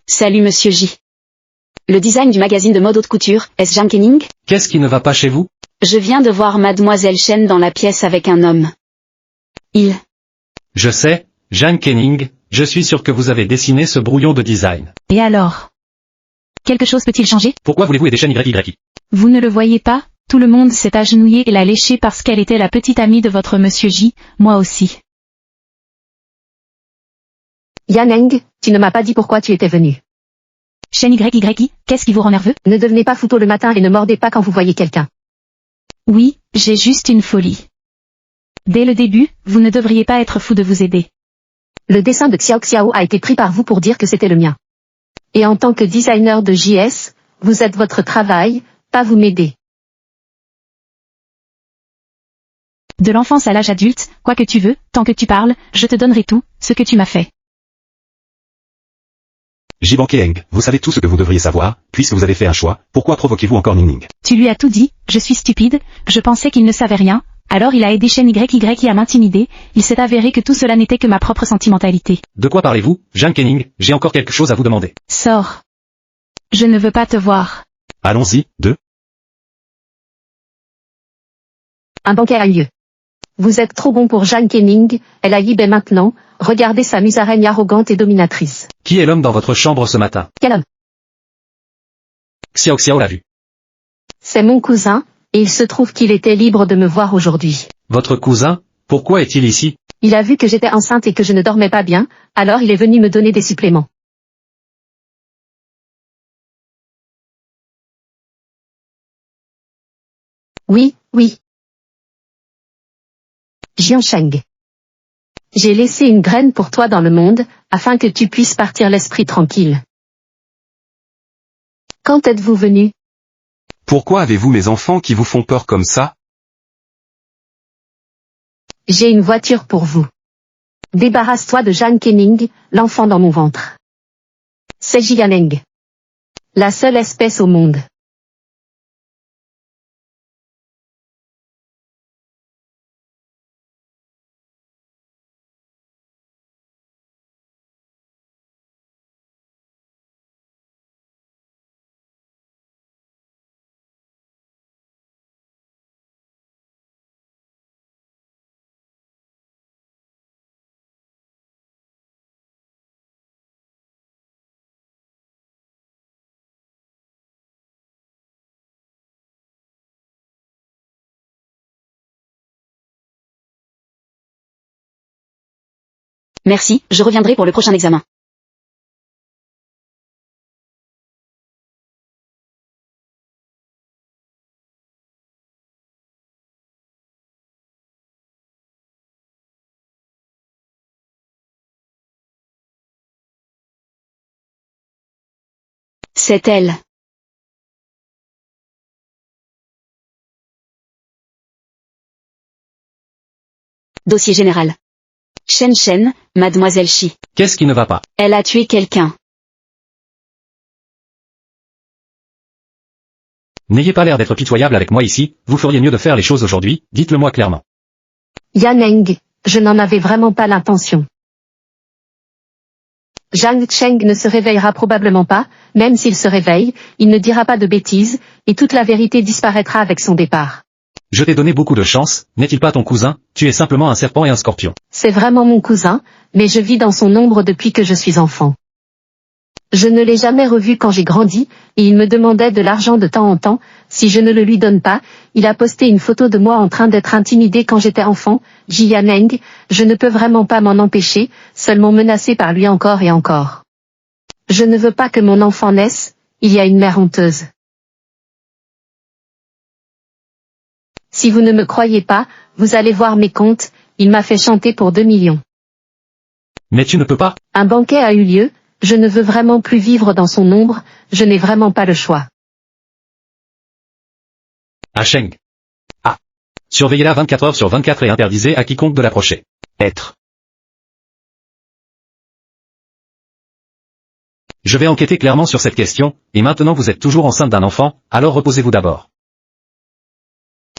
Speaker 5: Salut Monsieur J. Le design du magazine de mode haute couture, est-ce Jeanne Kenning?
Speaker 6: Qu'est-ce qui ne va pas chez vous?
Speaker 5: Je viens de voir Mademoiselle Shen dans la pièce avec un homme.
Speaker 6: Je sais, Jeanne Kenning, je suis sûr que vous avez dessiné ce brouillon de design.
Speaker 1: Et alors? Quelque chose peut-il changer?
Speaker 6: Pourquoi voulez-vous aider Shen YY?
Speaker 1: Vous ne le voyez pas? Tout le monde s'est agenouillé et l'a léché parce qu'elle était la petite amie de votre Monsieur J, moi aussi.
Speaker 2: Yaneng, tu ne m'as pas dit pourquoi tu étais venu.
Speaker 1: Shen YY, qu'est-ce qui vous rend nerveux?
Speaker 2: Ne devenez pas fou tôt le matin et ne mordez pas quand vous voyez quelqu'un.
Speaker 1: Oui, j'ai juste une folie. Dès le début, vous ne devriez pas être fou de vous aider.
Speaker 2: Le dessin de Xiao Xiao a été pris par vous pour dire que c'était le mien. Et en tant que designer de JS, vous êtes votre travail, pas vous m'aider.
Speaker 1: De l'enfance à l'âge adulte, quoi que tu veux, tant que tu parles, je te donnerai tout, ce que tu m'as fait.
Speaker 7: Jiban Keeng, vous savez tout ce que vous devriez savoir, puisque vous avez fait un choix, pourquoi provoquez-vous encore Ning Ning?
Speaker 1: Tu lui as tout dit, je suis stupide, je pensais qu'il ne savait rien, alors il a aidé Shen YY à m'intimider, il s'est avéré que tout cela n'était que ma propre sentimentalité.
Speaker 6: De quoi parlez-vous, Jeanne Kenning? J'ai encore quelque chose à vous demander.
Speaker 1: Sors. Je ne veux pas te voir.
Speaker 7: Allons-y, 2.
Speaker 2: Un banquet a eu lieu. Vous êtes trop bon pour Jeanne Kenning, elle a Yibé maintenant, regardez sa musaraigne arrogante et dominatrice.
Speaker 6: Qui est l'homme dans votre chambre ce matin?
Speaker 2: Quel homme?
Speaker 6: Xiao Xiao l'a vu.
Speaker 2: C'est mon cousin, et il se trouve qu'il était libre de me voir aujourd'hui.
Speaker 6: Votre cousin? Pourquoi est-il ici?
Speaker 2: Il a vu que j'étais enceinte et que je ne dormais pas bien, alors il est venu me donner des suppléments. Oui, oui. Jiansheng. J'ai laissé une graine pour toi dans le monde, afin que tu puisses partir l'esprit tranquille. Quand êtes-vous venu?
Speaker 4: Pourquoi avez-vous mes enfants qui vous font peur comme ça?
Speaker 2: J'ai une voiture pour vous. Débarrasse-toi de Jeanne Kenning, l'enfant dans mon ventre. C'est Jianeng. La seule espèce au monde.
Speaker 5: Merci, je reviendrai pour le prochain examen. C'est elle. Dossier général. Shen, Mademoiselle Shi.
Speaker 6: Qu'est-ce qui ne va pas?
Speaker 5: Elle a tué quelqu'un.
Speaker 6: N'ayez pas l'air d'être pitoyable avec moi ici, vous feriez mieux de faire les choses aujourd'hui, dites-le moi clairement.
Speaker 2: Yaneng, je n'en avais vraiment pas l'intention. Zhang Cheng ne se réveillera probablement pas, même s'il se réveille, il ne dira pas de bêtises, et toute la vérité disparaîtra avec son départ.
Speaker 6: Je t'ai donné beaucoup de chance, n'est-il pas ton cousin? Tu es simplement un serpent et un scorpion.
Speaker 2: C'est vraiment mon cousin, mais je vis dans son ombre depuis que je suis enfant. Je ne l'ai jamais revu quand j'ai grandi, et il me demandait de l'argent de temps en temps. Si je ne le lui donne pas, il a posté une photo de moi en train d'être intimidé quand j'étais enfant. Jianeng, je ne peux vraiment pas m'en empêcher, seulement menacé par lui encore et encore. Je ne veux pas que mon enfant naisse, il y a une mère honteuse. Si vous ne me croyez pas, vous allez voir mes comptes, il m'a fait chanter pour 2 millions.
Speaker 6: Mais tu ne peux pas.
Speaker 2: Un banquet a eu lieu, je ne veux vraiment plus vivre dans son ombre, je n'ai vraiment pas le choix.
Speaker 6: À Sheng. Ah. Surveillez-la 24 heures sur 24 et interdisez à quiconque de l'approcher.
Speaker 3: Être.
Speaker 6: Je vais enquêter clairement sur cette question, et maintenant vous êtes toujours enceinte d'un enfant, alors reposez-vous d'abord.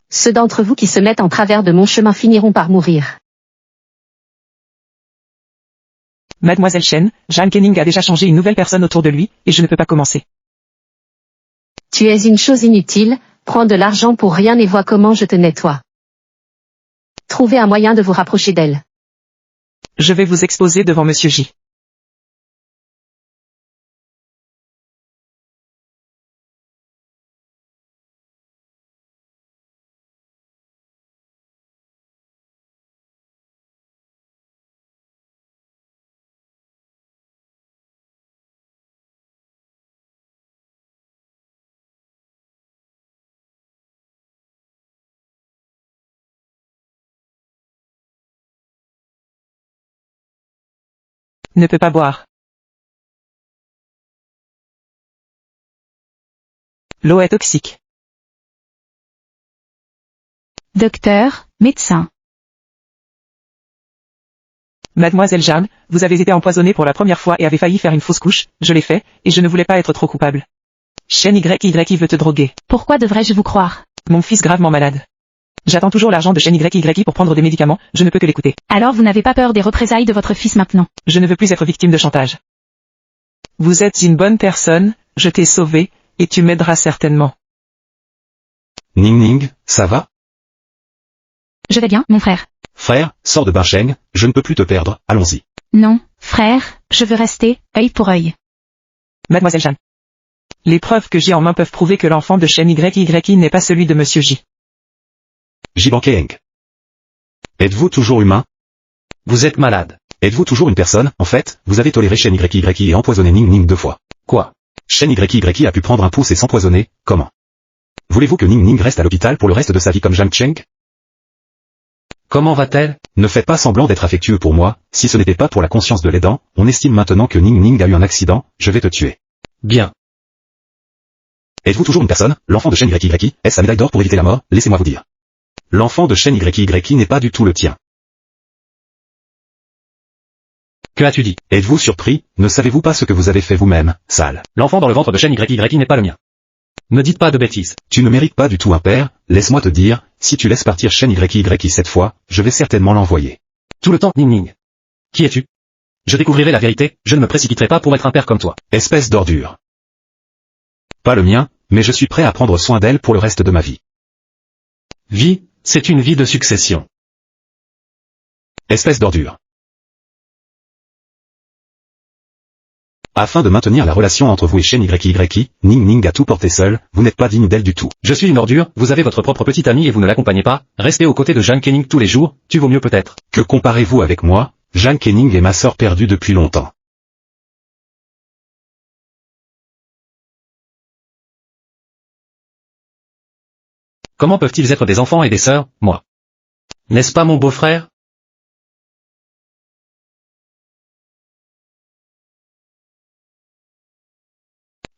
Speaker 2: Ceux d'entre vous qui se mettent en travers de mon chemin finiront par mourir.
Speaker 8: Mademoiselle Chen, Zhang Kening a déjà changé une nouvelle personne autour de lui, et je ne peux pas commencer.
Speaker 2: Tu es une chose inutile, prends de l'argent pour rien et vois comment je te nettoie. Trouvez un moyen de vous rapprocher d'elle.
Speaker 8: Je vais vous exposer devant Monsieur J. Ne peut pas boire. L'eau est toxique.
Speaker 1: Docteur, médecin.
Speaker 8: Mademoiselle Zhang, vous avez été empoisonnée pour la première fois et avez failli faire une fausse couche, je l'ai fait, et je ne voulais pas être trop coupable. Shen YY veut te droguer.
Speaker 1: Pourquoi devrais-je vous croire?
Speaker 8: Mon fils gravement malade. J'attends toujours l'argent de Shen YY pour prendre des médicaments, je ne peux que l'écouter.
Speaker 1: Alors vous n'avez pas peur des représailles de votre fils maintenant?
Speaker 8: Je ne veux plus être victime de chantage. Vous êtes une bonne personne, je t'ai sauvé, et tu m'aideras certainement.
Speaker 7: Ning Ning, ça va?
Speaker 1: Je vais bien, mon frère.
Speaker 7: Frère, sors de Barcheng, je ne peux plus te perdre, allons-y.
Speaker 1: Non, frère, je veux rester, œil pour œil.
Speaker 8: Mademoiselle Jeanne. Les preuves que j'ai en main peuvent prouver que l'enfant de Shen YY n'est pas celui de Monsieur J.
Speaker 7: Jibankeng. Êtes-vous toujours humain?
Speaker 6: Vous êtes malade.
Speaker 7: Êtes-vous toujours une personne? En fait, vous avez toléré Shen YY et empoisonné Ning Ning 2 fois.
Speaker 6: Quoi?
Speaker 7: Shen YY a pu prendre un pouce et s'empoisonner, comment? Voulez-vous que Ning Ning reste à l'hôpital pour le reste de sa vie comme Zhang Cheng?
Speaker 6: Comment va-t-elle?
Speaker 7: Ne faites pas semblant d'être affectueux pour moi, si ce n'était pas pour la conscience de l'aidant, on estime maintenant que Ning Ning a eu un accident, je vais te tuer.
Speaker 6: Bien.
Speaker 7: Êtes-vous toujours une personne? L'enfant de Shen YY, est-ce sa médaille d'or pour éviter la mort? Laissez-moi vous dire. L'enfant de Shen YY n'est pas du tout le tien.
Speaker 6: Que as-tu dit?
Speaker 7: Êtes-vous surpris? Ne savez-vous pas ce que vous avez fait vous-même, sale?
Speaker 6: L'enfant dans le ventre de Shen YY n'est pas le mien. Ne dites pas de bêtises.
Speaker 7: Tu ne mérites pas du tout un père, laisse-moi te dire, si tu laisses partir Shen YY cette fois, je vais certainement l'envoyer.
Speaker 6: Tout le temps, Ning Ning. Qui es-tu? Je découvrirai la vérité, je ne me précipiterai pas pour être un père comme toi.
Speaker 7: Espèce d'ordure. Pas le mien, mais je suis prêt à prendre soin d'elle pour le reste de ma vie.
Speaker 6: Vie, c'est une vie de succession.
Speaker 7: Espèce d'ordure. Afin de maintenir la relation entre vous et Shen YY, Ning Ning a tout porté seul, vous n'êtes pas digne d'elle du tout.
Speaker 6: Je suis une ordure, vous avez votre propre petite amie et vous ne l'accompagnez pas, restez aux côtés de Zhang Kening tous les jours, tu vaux mieux peut-être.
Speaker 7: Que comparez-vous avec moi? Zhang Kening est ma sœur perdue depuis longtemps.
Speaker 6: Comment peuvent-ils être des enfants et des sœurs, moi? N'est-ce pas mon beau-frère?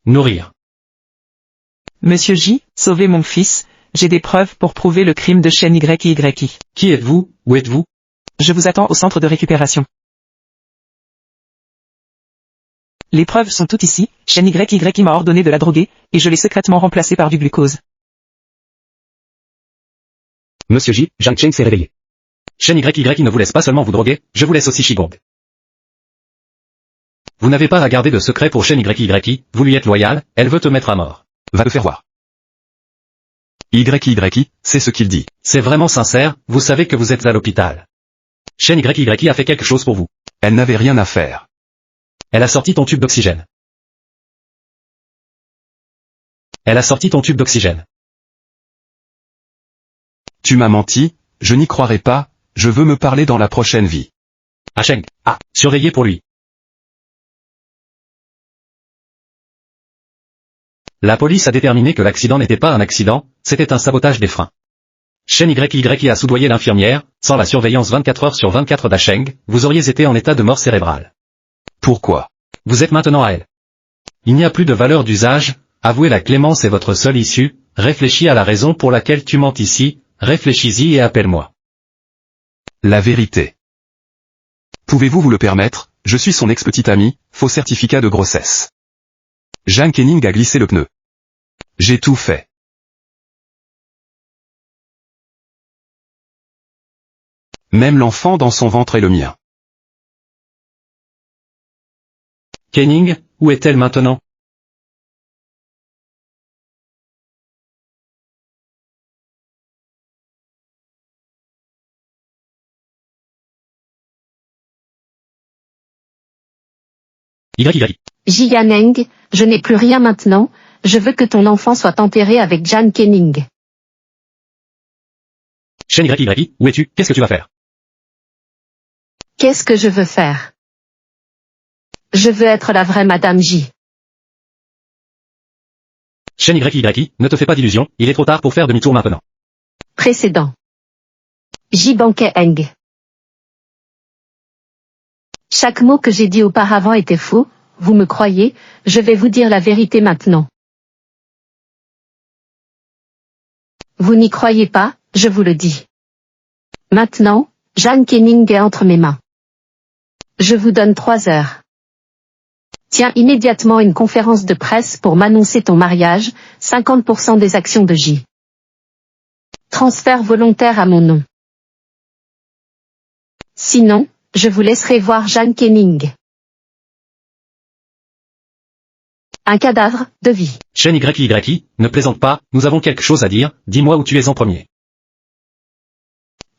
Speaker 6: Nourrir.
Speaker 8: Monsieur J, sauvez mon fils, j'ai des preuves pour prouver le crime de Shen YY.
Speaker 6: Qui êtes-vous? Où êtes-vous?
Speaker 8: Je vous attends au centre de récupération. Les preuves sont toutes ici, Shen YY m'a ordonné de la droguer, et je l'ai secrètement remplacée par du glucose.
Speaker 3: Monsieur J, Zhang Cheng s'est réveillé.
Speaker 6: Shen YY ne vous laisse pas seulement vous droguer, je vous laisse aussi Shigong. Vous n'avez pas à garder de secret pour Shen YY, vous lui êtes loyal, elle veut te mettre à mort.
Speaker 4: Va te faire voir. YY, c'est ce qu'il dit.
Speaker 6: C'est vraiment sincère, vous savez que vous êtes à l'hôpital. Shen YY a fait quelque chose pour vous.
Speaker 4: Elle n'avait rien à faire.
Speaker 6: Elle a sorti ton tube d'oxygène. Elle a sorti ton tube d'oxygène.
Speaker 4: Tu m'as menti, je n'y croirai pas, je veux me parler dans la prochaine vie.
Speaker 6: Sheng, surveillez pour lui. La police a déterminé que l'accident n'était pas un accident, c'était un sabotage des freins. Shen YY a soudoyé l'infirmière, sans la surveillance 24 heures sur 24 d'Asheng, vous auriez été en état de mort cérébrale.
Speaker 4: Pourquoi?
Speaker 6: Vous êtes maintenant à elle. Il n'y a plus de valeur d'usage, avouez la clémence est votre seule issue, réfléchis à la raison pour laquelle tu mens ici, réfléchis-y et appelle-moi.
Speaker 4: La vérité. Pouvez-vous vous le permettre, je suis son ex-petite amie, faux certificat de grossesse. Zhang Kening a glissé le pneu. J'ai tout fait. Même l'enfant dans son ventre est le mien.
Speaker 6: Kening, où est-elle maintenant? YY.
Speaker 2: Jianeng, je n'ai plus rien maintenant, je veux que ton enfant soit enterré avec Zhang Kening.
Speaker 6: Shen YY, où es-tu? Qu'est-ce que tu vas faire?
Speaker 2: Qu'est-ce que je veux faire? Je veux être la vraie Madame J.
Speaker 6: Shen YY, ne te fais pas d'illusions, il est trop tard pour faire demi-tour maintenant.
Speaker 2: Précédent. J Bankeng. Chaque mot que j'ai dit auparavant était faux, vous me croyez, je vais vous dire la vérité maintenant. Vous n'y croyez pas, je vous le dis. Maintenant, Zhang Kening est entre mes mains. Je vous donne 3 heures. Tiens immédiatement une conférence de presse pour m'annoncer ton mariage, 50% des actions de J. Transfert volontaire à mon nom. Sinon, je vous laisserai voir Zhang Kening. Un cadavre, de vie.
Speaker 6: Shen YY, ne plaisante pas, nous avons quelque chose à dire, dis-moi où tu es en premier.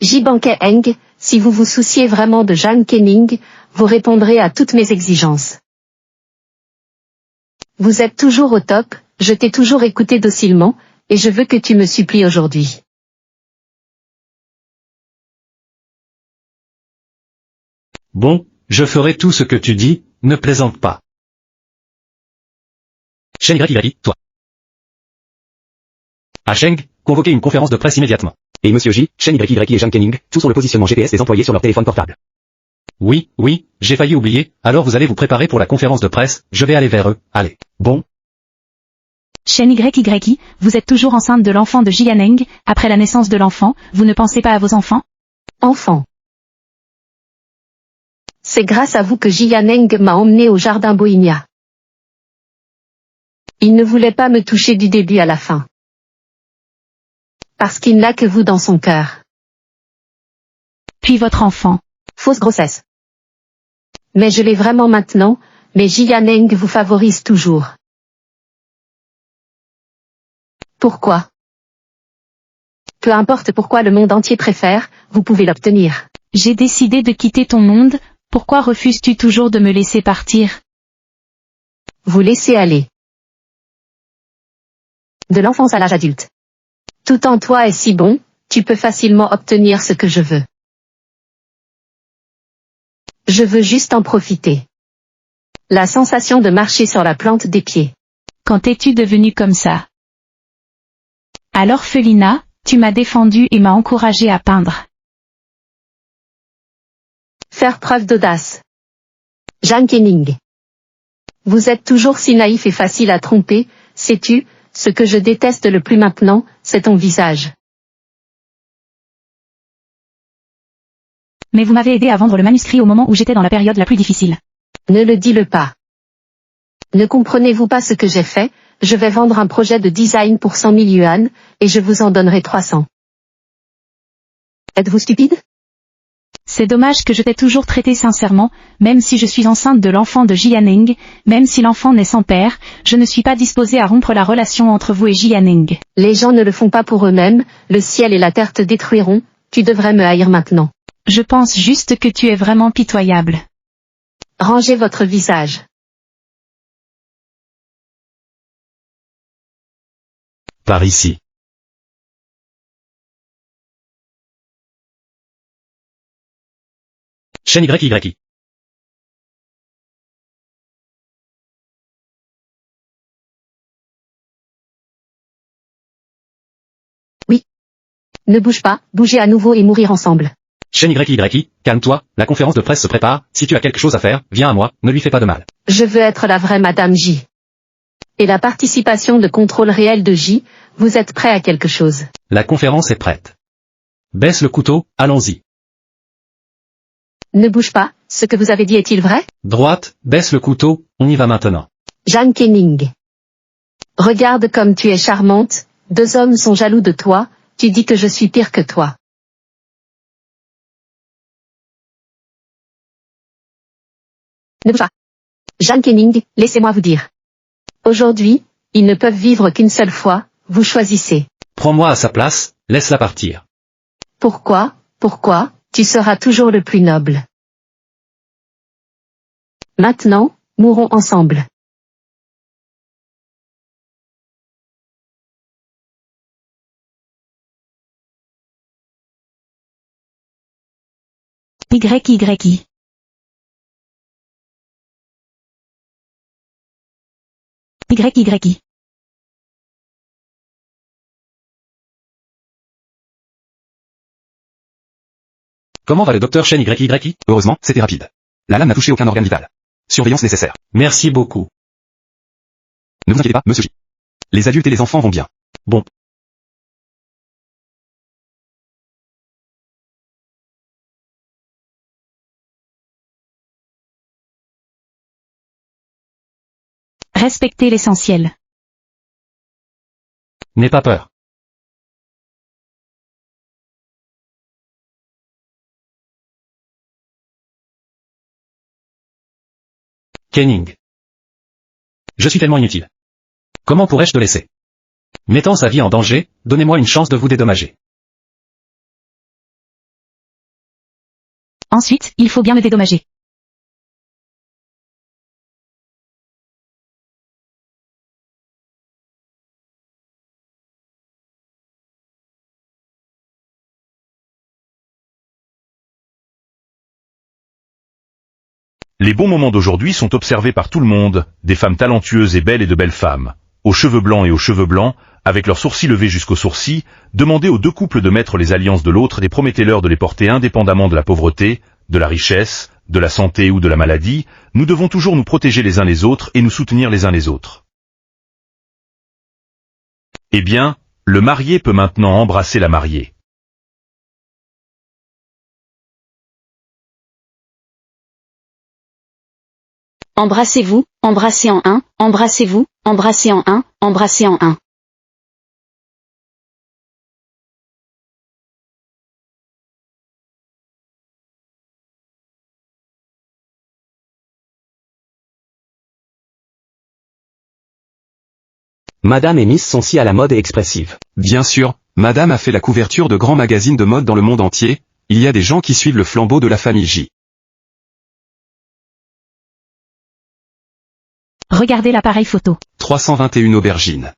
Speaker 2: J Bankeng, si vous vous souciez vraiment de Zhang Kening, vous répondrez à toutes mes exigences. Vous êtes toujours au top, je t'ai toujours écouté docilement, et je veux que tu me supplies aujourd'hui.
Speaker 6: Bon, je ferai tout ce que tu dis, ne plaisante pas. Shen YY, toi. Sheng, convoquez une conférence de presse immédiatement.
Speaker 3: Et Monsieur J, Shen YY et Zhang Kening, tout sur le positionnement GPS des employés sur leur téléphone portable.
Speaker 6: Oui, j'ai failli oublier, alors vous allez vous préparer pour la conférence de presse, je vais aller vers eux, allez.
Speaker 3: Bon.
Speaker 1: Shen YY, vous êtes toujours enceinte de l'enfant de Jianeng, après la naissance de l'enfant, vous ne pensez pas à vos enfants?
Speaker 2: Enfant. C'est grâce à vous que Jianeng m'a emmené au jardin Bohemia. Il ne voulait pas me toucher du début à la fin. Parce qu'il n'a que vous dans son cœur.
Speaker 1: Puis votre enfant.
Speaker 2: Fausse grossesse. Mais je l'ai vraiment maintenant, mais Jianeng vous favorise toujours. Pourquoi? Peu importe pourquoi le monde entier préfère, vous pouvez l'obtenir.
Speaker 1: J'ai décidé de quitter ton monde, pourquoi refuses-tu toujours de me laisser partir?
Speaker 2: Vous laissez aller. De l'enfance à l'âge adulte. Tout en toi est si bon, tu peux facilement obtenir ce que je veux. Je veux juste en profiter. La sensation de marcher sur la plante des pieds.
Speaker 1: Quand es-tu devenue comme ça? À l'orphelinat, tu m'as défendu et m'as encouragé à peindre.
Speaker 2: Faire preuve d'audace. Zhang Kening. Vous êtes toujours si naïf et facile à tromper, sais-tu, ce que je déteste le plus maintenant, c'est ton visage.
Speaker 1: Mais vous m'avez aidé à vendre le manuscrit au moment où j'étais dans la période la plus difficile.
Speaker 2: Ne le dis-le pas. Ne comprenez-vous pas ce que j'ai fait? Je vais vendre un projet de design pour 100 000 yuan, et je vous en donnerai 300. Êtes-vous stupide?
Speaker 1: C'est dommage que je t'ai toujours traité sincèrement, même si je suis enceinte de l'enfant de Jianing, même si l'enfant naît sans père, je ne suis pas disposée à rompre la relation entre vous et Jianing.
Speaker 2: Les gens ne le font pas pour eux-mêmes, le ciel et la terre te détruiront, tu devrais me haïr maintenant.
Speaker 1: Je pense juste que tu es vraiment pitoyable.
Speaker 2: Rangez votre visage.
Speaker 7: Par ici.
Speaker 6: Chaîne YY.
Speaker 2: Ne bouge pas, bougez à nouveau et mourir ensemble.
Speaker 6: Chaîne YY, calme-toi, la conférence de presse se prépare, si tu as quelque chose à faire, viens à moi, ne lui fais pas de mal.
Speaker 2: Je veux être la vraie Madame J. Et la participation de contrôle réel de J, vous êtes prêt à quelque chose.
Speaker 6: La conférence est prête. Baisse le couteau, allons-y.
Speaker 2: Ne bouge pas, ce que vous avez dit est-il vrai?
Speaker 6: Droite, baisse le couteau, on y va maintenant.
Speaker 2: Jeanne Kenning. Regarde comme tu es charmante, 2 hommes sont jaloux de toi, tu dis que je suis pire que toi. Ne bouge pas. Jeanne Kenning, laissez-moi vous dire. Aujourd'hui, ils ne peuvent vivre qu'une seule fois, vous choisissez.
Speaker 6: Prends-moi à sa place, laisse-la partir.
Speaker 2: Pourquoi, tu seras toujours le plus noble. Maintenant, mourons ensemble.
Speaker 1: YY. YY.
Speaker 6: Comment va le docteur Chaîne YY?
Speaker 4: Heureusement, c'était rapide. La lame n'a touché aucun organe vital. Surveillance nécessaire.
Speaker 6: Merci beaucoup.
Speaker 4: Ne vous inquiétez pas, monsieur J. Les adultes et les enfants vont bien.
Speaker 6: Bon.
Speaker 1: Respectez l'essentiel.
Speaker 6: N'aie pas peur. Kenning. Je suis tellement inutile. Comment pourrais-je te laisser? Mettant sa vie en danger, donnez-moi une chance de vous dédommager.
Speaker 1: Ensuite, il faut bien me dédommager.
Speaker 9: Les bons moments d'aujourd'hui sont observés par tout le monde, des femmes talentueuses et belles et de belles femmes, aux cheveux blancs et aux cheveux blancs, avec leurs sourcils levés jusqu'aux sourcils, demandez aux 2 couples de mettre les alliances de l'autre et promettez-leur de les porter indépendamment de la pauvreté, de la richesse, de la santé ou de la maladie. Nous devons toujours nous protéger les uns les autres et nous soutenir les uns les autres. Eh bien, le marié peut maintenant embrasser la mariée.
Speaker 5: Embrassez-vous, embrassez en un, embrassez-vous, embrassez en un, embrassez en un.
Speaker 3: Madame et Miss sont si à la mode et expressives.
Speaker 4: Bien sûr, Madame a fait la couverture de grands magazines de mode dans le monde entier, il y a des gens qui suivent le flambeau de la famille J.
Speaker 1: Regardez l'appareil photo.
Speaker 4: 321 aubergines.